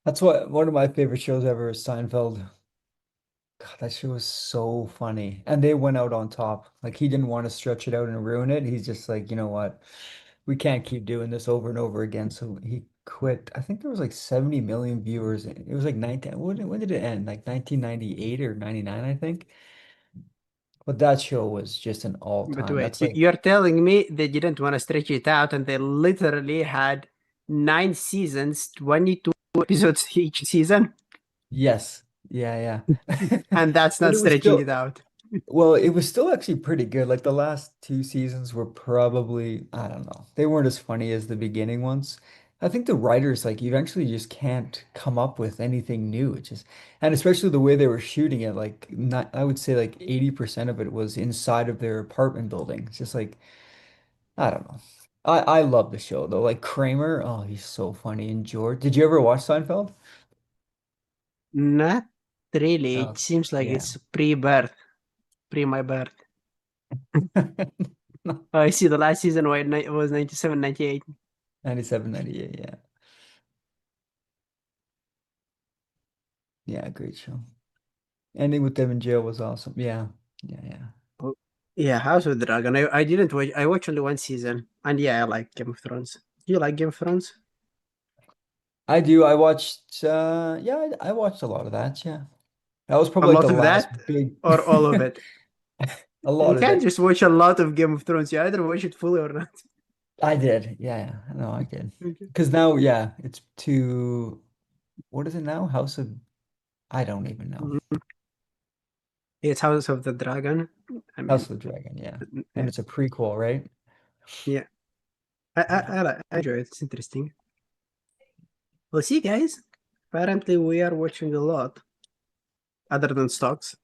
That's what one of my favorite shows ever is Seinfeld. God, that show was so funny. And they went out on top. Like he didn't want to stretch it out and ruin it. He's just like, you know what? We can't keep doing this over and over again. So he quit. I think there was like 70 million viewers. It was like 19. When did it end? Like 1998 or 99, I think. But that show was just an But all-time. wait, That's like, you're telling me they didn't want to stretch it out and they literally had 9 seasons, 22 episodes each season, yes. Yeah, yeah. and that's But not it was stretching still it out. Well, it was still actually pretty good. Like the last two seasons were probably, I don't know, they weren't as funny as the beginning ones. I think the writers, like, eventually just can't come up with anything new. It just, and especially the way they were shooting it, like, not, I would say like 80% of it was inside of their apartment building. It's just like, I don't know. I love the show though. Like Kramer, oh, he's so funny. And George, did you ever watch Seinfeld? Not really. It Oh, seems like yeah. it's pre-birth, pre my birth. I see the last season was 97, 98. 97, 98, yeah. Yeah, great show. Ending with them in jail was awesome. Yeah. Yeah, yeah. Oh, yeah, House of the Dragon. I didn't watch. I watched only one season, and yeah, I like Game of Thrones. Do you like Game of Thrones? I do. I watched yeah, I watched a lot of that, yeah. That was A probably like the lot of last that, big or all of it? a You lot of can't it. just watch a lot of Game of Thrones. You either watch it fully or not. I did. Yeah, yeah. No, I did. Okay. Because now, yeah, it's to what is it now? House of I don't even know. Mhm. It's House of the Dragon. I House mean, of the Dragon, yeah. And yeah, it's a prequel, right? yeah. Yeah. I enjoy it. It's interesting. Well, see, guys. Apparently, we are watching a lot other than stocks.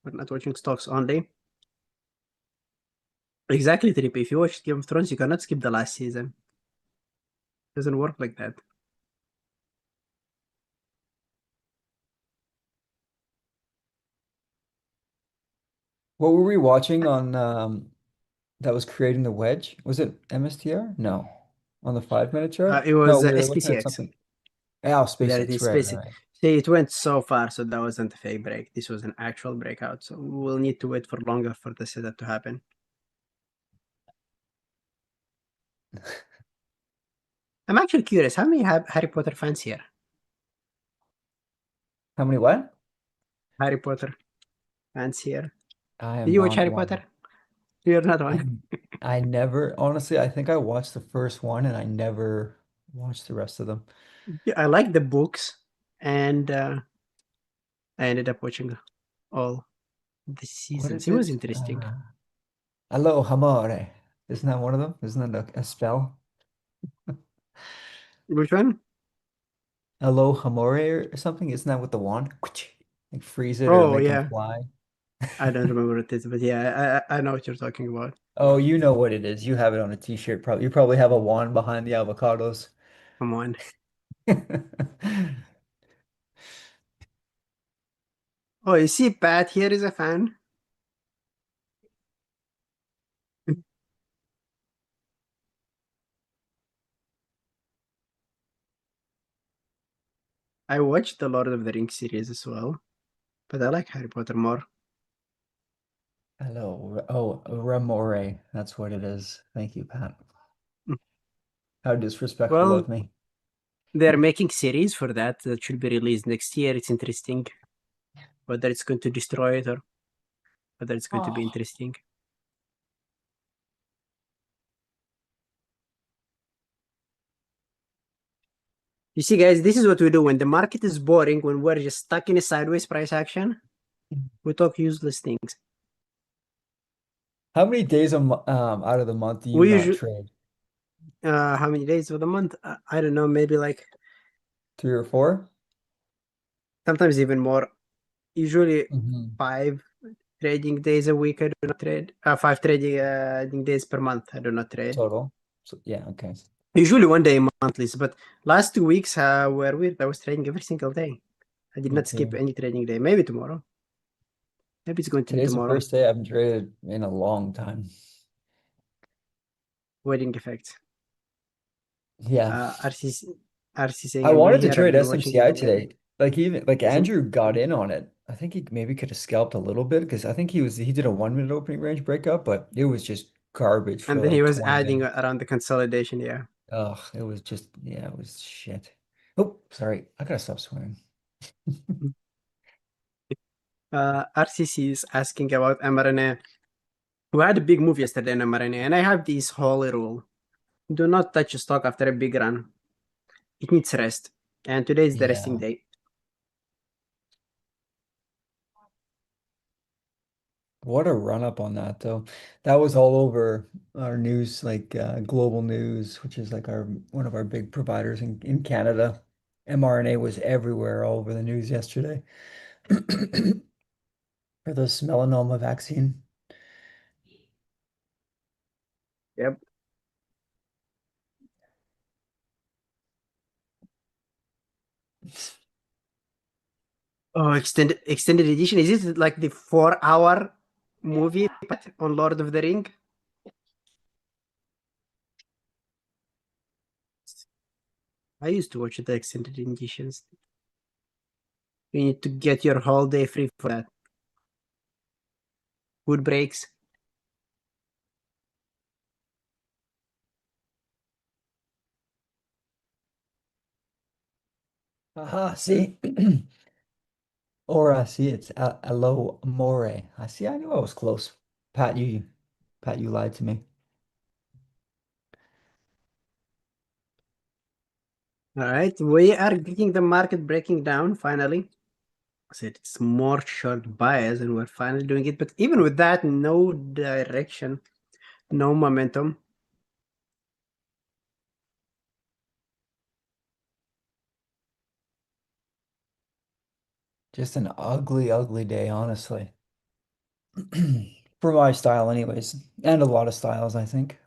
We're not watching stocks only. Exactly, Trip. If you watch Game of Thrones, you cannot skip the last season. Doesn't work like that. What were we watching on that was creating the wedge? Was it MSTR? No. On the 5 minute chart? It No, was we were looking at SPCX. something. Oh, There it SpaceX, is. right, Space. right. See, it went so far, so that wasn't a fake break. This was an actual breakout. So we'll need to wait for longer for the setup to happen. I'm actually curious. How many Harry Potter fans here? How many what? Harry Potter fans here. I Did am you watch not Harry one. Potter? You're not I one. I never, honestly, I think I watched the first one and I never watched the rest of them. Yeah, I like the books, and I ended up watching all the What seasons. is It was it? interesting. Allo Amore. Isn't that one of them? Isn't that a spell? Which one? Allo Amore or something? Isn't that with the wand? Like freeze it or Oh make them yeah, fly? I don't remember what it is, but yeah, I know what you're talking about. Oh, you know what it is. You have it on a t-shirt. Probably you probably have a wand behind the avocados. Come on. Oh, you see, Pat here is a fan. I watched the Lord of the Rings series as well, but I like Harry Potter more. Hello. Oh, Ramore. That's what it is. Thank you, Pat. How disrespectful Well, of me. they're making series for that should be released next year. It's interesting whether it's going to destroy it or whether it's going to be Oh. interesting. You see, guys, this is what we do when the market is boring, when we're just stuck in a sideways price action. We talk useless things. How many days out of the month do you We not usually, trade? how many days of the month? I don't know, maybe like 3 or 4? sometimes even more. Usually Hmm. 5 trading days a week. I do not trade. 5 trading days per month. I do not trade. Total. So, yeah, okay. Usually 1 day monthlies, but last 2 weeks were weird. I was trading every single day. I did Me not skip too. any trading day. Maybe tomorrow. Maybe it's going to be Today's the tomorrow. first day I haven't traded in a long time. Wedding effects. Yeah. RC I saying, I'm new wanted to here. I've trade been watching you SMCI longer. today. Like even like Isn't Andrew got in on it. I think he maybe could have scalped a little bit because I think he did a 1 minute opening range breakup, but it was just garbage for And then he like was 20 adding minutes. around the consolidation. Yeah. Ugh, it was just it was shit. Oh, sorry. I gotta stop swearing. RCC is asking about mRNA. We had a big move yesterday in mRNA, and I have this holy rule: do not touch a stock after a big run. It needs rest, and today is the resting Yeah. day. What a run up on that though. That was all over our news, like Global News, which is like our one of our big providers in Canada. mRNA was everywhere all over the news yesterday for this melanoma vaccine. Yep. Oh, extended edition. Is it like the 4-hour movie on Lord of the Ring? I used to watch the extended editions. You need to get your whole day free for that. Food breaks. Aha, see? See, it's Alo More. I see, I knew I was close. Pat, you lied to me. All right, we are getting the market breaking down finally. I said it's more short bias, and we're finally doing it. But even with that, no direction, no momentum. Just an ugly, ugly day, honestly. For my style, anyways, and a lot of styles, I think.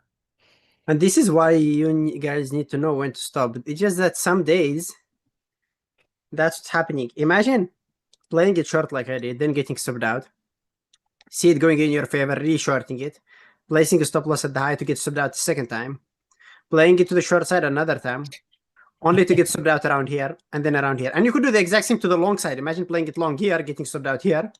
And this is why you guys need to know when to stop. It's just that some days that's what's happening. Imagine playing it short like I did, then getting stopped out. See it going in your favor, re-shorting it, placing a stop loss at the high to get stopped out the second time, playing it to the short side another time, only to get stopped out around here and then around here. And you could do the exact same to the long side. Imagine playing it long here, getting stopped out here,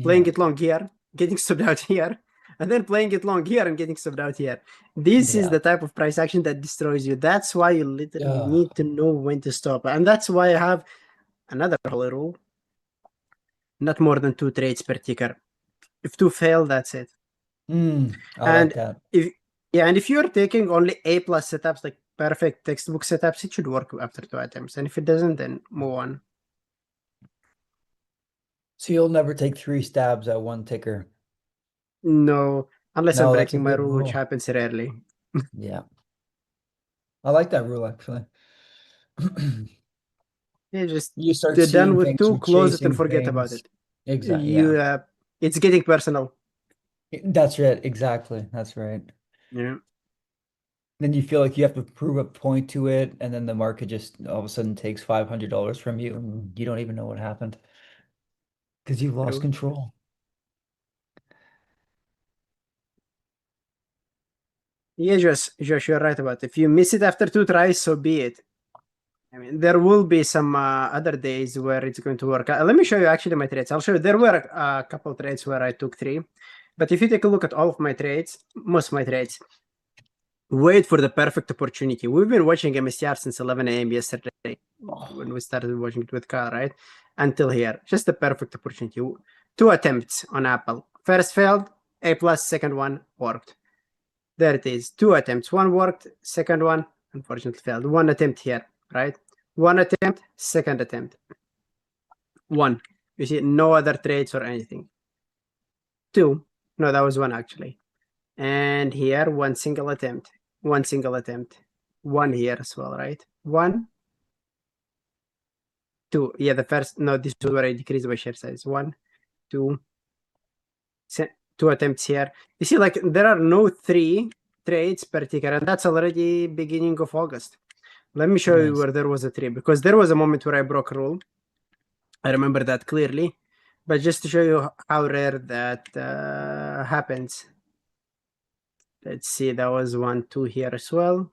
playing Yeah. it long here, getting stopped out here, and then playing it long here and getting stopped out here. This is Yeah. the type of price action that destroys you. That's why you literally Ugh. need to know when to stop. And that's why I have another rule: not more than 2 trades per ticker. If 2 fail, that's it. I like And that. if you're taking only A plus setups, like perfect textbook setups, it should work after 2 attempts. And if it doesn't, then move on. So you'll never take 3 stabs at one ticker. No, unless I'm No, that's a breaking my good rule, which rule. happens rarely. Yeah. I like that rule actually. Yeah, just You start they're done seeing with things 2, or close it and chasing forget about things. it. Exactly. You, Yeah. it's getting personal. That's right. Exactly. That's right. Yeah. Then you feel like you have to prove a point to it, and then the market just all of a sudden takes $500 from you, and you don't even know what happened because you've lost True. control. Yeah, Josh, you're right about it. If you miss it after 2 tries, so be it. I mean, there will be some other days where it's going to work. Let me show you actually my trades. I'll show you. There were a couple trades where I took 3. But if you take a look at all of my trades, most of my trades, wait for the perfect opportunity. We've been watching MSTR since 11 a.m. yesterday when we started watching it with Carl, right? Until here. Just the perfect opportunity. 2 attempts on Apple. First failed, A plus, second one worked. There it is. 2 attempts. One worked, second one unfortunately failed. 1 attempt here, right? 1 attempt, second attempt. 1. You see, no other trades or anything. 2. No, that was 1 actually. And here, 1 single attempt. 1 single attempt. 1 here as well, right? 1, 2. Yeah, the first, no, this is where I decreased my share size. 1, 2, 2 attempts here. You see, like, there are no 3 trades per ticker, and that's already beginning of August. Let me show you Nice. where there was a 3, because there was a moment where I broke a rule. I remember that clearly. But just to show you how rare that happens. Let's see, that was 1, 2 here as well.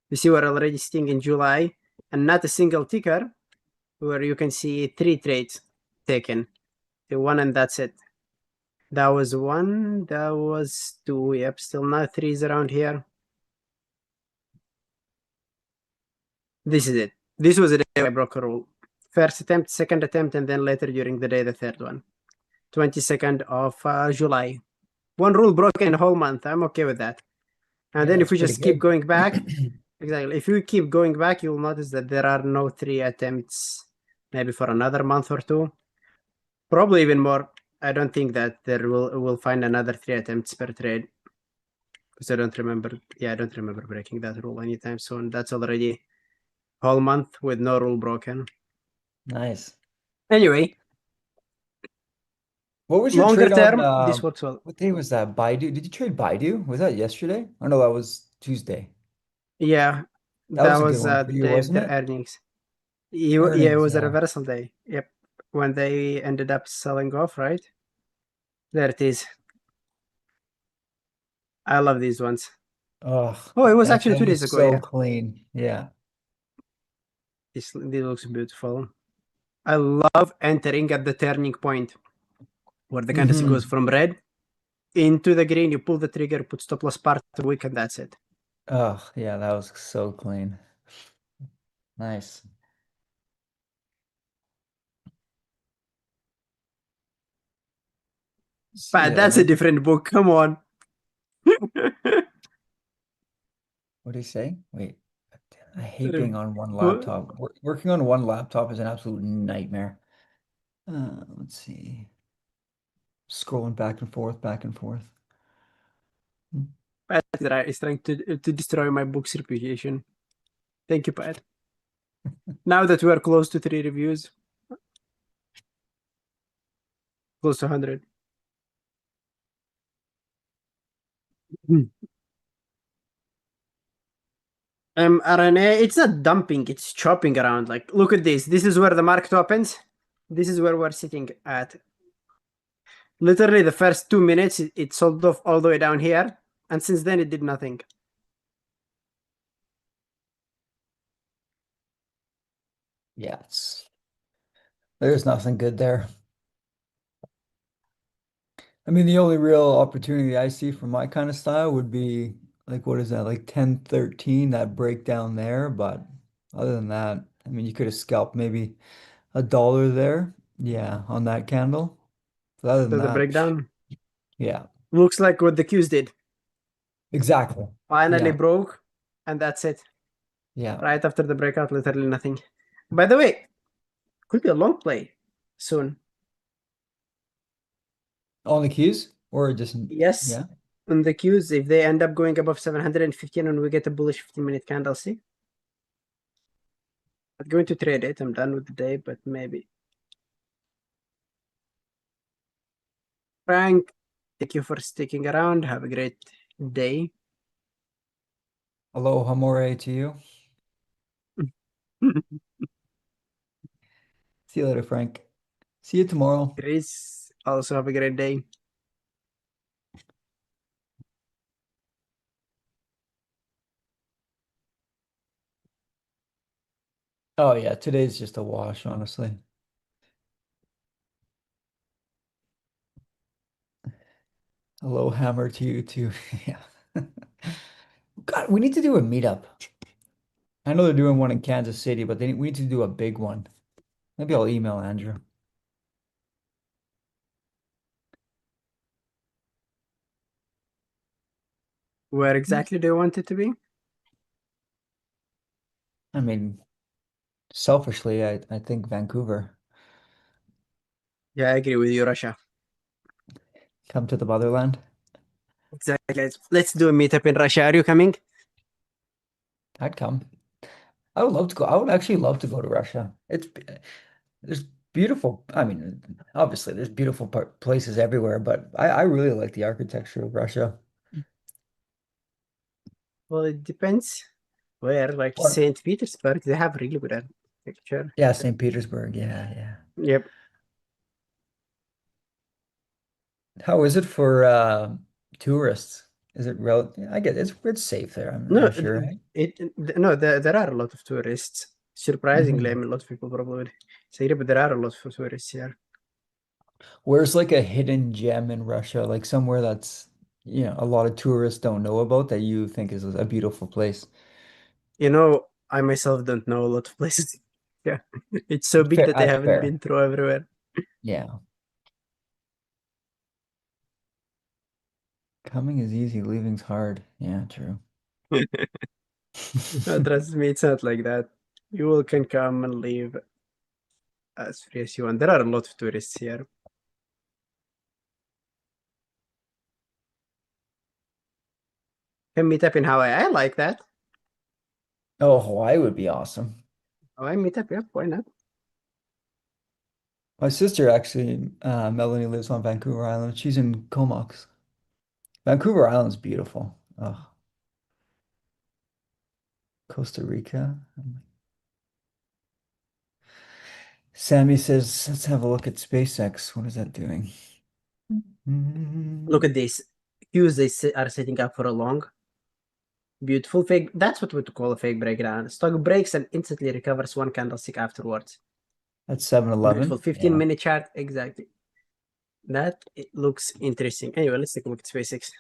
You see, we're already sitting in July, and not a single ticker where you can see 3 trades taken. The one, and that's it. That was one. That was two. Yep, still now threes around here. This is it. This was the day I broke a rule. First attempt, second attempt, and then later during the day, the third one. 22nd of July. One rule broken in a whole month. I'm okay with that. And then if we just keep going back, exactly. If you keep going back, you'll notice that there are no 3 attempts, maybe for another month or two. Probably even more. I don't think that there will find another 3 attempts per trade. Because I don't remember. Yeah, I don't remember breaking that rule anytime soon. That's already whole month with no rule broken. Nice. Anyway, What was your longer trade term, on this works well. what day was that? Baidu? Did you trade Baidu? Was that yesterday? Oh no, that was Tuesday. Yeah, That that was a good was one the for you, day of wasn't their it? earnings. Yeah, it Earnings, was a yeah. reversal day. Yep, when they ended up selling off, right? There it is. I love these ones. Oh, Oh, it was that actually 2 candle days is ago. so Yeah, clean. Yeah. this looks beautiful. I love entering at the turning point where the candlestick goes from red into the green. You pull the trigger, put stop loss part of the wick, and that's it. Oh, yeah, that was so clean. Nice. But that's a different book. Come on. What did he say? Wait, I hate being on one laptop. Working on one laptop is an absolute nightmare. Let's see. Scrolling back and forth, back and forth. Pat is trying to destroy my book's reputation. Thank you, Pat. Now that we are close to 3 reviews, close to 100. RNA, it's not dumping, it's chopping around. Like, look at this. This is where the market opens. This is where we're sitting at. Literally, the first 2 minutes, it sold off all the way down here. And since then, it did nothing. Yeah, there's nothing good there. I mean, the only real opportunity I see for my kind of style would be like, what is that, like 10-13, that breakdown there. But other than that, I mean, you could have scalped maybe $1 there. Yeah, on that candle. But other than So the that, breakdown yeah, looks like what the Qs did. exactly. Finally Yeah, broke, and that's it. yeah. Right after the breakout, literally nothing. By the way, could be a long play soon. On the keys or just, Yes, yeah. on the Qs, if they end up going above 715 and we get a bullish 15-minute candle, see? I'm going to trade it. I'm done with the day, but maybe. Frank, thank you for sticking around. Have a great day. Aloha more to you. See you later, Frank. See you tomorrow. Chris, also have a great day. Oh yeah, today's just a wash, honestly. Hello, hammer to you too. Yeah. God, we need to do a meetup. I know they're doing one in Kansas City, but we need to do a big one. Maybe I'll email Andrew. Where exactly do you want it to be? I mean, selfishly, I think Vancouver. Yeah, I agree with you, Russia. Come to the motherland. Exactly. Let's do a meetup in Russia. Are you coming? I'd come. I would love to go. I would actually love to go to Russia. There's beautiful. I mean, obviously, there's beautiful places everywhere, but I really like the architecture of Russia. Well, it depends where. Like What? St. Petersburg, they have really good architecture. Yeah, St. Petersburg. Yeah, yeah. Yep. How is it for tourists? Is it I guess it's safe there. No, I'm sure. no, there are a lot of tourists. Surprisingly, I Mhm. mean, a lot of people probably would say it, but there are a lot of tourists here. Where's like a hidden gem in Russia, like somewhere that's, a lot of tourists don't know about that you think is a beautiful place? I myself don't know a lot of places. Yeah, it's so big Fair, that I that's haven't fair. been through everywhere. Yeah. Coming is easy, leaving's hard. Yeah, true. No, trust me, it's not like that. You all can come and leave as free as you want. There are a lot of tourists here. Can meet up in Hawaii. I like that. Oh, Hawaii would be awesome. Hawaii meet up, yeah, why not? My sister actually, Melanie lives on Vancouver Island. She's in Comox. Vancouver Island's beautiful. Oh, Costa Rica. Sammy says, let's have a look at SpaceX. What is that doing? Look at this. Queues are setting up for a long, beautiful fake. That's what we would call a fake breakdown. Stock breaks and instantly recovers one candlestick afterwards. That's Beautiful 7-Eleven. Yeah. 15-minute chart. Exactly. That it looks interesting. Anyway, let's take a look at SpaceX.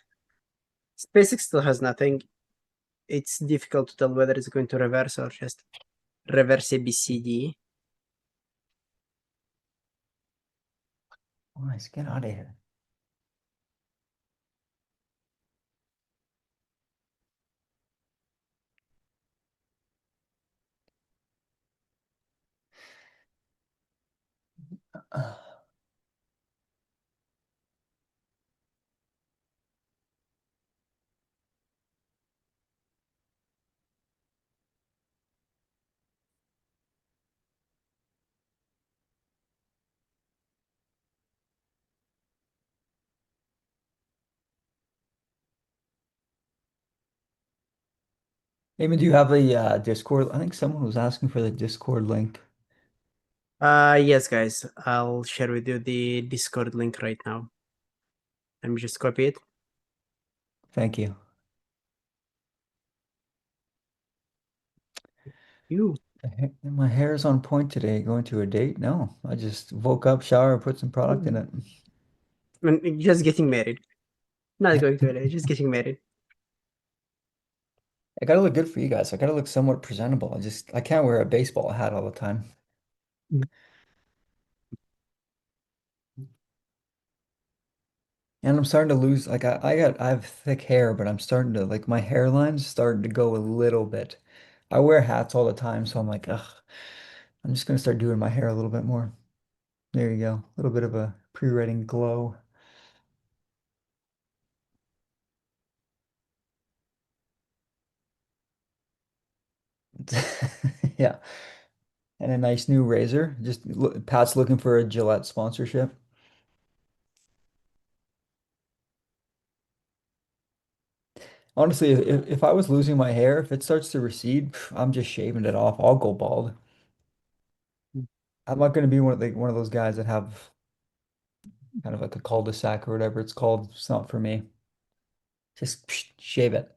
SpaceX still has nothing. It's difficult to tell whether it's going to reverse or just reverse ABCD. Nice, get out of here. Eamon, do you have a Discord? I think someone was asking for the Discord link. Yes, guys. I'll share with you the Discord link right now. Let me just copy it. Thank you. You. My hair is on point today. Going to a date? No, I just woke up, shower, put some product in it. Just getting married. Not going to LA, just getting married. I gotta look good for you guys. I gotta look somewhat presentable. I can't wear a baseball hat all the time. And I'm starting to lose like I have thick hair, but I'm starting to like my hairline's starting to go a little bit. I wear hats all the time, so I'm like, ugh, I'm just gonna start doing my hair a little bit more. There you go. A little bit of a pre-wedding glow. Yeah. And a nice new razor. Pat's looking for a Gillette sponsorship. Honestly, if I was losing my hair, if it starts to recede, I'm just shaving it off. I'll go bald. I'm not going to be one of those guys that have kind of like a cul-de-sac or whatever it's called. It's not for me. Just shave it.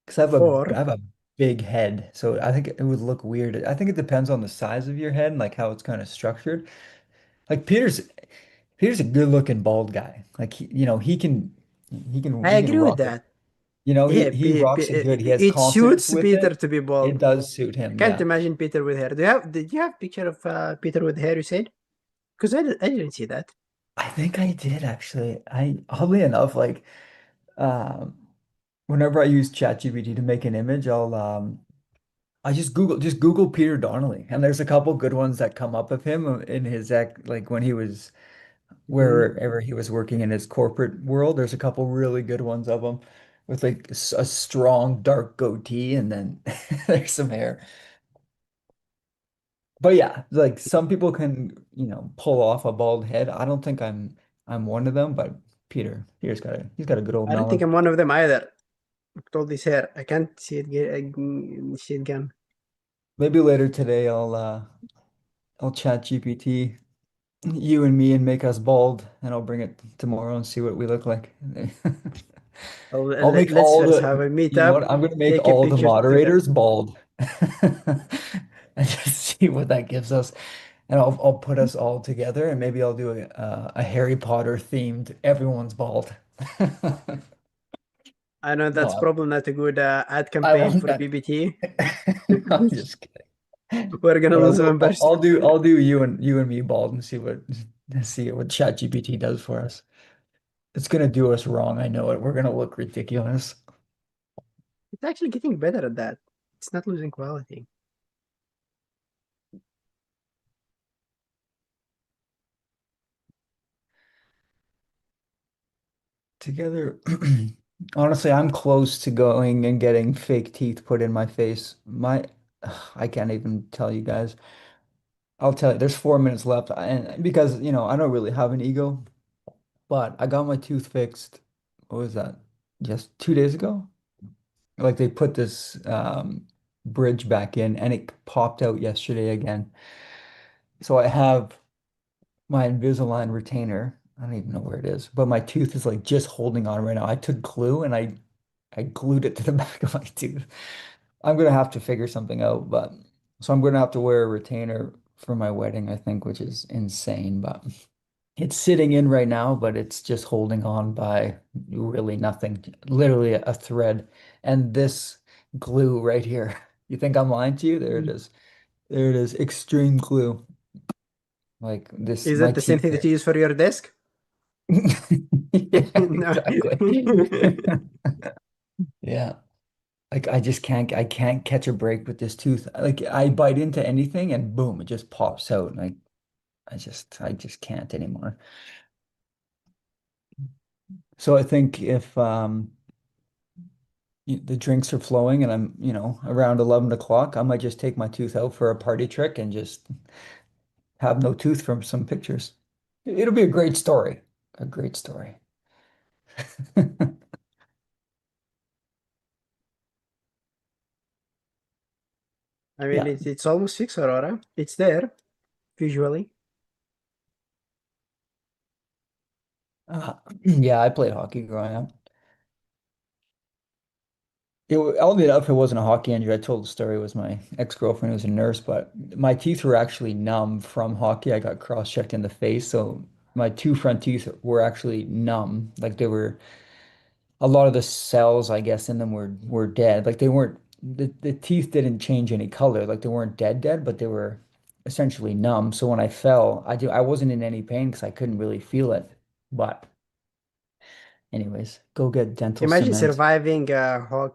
Because I Or have a big head, so I think it would look weird. I think it depends on the size of your head and like how it's kind of structured. Like Peter's a good-looking bald guy. Like I he can agree with rock it. that. He Yeah, he rocks it good. He has it confidence suits with Peter it. to be It bald. does suit I him, can't yeah. imagine Peter with hair. Did you have picture of Peter with hair, you said? Because I didn't see that. I think I did actually. I oddly enough, like um whenever I use ChatGPT to make an image, I just Google Peter Donnelly, and there's a couple good ones that come up of him in his act, like when he was Mhm. wherever he was working in his corporate world. There's a couple really good ones of him with like a strong dark goatee, and then there's some hair. But yeah, like some people can, pull off a bald head. I don't think I'm one of them, but he's got a good old I don't think melon. I'm one of them either. With all this hair, I can't see it. See it again. Maybe later today I'll chat GPT you and me and make us bald, and I'll bring it tomorrow and see what we look like. Well, I'll make let's all first have the, a you know meetup. what? I'm gonna make Take a all the picture together. moderators bald. and just see what that gives us. And I'll put us all together, and maybe I'll do a Harry Potter themed everyone's bald. I know that's No, probably not a good ad I campaign won't. for BBT. I'm just kidding. We're gonna But lose members. I'll do you and me bald and see what ChatGPT does for us. It's gonna do us wrong. I know it. We're gonna look ridiculous. It's actually getting better at that. It's not losing quality. Together, honestly, I'm close to going and getting fake teeth put in my face. I can't even tell you guys. I'll tell you, there's 4 minutes left, and because I don't really have an ego, but I got my tooth fixed. What was that? Just 2 days ago? Like they put this bridge back in, and it popped out yesterday again. So I have my Invisalign retainer. I don't even know where it is, but my tooth is like just holding on right now. I took glue and I glued it to the back of my tooth. I'm gonna have to figure something out, but so I'm gonna have to wear a retainer for my wedding, I think, which is insane, but it's sitting in right now, but it's just holding on by really nothing, literally a thread. And this glue right here. You think I'm lying to you? There it is. There it is. Extreme glue. Like this, Is my it the same teeth thing that are. you use for your desk? Yeah, No. exactly. Yeah. Like I can't catch a break with this tooth. Like I bite into anything and boom, it just pops out. Like I just can't anymore. So I think if the drinks are flowing and I'm, around 11 o'clock, I might just take my tooth out for a party trick and just have no tooth from some pictures. It'll be a great story. A great story. I mean, Yeah. it's almost fixed, Aurora. It's there, visually. Yeah, I played hockey growing up. Oddly enough, it wasn't a hockey injury. I told the story. It was my ex-girlfriend who was a nurse, but my teeth were actually numb from hockey. I got cross-checked in the face, so my two front teeth were actually numb. Like they were, a lot of the cells, I guess, in them were dead. Like they weren't, the teeth didn't change any color. Like they weren't dead, but they were essentially numb. So when I fell, I wasn't in any pain because I couldn't really feel it. But anyways, go get dental Imagine cement. surviving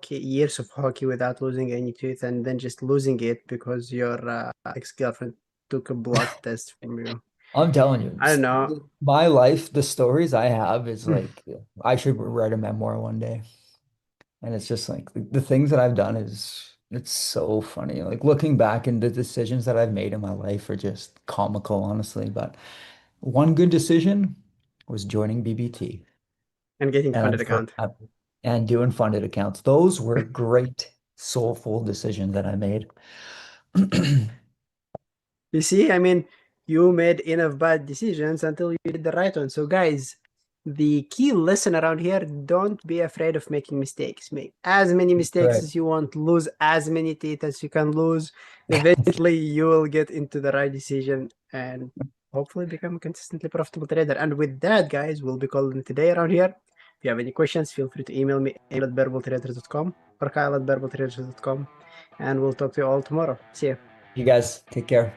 years of hockey without losing any tooth, and then just losing it because your ex-girlfriend took a blood test from you. I'm telling you, I don't know. my life, the stories I have is like I should write a memoir one day. And it's just like the things that I've done is it's so funny. Like looking back and the decisions that I've made in my life are just comical, honestly. But one good decision was joining BBT And getting and funded account. and doing funded accounts. Those were great, soulful decisions that I made. You see, I mean, you made enough bad decisions until you did the right one. So, guys, the key lesson around here, don't be afraid of making mistakes. Make as many mistakes Right. as you want, lose as many teeth as you can lose. Eventually, you will get into the right decision and hopefully become a consistently profitable trader. And with that, guys, we'll be calling it today around here. If you have any questions, feel free to email me at or Kyle at and we'll talk to you all tomorrow. See you. You guys take care.